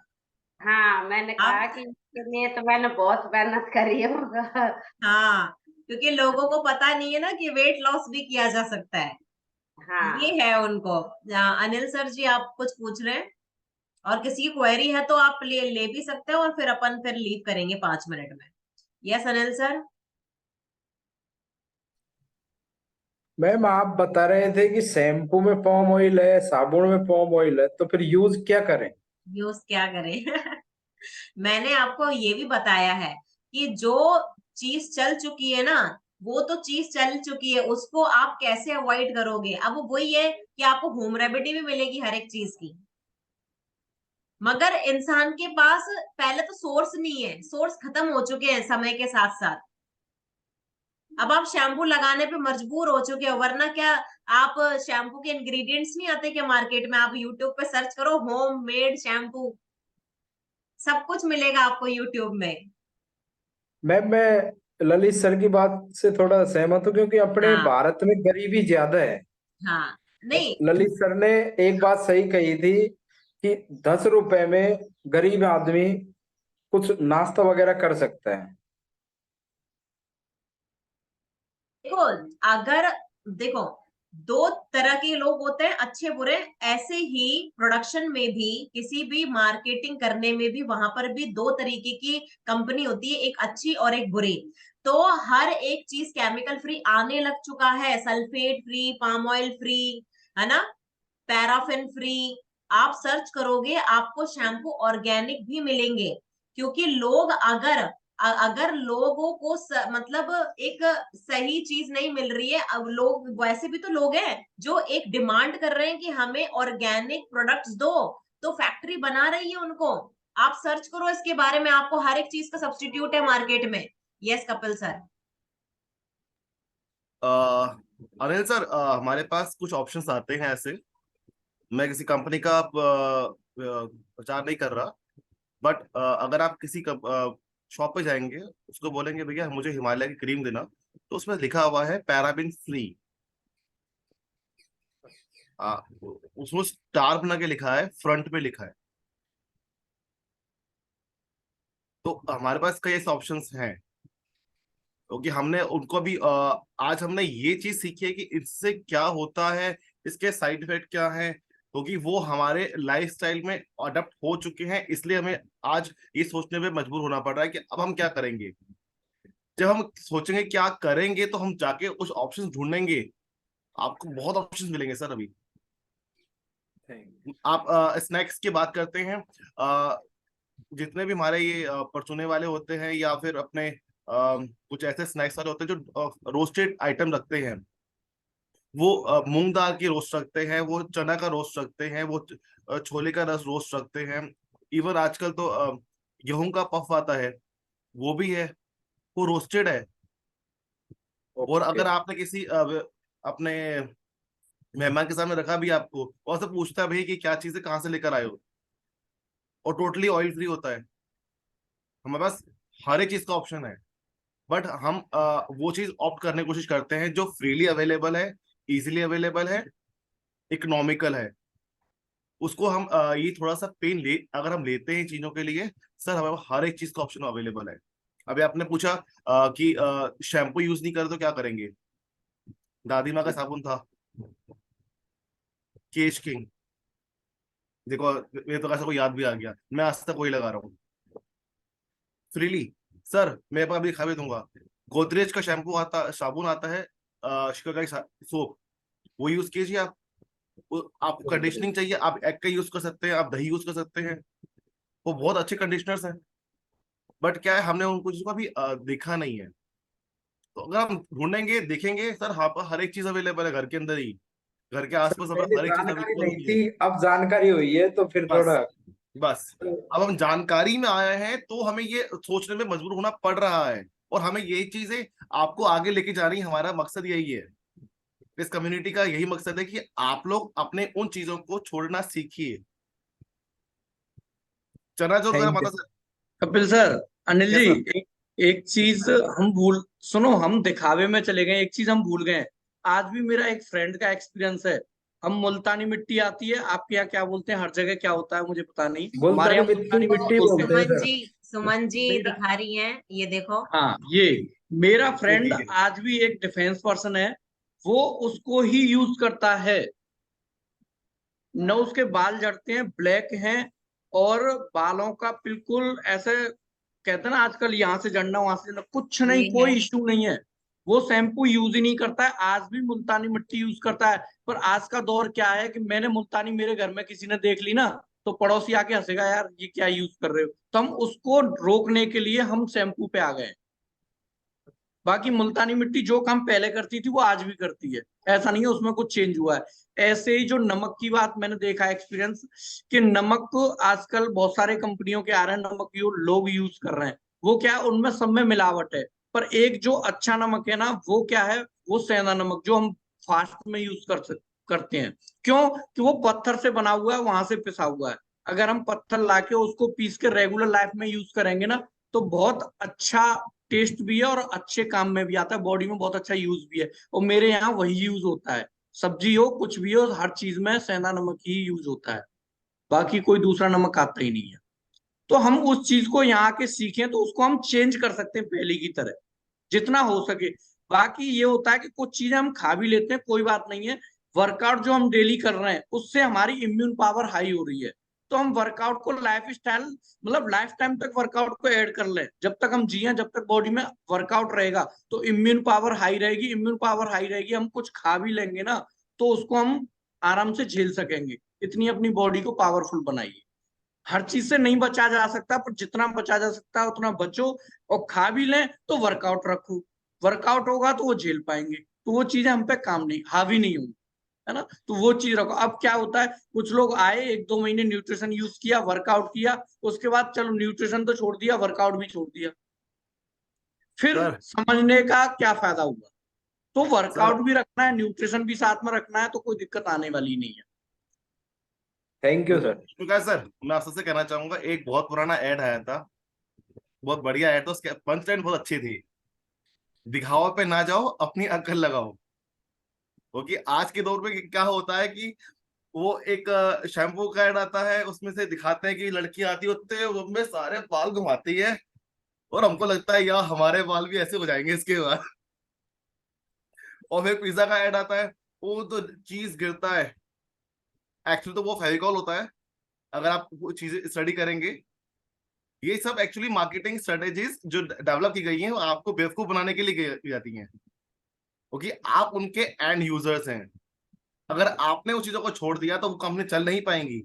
हाँ, मैंने अब कहा कि इसके लिए तो मैंने बहुत मेहनत करी होगा। हाँ, क्योंकि लोगों को पता नहीं है ना कि वेट लॉस भी किया जा सकता है। ये हाँ, है उनको। अनिल सर जी, आप कुछ पूछ रहे हैं? और किसी की क्वेरी है तो आप ले ले भी सकते हैं, और फिर अपन फिर लीव करेंगे 5 मिनट में। Yes Anil sir. मैम आप बता रहे थे कि शैम्पू में पाम ऑयल है, साबुन में पाम ऑयल है, तो फिर यूज क्या करें? यूज क्या करें? मैंने आपको ये भी बताया है कि जो चीज चल चुकी है ना, वो तो चीज चल चुकी है, उसको आप कैसे अवॉइड करोगे। अब वही है कि आपको होम रेमेडी भी मिलेगी हर एक चीज की, मगर इंसान के पास पहले तो सोर्स नहीं है, सोर्स खत्म हो चुके हैं समय के साथ साथ। अब आप शैम्पू लगाने पे मजबूर हो चुके हो, वरना क्या आप शैम्पू के इंग्रेडिएंट्स नहीं आते क्या मार्केट में? आप यूट्यूब पे सर्च करो होम मेड शैम्पू, सब कुछ मिलेगा आपको यूट्यूब में। मैम मैं ललित सर की बात से थोड़ा सहमत हूँ, क्योंकि अपने हाँ भारत में गरीबी ज्यादा है। हाँ। नहीं, ललित सर ने एक बात सही कही थी कि 10 रुपए में गरीब आदमी कुछ नाश्ता वगैरह कर सकता है। देखो, अगर देखो, दो तरह के लोग होते हैं, अच्छे बुरे। ऐसे ही प्रोडक्शन में भी, किसी भी मार्केटिंग करने में भी, वहां पर भी दो तरीके की कंपनी होती है, एक अच्छी और एक बुरी। तो हर एक चीज केमिकल फ्री आने लग चुका है, sulphate free, palm oil free, है ना, पैराफिन फ्री। आप सर्च करोगे आपको शैम्पू ऑर्गेनिक भी मिलेंगे। क्योंकि लोग अगर अगर लोगों को मतलब एक सही चीज नहीं मिल रही है, अब लोग वैसे भी तो लोग हैं जो एक डिमांड कर रहे हैं कि हमें ऑर्गेनिक प्रोडक्ट्स दो, तो फैक्ट्री बना रही है उनको। आप सर्च करो इसके बारे में, आपको हर एक चीज का सब्स्टिट्यूट है मार्केट में। Yes Kapil sir. Anil sir, हमारे पास कुछ ऑप्शंस आते हैं ऐसे। मैं किसी कंपनी का प्रचार नहीं कर रहा, बट अगर आप किसी शॉप पे जाएंगे, उसको बोलेंगे भैया मुझे हिमालय की क्रीम देना, तो उसमें लिखा हुआ है पैराबिन फ्री। उसमें स्टार बना के लिखा है, फ्रंट पे लिखा है। तो हमारे पास कई ऐसे ऑप्शंस हैं, क्योंकि हमने उनको भी आज हमने ये चीज सीखी है कि इससे क्या होता है, इसके साइड इफेक्ट क्या है, क्योंकि वो हमारे लाइफस्टाइल में अडॉप्ट हो चुके हैं। इसलिए हमें आज ये सोचने में मजबूर होना पड़ रहा है कि अब हम क्या करेंगे। जब हम सोचेंगे क्या करेंगे, तो हम जाके कुछ ऑप्शंस ढूंढेंगे। आपको बहुत ऑप्शंस मिलेंगे सर। अभी आप स्नैक्स की बात करते हैं, जितने भी हमारे ये परचूने वाले होते हैं, या फिर अपने कुछ ऐसे स्नैक्स वाले होते हैं जो रोस्टेड आइटम रखते हैं, वो मूंग दाल की रोस्ट रखते हैं, वो चना का रोस्ट रखते हैं, वो छोले का रस रोस्ट रखते हैं। इवन आजकल तो गेहूं का पफ आता है, वो भी है, वो रोस्टेड है। और ओके। अगर आपने किसी अपने मेहमान के सामने रखा भी आपको, और सब पूछता है भाई कि क्या चीजें कहाँ से लेकर आए हो, और टोटली ऑयल फ्री होता है। हमारे पास हर एक चीज का ऑप्शन है, बट हम वो चीज ऑप्ट करने की कोशिश करते हैं जो फ्रीली अवेलेबल है, इजीली अवेलेबल है, इकोनॉमिकल है। उसको हम ये थोड़ा सा पेन ले अगर हम लेते हैं चीजों के लिए, सर हमारे पास हर एक चीज का ऑप्शन अवेलेबल है। अभी आपने पूछा कि शैम्पू यूज नहीं करे तो क्या करेंगे। दादी माँ का साबुन था, केश किंग। देखो, ये तो कैसा को याद भी आ गया, मैं आज तक वही लगा रहा हूँ फ्रीली। सर मैं अभी खा भी दूंगा, गोदरेज का शैम्पू आता, साबुन आता है, शिकाकाई सोप, वो यूज कीजिए आप। आपको कंडीशनिंग चाहिए, आप एग का यूज कर सकते हैं, आप दही यूज कर सकते हैं, वो बहुत अच्छे कंडीशनर्स हैं। बट क्या है, हमने उनको जिसको अभी देखा नहीं है। तो अगर हम ढूंढेंगे देखेंगे सर, हाँ पर हर एक चीज अवेलेबल है घर के अंदर ही, घर के आसपास पहले हर एक चीज जानकारी अवेलेबल नहीं होती है। थी, अब जानकारी हुई है तो फिर बस थोड़ा बस अब हम जानकारी में आए हैं तो हमें ये सोचने में मजबूर होना पड़ रहा है, और हमें यही चीजें आपको आगे लेके जा रही है। हमारा मकसद यही है, इस कम्युनिटी का यही मकसद है कि आप लोग अपने उन चीजों को छोड़ना सीखिए। चनाचोर वगैरह थैंक यू। माता sir. Kapil sir, Anil yes ji, sir. एक चीज हम भूल, सुनो, हम दिखावे में चले गए, एक चीज हम भूल गए। आज भी मेरा एक फ्रेंड का एक्सपीरियंस है। हम मुल्तानी मिट्टी आती है, आपके यहाँ क्या बोलते हैं, हर जगह क्या होता है मुझे पता नहीं, हमारे मुल्तानी यहाँ मिट्टी मुल्तानी मिट्टी मिट्टी बोलते हैं। बोलते हैं सुमन सर। जी, सुमन जी मेरा, दिखा रही हैं, ये देखो। हाँ, ये मेरा फ्रेंड देखिए आज भी एक डिफेंस पर्सन है, वो उसको ही यूज करता है। न उसके बाल झड़ते हैं, ब्लैक हैं, और बालों का बिल्कुल ऐसे, कहते हैं ना आजकल यहाँ से झड़ना वहां से झड़ना, कुछ नहीं, ये है। कोई इश्यू नहीं है। वो शैम्पू यूज ही नहीं करता है, आज भी मुल्तानी मिट्टी यूज करता है। पर आज का दौर क्या है कि मैंने मुल्तानी, मेरे घर में किसी ने देख ली ना, तो पड़ोसी आके हंसेगा, यार ये क्या यूज कर रहे हो। तो हम उसको रोकने के लिए हम शैम्पू पे आ गए। बाकी मुल्तानी मिट्टी जो काम पहले करती थी वो आज भी करती है, ऐसा नहीं है उसमें कुछ चेंज हुआ है। ऐसे ही जो नमक की बात मैंने देखा है एक्सपीरियंस, कि नमक आजकल बहुत सारे कंपनियों के आ रहे हैं, नमक लोग यूज कर रहे हैं, वो क्या है, उनमें सब में मिलावट है। पर एक जो अच्छा नमक है ना, वो क्या है, वो सेंधा नमक, जो हम फास्ट में यूज करते हैं। क्यों? कि वो पत्थर से बना हुआ है, वहां से पिसा हुआ है। अगर हम पत्थर लाके उसको पीस के रेगुलर लाइफ में यूज करेंगे ना, तो बहुत अच्छा टेस्ट भी है और अच्छे काम में भी आता है, बॉडी में बहुत अच्छा यूज भी है। और मेरे यहाँ वही यूज होता है, सब्जी हो कुछ भी हो, हर चीज में सेंधा नमक ही यूज होता है, बाकी कोई दूसरा नमक आता ही नहीं है। तो हम उस चीज को यहाँ के सीखें तो उसको हम चेंज कर सकते हैं पहले की तरह, जितना हो सके। बाकी ये होता है कि कुछ चीजें हम खा भी लेते हैं, कोई बात नहीं है। वर्कआउट जो हम डेली कर रहे हैं उससे हमारी इम्यून पावर हाई हो रही है, तो हम वर्कआउट को लाइफ स्टाइल, मतलब लाइफ टाइम तक वर्कआउट को ऐड कर लें। जब तक हम जिए, जब तक बॉडी में वर्कआउट रहेगा, तो इम्यून पावर हाई रहेगी। इम्यून पावर हाई रहेगी, हम कुछ खा भी लेंगे ना, तो उसको हम आराम से झेल सकेंगे। इतनी अपनी बॉडी को पावरफुल बनाइए। हर चीज से नहीं बचा जा सकता, पर जितना बचा जा सकता है उतना बचो। और खा भी लें तो वर्कआउट रखो, वर्कआउट होगा तो वो झेल पाएंगे, तो वो चीजें हम पे काम नहीं, हावी नहीं होंगी, है ना। तो वो चीज रखो। अब क्या होता है, कुछ लोग आए, 1-2 महीने न्यूट्रिशन यूज किया, वर्कआउट किया, उसके बाद चलो न्यूट्रिशन तो छोड़ दिया, वर्कआउट भी छोड़ दिया, फिर सर। समझने का क्या फायदा हुआ। तो सर वर्कआउट भी रखना है, न्यूट्रिशन भी साथ में रखना है, तो कोई दिक्कत आने वाली नहीं है। Thank you sir. सर मैं आपसे कहना चाहूंगा, एक बहुत पुराना ऐड आया था, बहुत बढ़िया ऐड था, उसके पंच लाइन बहुत अच्छी थी, दिखावा पे ना जाओ, अपनी अकल लगाओ। क्योंकि आज के दौर में क्या होता है कि वो एक शैम्पू का ऐड आता है, उसमें से दिखाते हैं कि लड़की आती होती है, वो में सारे बाल घुमाती है, और हमको लगता है यार हमारे बाल भी ऐसे हो जाएंगे इसके बाद। और फिर पिज्जा का ऐड आता है, वो तो चीज गिरता है, एक्चुअली तो वो फेविकॉल होता है। अगर आप वो चीजें स्टडी करेंगे, ये सब एक्चुअली मार्केटिंग स्ट्रेटेजीज जो डेवलप की गई हैं, वो आपको बेवकूफ बनाने के लिए की जाती हैं, क्योंकि आप उनके एंड यूजर्स हैं। अगर आपने उस चीजों को छोड़ दिया तो वो कंपनी चल नहीं पाएंगी,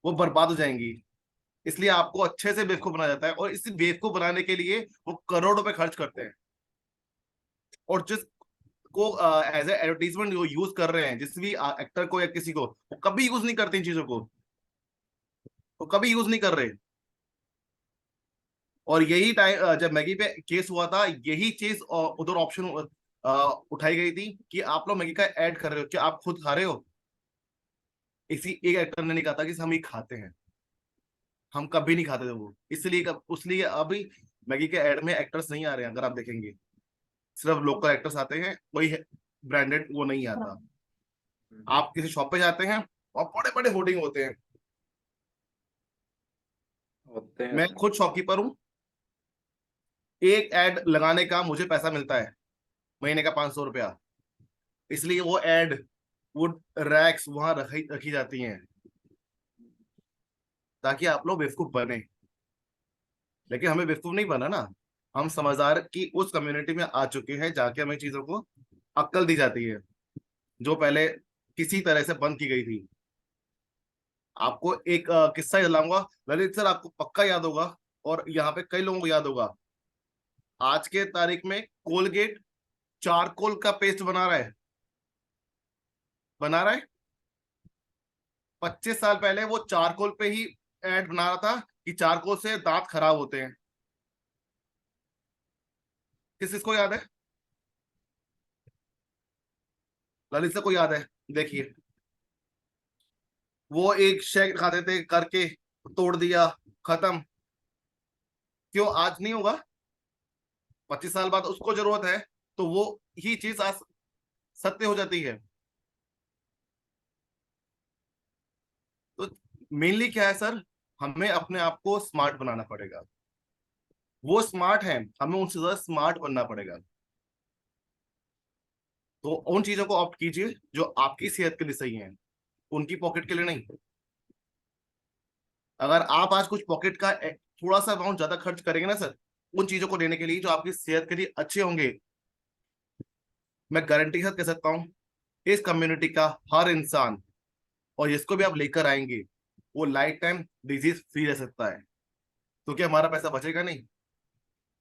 वो बर्बाद हो जाएंगी। इसलिए आपको अच्छे से बेवकूफ बनाया जाता है, और इस बेवकूफ बनाने के लिए वो करोड़ रुपए खर्च करते हैं। और जिस को एज ए एडवर्टीजमेंट जो यूज कर रहे हैं, जिस भी एक्टर को या किसी को, वो कभी यूज नहीं करते इन चीजों को, वो कभी यूज नहीं कर रहे। और यही टाइम जब मैगी पे केस हुआ था, यही चीज उधर ऑप्शन उठाई गई थी कि आप लोग मैगी का ऐड कर रहे हो, क्या आप खुद खा रहे हो? इसी एक एक्टर ने नहीं कहा था कि हम ये खाते हैं, हम कभी नहीं खाते थे वो। इसलिए अभी मैगी के ऐड में एक्टर्स नहीं आ रहे हैं, अगर आप देखेंगे सिर्फ लोकल एक्टर्स आते हैं, कोई ब्रांडेड वो नहीं आता। आप किसी शॉप पे जाते हैं और बड़े बड़े होर्डिंग होते हैं। मैं खुद शॉपकीपर हूँ, एक ऐड लगाने का मुझे पैसा मिलता है महीने का 500 रुपया, इसलिए वो ऐड, वो रैक्स वहां रखी जाती हैं ताकि आप लोग बेवकूफ बने। लेकिन हमें बेवकूफ नहीं बना ना, हम समझदार की उस कम्युनिटी में आ चुके हैं, जाके हमें चीजों को अक्ल दी जाती है जो पहले किसी तरह से बंद की गई थी। आपको एक किस्सा दिलाऊंगा ललित सर, आपको पक्का याद होगा और यहाँ पे कई लोगों को याद होगा। आज के तारीख में कोलगेट चारकोल का पेस्ट बना रहा है। 25 साल पहले वो चारकोल पे ही ऐड बना रहा था कि चारकोल से दांत खराब होते हैं। किसको याद है? ललित सर को याद है? देखिए, वो एक शेक खाते थे करके तोड़ दिया, खत्म। क्यों आज नहीं होगा? 25 साल बाद उसको जरूरत है तो वो ही चीज आज सत्य हो जाती है। तो मेनली क्या है सर, हमें अपने आप को स्मार्ट बनाना पड़ेगा। वो स्मार्ट है, हमें उनसे ज्यादा स्मार्ट बनना पड़ेगा। तो उन चीजों को ऑप्ट कीजिए जो आपकी सेहत के लिए सही है, उनकी पॉकेट के लिए नहीं। अगर आप आज कुछ पॉकेट का थोड़ा सा अमाउंट ज्यादा खर्च करेंगे ना सर, उन चीजों को लेने के लिए जो आपकी सेहत के लिए अच्छे होंगे, मैं गारंटी के साथ कह सकता हूँ इस कम्युनिटी का हर इंसान, और जिसको भी आप लेकर आएंगे, वो लाइफ टाइम डिजीज फ्री रह सकता है। तो क्या हमारा पैसा बचेगा नहीं?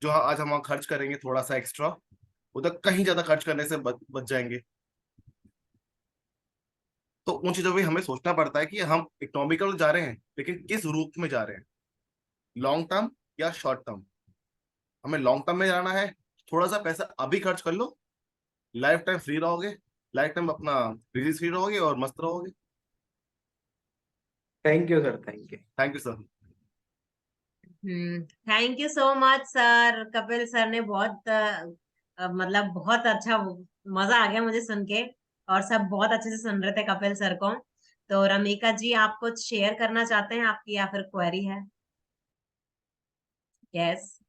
जो आज हम वहाँ खर्च करेंगे थोड़ा सा एक्स्ट्रा, उधर कहीं ज्यादा खर्च करने से बच जाएंगे। तो उन चीजों पे हमें सोचना पड़ता है कि हम इकोनॉमिकल जा रहे हैं, लेकिन किस रूप में जा रहे हैं, लॉन्ग टर्म या शॉर्ट टर्म। हमें लॉन्ग टर्म में जाना है, थोड़ा सा पैसा अभी खर्च कर लो, लाइफ टाइम फ्री रहोगे, लाइफ टाइम अपना डिजीज फ्री रहोगे और मस्त रहोगे। Thank you sir, thank you. Thank you sir. Thank you so much sir. Kapil sir ने बहुत मतलब बहुत अच्छा, मजा आ गया मुझे सुन के, और सब बहुत अच्छे से सुन रहे थे कपिल सर को। तो रमिका जी, आप कुछ शेयर करना चाहते हैं आपकी, या फिर क्वेरी है? Yes,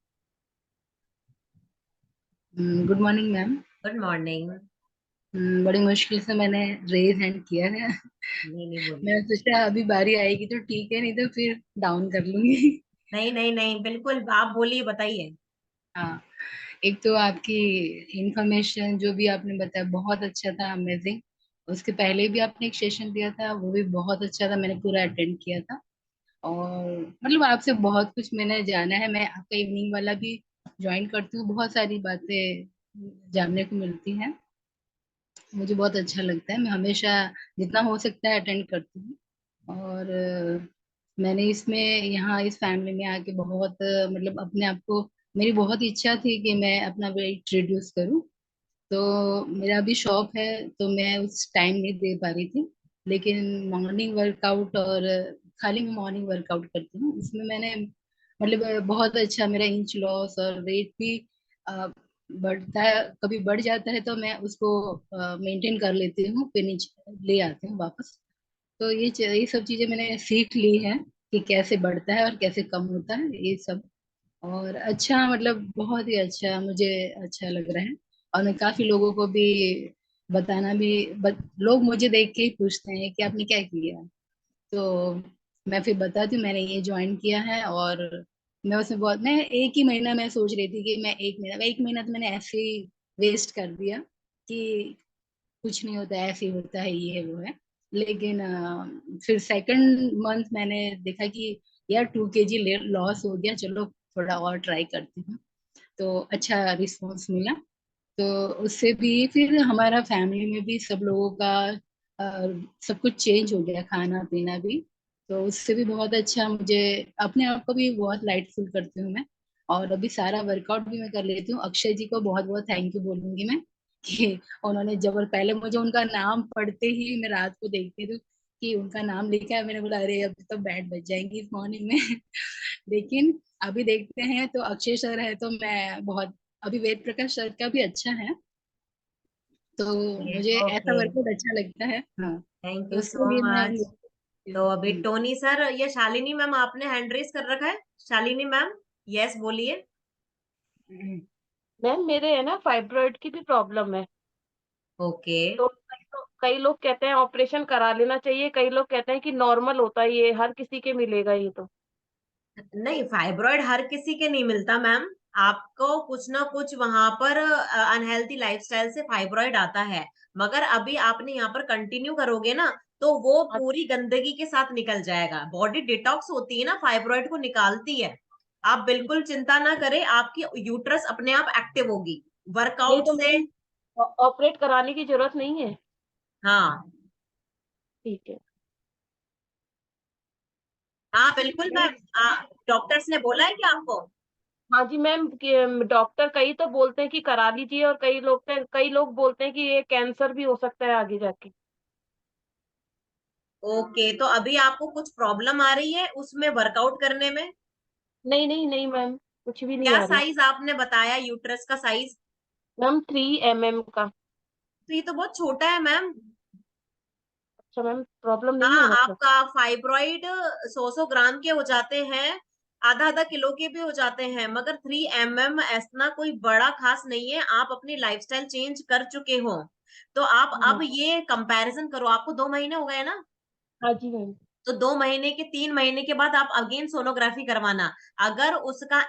good morning ma'am. Good morning. बड़ी मुश्किल से मैंने रेज हैंड किया है। नहीं बोलिए। मैं सोचा अभी बारी आएगी तो ठीक है, नहीं तो फिर डाउन कर लूंगी। नहीं नहीं नहीं, बिल्कुल आप बोलिए, बताइए। हाँ, एक तो आपकी इंफॉर्मेशन जो भी आपने बताया बहुत अच्छा था, अमेजिंग। उसके पहले भी आपने एक सेशन दिया था, वो भी बहुत अच्छा था, मैंने पूरा अटेंड किया था। और मतलब आपसे बहुत कुछ मैंने जाना है। मैं आपका इवनिंग वाला भी ज्वाइन करती हूँ, बहुत सारी बातें जानने को मिलती हैं, मुझे बहुत अच्छा लगता है। मैं हमेशा जितना हो सकता है अटेंड करती हूँ। और मैंने इसमें यहाँ इस फैमिली में आके बहुत मतलब अपने आप को, मेरी बहुत इच्छा थी कि मैं अपना वेट रिड्यूस करूँ। तो मेरा भी शौक है, तो मैं उस टाइम नहीं दे पा रही थी। लेकिन मॉर्निंग वर्कआउट, और खाली मैं मॉर्निंग वर्कआउट करती हूँ, इसमें मैंने मतलब बहुत अच्छा मेरा इंच लॉस और वेट भी बढ़ता है, कभी बढ़ जाता है तो मैं उसको मेंटेन कर लेती हूँ, फिर नीचे ले आती हूँ वापस। तो ये सब चीजें मैंने सीख ली है कि कैसे बढ़ता है और कैसे कम होता है ये सब। और अच्छा, मतलब बहुत ही अच्छा मुझे अच्छा लग रहा है। और मैं काफी लोगों को भी बताना भी, लोग मुझे देख के ही पूछते हैं कि आपने क्या किया। तो मैं फिर बताती हूँ मैंने ये ज्वाइन किया है। और मैं एक ही महीना मैं सोच रही थी कि मैं एक महीना तो मैंने ऐसे ही वेस्ट कर दिया कि कुछ नहीं होता, ऐसे ही होता है, ये है वो है। लेकिन फिर सेकंड मंथ मैंने देखा कि यार 2 kg लॉस हो गया, चलो थोड़ा और ट्राई करती हूँ। तो अच्छा रिस्पॉन्स मिला। तो उससे भी फिर हमारा फैमिली में भी सब लोगों का सब कुछ चेंज हो गया, खाना पीना भी। तो उससे भी बहुत अच्छा, मुझे अपने आप को भी बहुत लाइट फील करती हूँ मैं। और अभी सारा वर्कआउट भी मैं कर लेती हूँ। अक्षय जी को बहुत बहुत थैंक यू बोलूंगी मैं कि उन्होंने जब पहले मुझे उनका नाम पढ़ते ही मैं रात को देखती थी कि उनका नाम लिखा है, मैंने बोला अरे अभी तो बैंड बज जाएंगी इस मॉर्निंग में। लेकिन अभी देखते हैं तो अक्षय सर है तो मैं बहुत, अभी वेद प्रकाश सर का भी अच्छा है, तो मुझे ऐसा ओके, वर्कआउट अच्छा लगता है। हाँ, थैंक तो यू उसके सो लिए मैं मच। तो अभी टोनी सर, ये शालिनी मैम, आपने हैंड रेस कर रखा है? शालिनी मैम, यस बोलिए। मैम मेरे है ना फाइब्रॉइड की भी प्रॉब्लम है। ओके। तो कई लोग कहते हैं ऑपरेशन करा लेना चाहिए, कई लोग कहते हैं कि नॉर्मल होता है, ये हर किसी के मिलेगा ये तो। नहीं, फाइब्रॉइड हर किसी के नहीं मिलता मैम। आपको कुछ ना कुछ वहां पर अनहेल्थी लाइफस्टाइल से फाइब्रॉइड आता है, मगर अभी आपने यहाँ पर कंटिन्यू करोगे ना तो वो पूरी गंदगी के साथ निकल जाएगा। बॉडी डिटॉक्स होती है ना, फाइब्रॉइड को निकालती है। आप बिल्कुल चिंता ना करें, आपकी यूट्रस अपने आप एक्टिव होगी नहीं वर्कआउट तो से। मैम ऑपरेट कराने की जरूरत नहीं है? हाँ ठीक है। हाँ बिल्कुल मैम, डॉक्टर्स ने बोला है कि आपको? हाँ जी मैम, डॉक्टर कई तो बोलते हैं कि करा लीजिए, और कई लोग बोलते हैं कि ये कैंसर भी हो सकता है आगे जाके। ओके, तो अभी आपको कुछ प्रॉब्लम आ रही है उसमें वर्कआउट करने में? नहीं नहीं नहीं मैम, कुछ भी नहीं क्या आ रही। साइज आपने बताया यूट्रस का साइज? मैम 3 mm का। तो ये तो बहुत छोटा है मैम। अच्छा मैम, प्रॉब्लम नहीं हाँ, है मतलब? आपका फाइब्रॉइड 100 ग्राम के हो जाते हैं, आधा आधा किलो के भी हो जाते हैं, मगर 3 mm ऐसा कोई बड़ा खास नहीं है। आप अपनी लाइफस्टाइल चेंज कर चुके हो, तो आप अब ये कंपैरिजन करो। आपको 2 महीने हो गए ना, हाँ जी मैम। तो 2 महीने के 3 महीने के बाद आप अगेन सोनोग्राफी करवाना। अगर उसका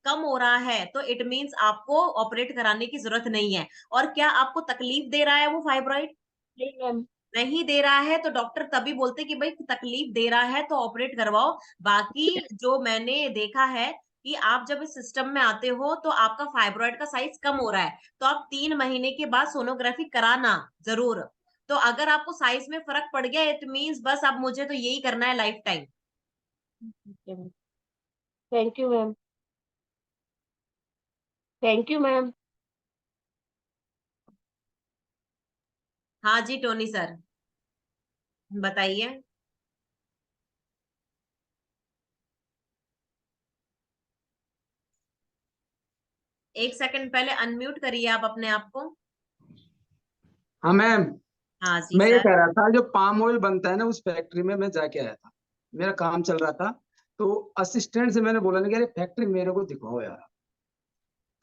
कम हो रहा है तो इट मीन्स आपको ऑपरेट कराने की जरूरत नहीं है। और क्या आपको तकलीफ दे रहा है वो फाइब्रॉइड? नहीं मैम। नहीं दे रहा है तो डॉक्टर तभी बोलते कि भाई तकलीफ दे रहा है तो ऑपरेट करवाओ। बाकी जो मैंने देखा है कि आप जब इस सिस्टम में आते हो तो आपका फाइब्रॉइड का साइज कम हो रहा है, तो आप 3 महीने के बाद सोनोग्राफी कराना जरूर। तो अगर आपको साइज में फर्क पड़ गया इट मीन्स बस अब मुझे तो यही करना है life time. Thank you ma'am. Thank you ma'am. हाँ जी टोनी सर, बताइए। एक सेकंड पहले अनम्यूट करिए आप अपने आप को। हाँ मैम, हाँ जी मैं ये सर। कह रहा था जो पाम ऑयल बनता है ना, उस फैक्ट्री में मैं जाके आया था, मेरा काम चल रहा था। तो असिस्टेंट से मैंने बोला ना कि अरे फैक्ट्री मेरे को दिखाओ यार,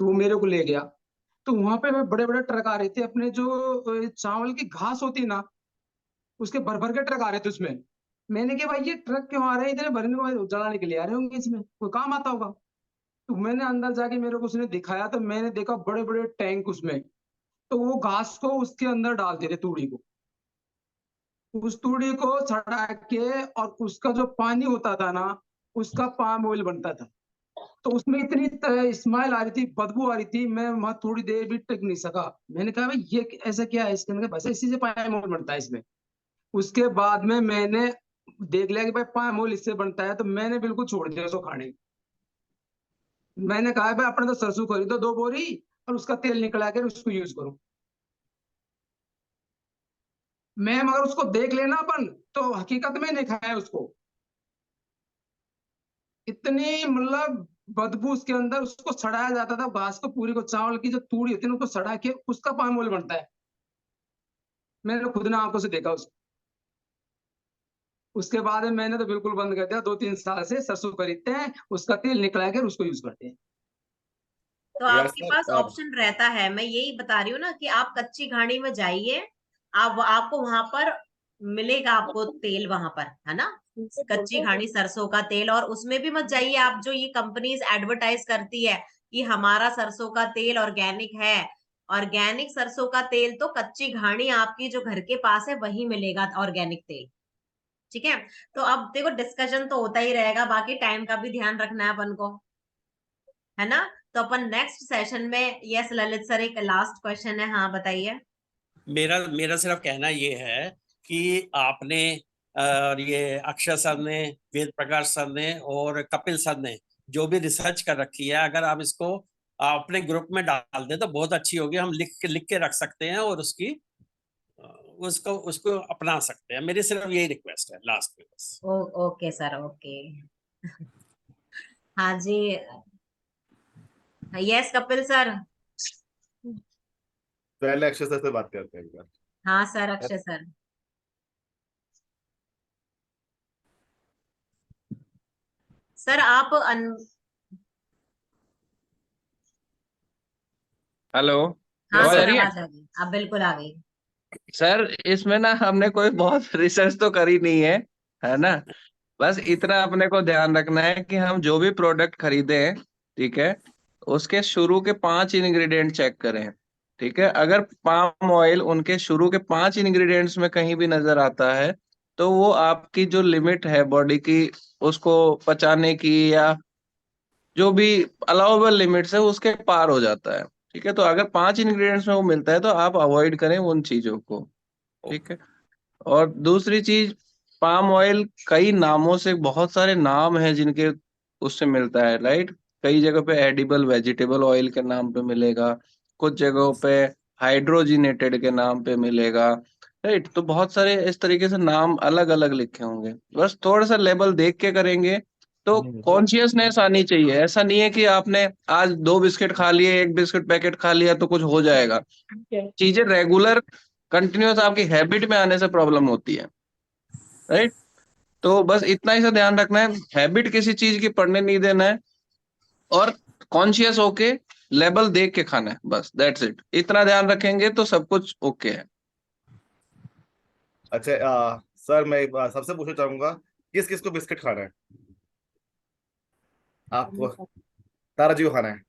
तो वो मेरे को ले गया। तो वहां पे बड़े बड़े ट्रक आ रहे थे, अपने जो चावल की घास होती है ना, उसके भर भर के ट्रक आ रहे थे उसमें। मैंने कहा भाई ये ट्रक क्यों आ रहे हैं इतने भरने को, जलाने के लिए आ रहे होंगे, इसमें कोई काम आता होगा। तो मैंने अंदर जाके, मेरे को उसने दिखाया तो मैंने देखा बड़े बड़े टैंक उसमें। तो वो घास को उसके अंदर डालते थे, तूड़ी को, उस तूड़ी को छड़ा के, और उसका जो पानी होता था ना, उसका पाम ऑयल बनता था। तो उसमें इतनी स्मेल आ रही थी, बदबू आ रही थी, मैं वहां थोड़ी देर भी टिक नहीं सका। मैंने कहा भाई ये ऐसा क्या है इसके अंदर, बस इसी से पाम ऑयल बनता है इसमें। उसके बाद में मैंने देख लिया कि भाई पाम ऑयल इससे बनता है, तो मैंने बिल्कुल छोड़ दिया उसको खाने। मैंने कहा भाई अपने तो सरसों खरीदो 2 बोरी, और उसका तेल निकला कर उसको यूज करो। मैं मगर उसको देख लेना अपन, तो हकीकत में नहीं खाया उसको। इतनी मतलब बदबू उसके अंदर, उसको सड़ाया जाता था घास को पूरी को, चावल की जो तूड़ी होती है ना, उसको सड़ा के उसका पाम ऑयल बनता है। मैंने खुद ने आंखों से देखा उसको। उसके बाद में मैंने तो बिल्कुल बंद कर दिया, 2-3 साल से सरसों खरीदते हैं, उसका तेल निकला कर उसको यूज करते हैं। तो यार आपके पास सर, ऑप्शन रहता है, मैं यही बता रही हूँ ना कि आप कच्ची घानी में जाइए। आप आपको वहां पर मिलेगा, आपको तेल वहां पर, है ना, कच्ची घानी सरसों का तेल। और उसमें भी मत जाइए आप, जो ये कंपनीज एडवर्टाइज करती है कि हमारा सरसों का तेल ऑर्गेनिक है। ऑर्गेनिक सरसों का तेल तो कच्ची घानी आपकी जो घर के पास है वही मिलेगा ऑर्गेनिक तेल। ठीक है, तो अब देखो डिस्कशन तो होता ही रहेगा, बाकी टाइम का भी ध्यान रखना है अपन को, है ना। तो अपन नेक्स्ट सेशन में, यस ललित सर एक लास्ट क्वेश्चन है, हाँ बताइए। मेरा मेरा सिर्फ कहना ये है कि आपने और ये अक्षय सर ने, वेद प्रकाश सर ने और कपिल सर ने जो भी रिसर्च कर रखी है, अगर आप इसको अपने ग्रुप में डाल दें तो बहुत अच्छी होगी। हम लिख के रख सकते हैं और उसकी उसको उसको अपना सकते हैं। मेरी सिर्फ यही रिक्वेस्ट है लास्ट में बस। Okay sir, okay. हाँ जी, यस कपिल सर। पहले अक्षय सर से बात करते हैं एक बार। हाँ सर, अक्षय सर। सर आप हेलो, हाँ आवाज आ सर, रही है? आवाज आ गई, अब बिल्कुल आ गई। सर इसमें ना हमने कोई बहुत रिसर्च तो करी नहीं है ना। बस इतना अपने को ध्यान रखना है कि हम जो भी प्रोडक्ट खरीदे हैं, ठीक है, उसके शुरू के 5 इंग्रेडिएंट चेक करें। ठीक है, अगर पाम ऑयल उनके शुरू के 5 इंग्रेडिएंट्स में कहीं भी नजर आता है तो वो आपकी जो लिमिट है बॉडी की उसको पचाने की या जो भी अलाउबल लिमिट्स है उसके पार हो जाता है। ठीक है, तो अगर 5 इंग्रेडिएंट्स में वो मिलता है तो आप अवॉइड करें उन चीजों को। ठीक है, और दूसरी चीज, पाम ऑयल कई नामों से, बहुत सारे नाम हैं जिनके उससे मिलता है, राइट। कई जगह पे एडिबल वेजिटेबल ऑयल के नाम पे मिलेगा, कुछ जगहों पे हाइड्रोजिनेटेड के नाम पे मिलेगा, राइट। तो बहुत सारे इस तरीके से नाम अलग अलग लिखे होंगे, बस थोड़ा सा लेबल देख के करेंगे तो कॉन्शियसनेस आनी चाहिए। ऐसा नहीं है कि आपने आज 2 बिस्किट खा लिए, 1 बिस्किट पैकेट खा लिया तो कुछ हो जाएगा। चीजें रेगुलर कंटिन्यूस आपकी हैबिट में आने से प्रॉब्लम होती है, राइट। तो बस इतना ही सा ध्यान रखना है, हैबिट किसी चीज की पड़ने नहीं देना है, और कॉन्शियस होके लेवल देख के खाना है, बस दैट्स इट। इतना ध्यान रखेंगे तो सब कुछ ओके है। अच्छा सर, मैं सबसे पूछना चाहूंगा, किस किस को बिस्किट खाना है? आपको? तारा जी को खाना है?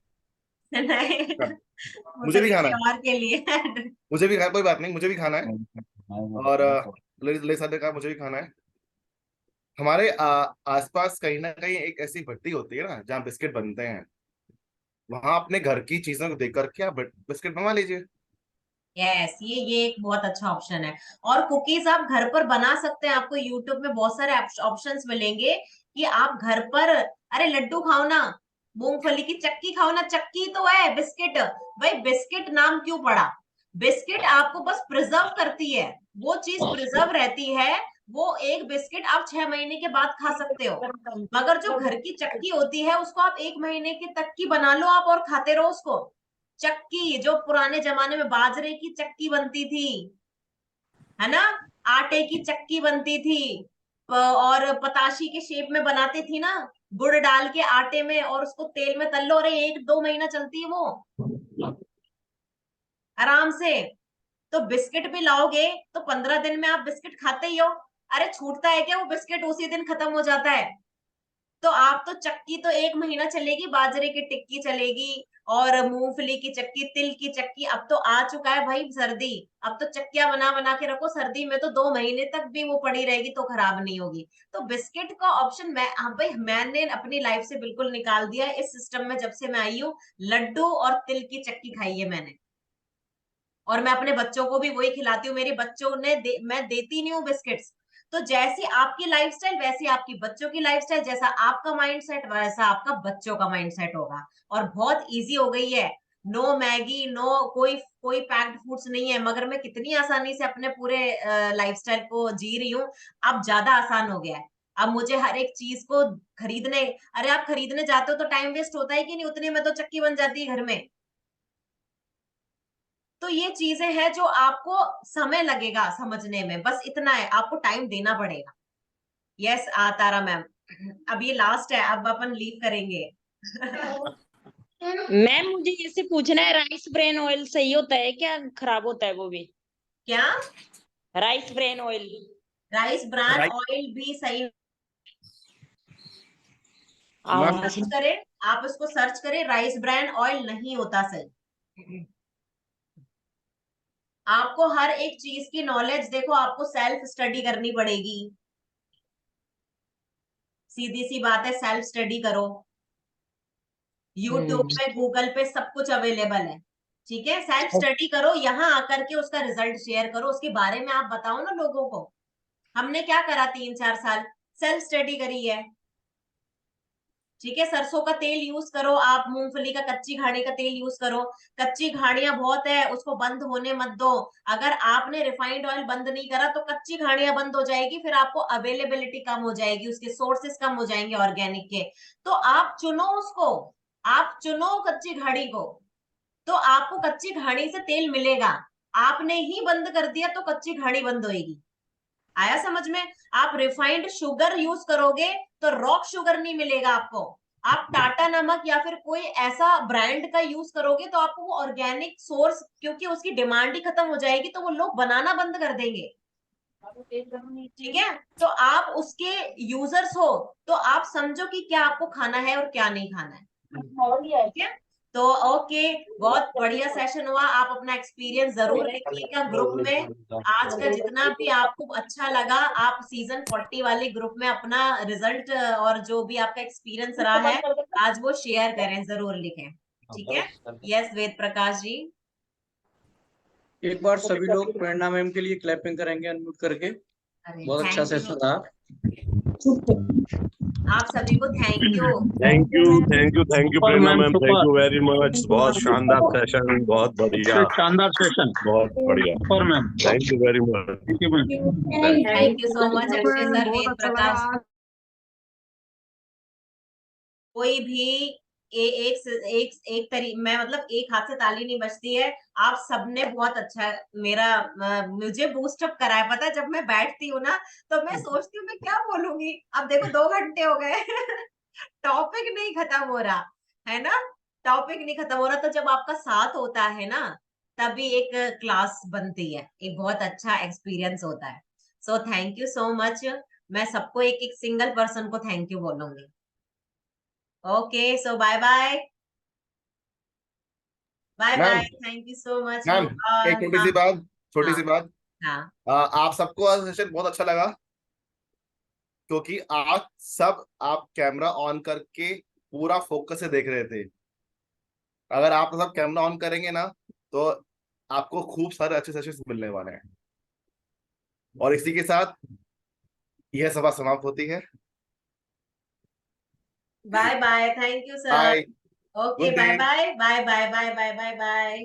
नहीं, हाँ, वो मुझे तो भी खाना किसी है। और के लिए है। मुझे भी खाना, कोई बात नहीं, मुझे भी खाना है। और ले साहब ने कहा मुझे भी खाना है। हमारे आसपास कहीं ना कहीं एक ऐसी भट्टी होती है ना जहाँ बिस्किट बनते हैं, वहां अपने घर की चीजों को देख करके आप बिस्किट बनवा लीजिए। यस, ये एक बहुत अच्छा ऑप्शन है। और कुकीज आप घर पर बना सकते हैं। आपको यूट्यूब में बहुत सारे ऑप्शंस मिलेंगे कि आप घर पर, अरे लड्डू खाओ ना, मूंगफली की चक्की खाओ ना, चक्की तो है बिस्किट। भाई बिस्किट नाम क्यों पड़ा? बिस्किट आपको बस प्रिजर्व करती है, वो चीज प्रिजर्व रहती है। वो एक बिस्किट आप 6 महीने के बाद खा सकते हो, मगर जो घर की चक्की होती है उसको आप 1 महीने के तक की बना लो आप और खाते रहो उसको। चक्की जो पुराने जमाने में बाजरे की चक्की बनती थी, है ना, आटे की चक्की बनती थी, और पताशी के शेप में बनाती थी ना, गुड़ डाल के आटे में और उसको तेल में तल लो, अरे 1-2 महीना चलती है वो आराम से। तो बिस्किट भी लाओगे तो 15 दिन में आप बिस्किट खाते ही हो। अरे छूटता है क्या वो बिस्किट? उसी दिन खत्म हो जाता है। तो आप तो चक्की तो 1 महीना चलेगी, बाजरे की टिक्की चलेगी, और मूंगफली की चक्की, तिल की चक्की। अब तो आ चुका है भाई सर्दी, अब तो चक्कियां बना बना के रखो, सर्दी में तो 2 महीने तक भी वो पड़ी रहेगी तो खराब नहीं होगी। तो बिस्किट का ऑप्शन मैं, हाँ भाई, मैंने अपनी लाइफ से बिल्कुल निकाल दिया है इस सिस्टम में। जब से मैं आई हूँ, लड्डू और तिल की चक्की खाई है मैंने, और मैं अपने बच्चों को भी वही खिलाती हूँ। मेरे बच्चों ने मैं देती नहीं हूँ बिस्किट्स। तो जैसी आपकी लाइफस्टाइल वैसी आपकी बच्चों की लाइफस्टाइल, जैसा आपका माइंडसेट वैसा आपका बच्चों का माइंडसेट होगा। और बहुत इजी हो गई है। नो मैगी, नो कोई कोई पैक्ड फूड्स नहीं है, मगर मैं कितनी आसानी से अपने पूरे लाइफस्टाइल को जी रही हूँ। अब ज्यादा आसान हो गया है। अब मुझे हर एक चीज को खरीदने, अरे आप खरीदने जाते हो तो टाइम वेस्ट होता है कि नहीं? उतने में तो चक्की बन जाती है घर में। तो ये चीजें हैं जो आपको समय लगेगा समझने में, बस इतना है, आपको टाइम देना पड़ेगा। यस तारा मैम, अब ये लास्ट है, अब अपन लीव करेंगे। मैम मुझे ऐसे पूछना है, राइस ब्रेन ऑयल सही होता है क्या, खराब होता है वो भी? क्या? Rice bran oil? Rice bran oil भी सही, सर्च करें, आप उसको सर्च करें, राइस ब्रान ऑयल नहीं होता सही। आपको हर एक चीज की नॉलेज, देखो आपको सेल्फ स्टडी करनी पड़ेगी। सीधी सी बात है, सेल्फ स्टडी करो। यूट्यूब पे, गूगल पे सब कुछ अवेलेबल है। ठीक है, सेल्फ स्टडी करो, यहाँ आकर के उसका रिजल्ट शेयर करो, उसके बारे में आप बताओ ना लोगों को। हमने क्या करा 3-4 साल, सेल्फ स्टडी करी है। ठीक है, सरसों का तेल यूज करो आप, मूंगफली का, कच्ची घाड़ी का तेल यूज करो। कच्ची घाड़ियां बहुत है, उसको बंद होने मत दो। अगर आपने रिफाइंड ऑयल बंद नहीं करा तो कच्ची घाड़ियां बंद हो जाएगी, फिर आपको अवेलेबिलिटी कम हो जाएगी, उसके सोर्सेस कम हो जाएंगे ऑर्गेनिक के। तो आप चुनो उसको, आप चुनो कच्ची घाड़ी को, तो आपको कच्ची घाड़ी से तेल मिलेगा। आपने ही बंद कर दिया तो कच्ची घाड़ी बंद होगी। आया समझ में? आप रिफाइंड शुगर यूज करोगे तो रॉक शुगर नहीं मिलेगा आपको। आप टाटा नमक या फिर कोई ऐसा ब्रांड का यूज करोगे तो आपको वो ऑर्गेनिक सोर्स, क्योंकि उसकी डिमांड ही खत्म हो जाएगी तो वो लोग बनाना बंद कर देंगे। ठीक है, तो आप उसके यूजर्स हो तो आप समझो कि क्या आपको खाना है और क्या नहीं खाना है। ठीक है, तो ओके, बहुत बढ़िया सेशन हुआ। आप अपना एक्सपीरियंस जरूर लिखिएगा ग्रुप में। आज का जितना भी आपको अच्छा लगा, आप सीजन 40 वाले ग्रुप में अपना रिजल्ट और जो भी आपका एक्सपीरियंस रहा है आज वो शेयर करें, जरूर लिखें, ठीक है। यस वेद प्रकाश जी। एक बार सभी लोग प्रेरणा मैम के लिए क्लैपिंग करेंगे अनम्यूट करके। बहुत अच्छा सेशन था। आप सभी को thank you. Thank you Prerna ma'am, thank you very much. बहुत शानदार सेशन, बहुत बढ़िया, शानदार सेशन, बहुत बढ़िया। Super ma'am, thank you very much. Thank you so much Akshay sir, बहुत वेद अच्छा प्रकाश। लगा। कोई भी मैं मतलब एक हाथ से ताली नहीं बजती है। आप सबने बहुत अच्छा मेरा मुझे बूस्टअप करा है। पता है जब मैं बैठती हूँ ना तो मैं सोचती हूँ मैं क्या बोलूंगी। अब देखो 2 घंटे हो गए टॉपिक नहीं खत्म हो रहा है ना, टॉपिक नहीं खत्म हो रहा। तो जब आपका साथ होता है ना तभी एक क्लास बनती है, एक बहुत अच्छा एक्सपीरियंस होता है। So thank you so much. मैं सबको एक एक सिंगल पर्सन को थैंक यू बोलूंगी। Okay so bye bye, bye ma'am, bye, thank you so much. Ma'am एक छोटी सी बात, छोटी सी बात। हाँ आप सबको आज सेशन बहुत अच्छा लगा, क्योंकि आज सब आप कैमरा ऑन करके पूरा फोकस से देख रहे थे। अगर आप सब कैमरा ऑन करेंगे ना तो आपको खूब सारे अच्छे सेशंस मिलने वाले हैं। और इसी के साथ यह सभा समाप्त होती है। Bye bye, thank you sir. Bye, okay good bye day. Bye bye bye bye bye bye bye.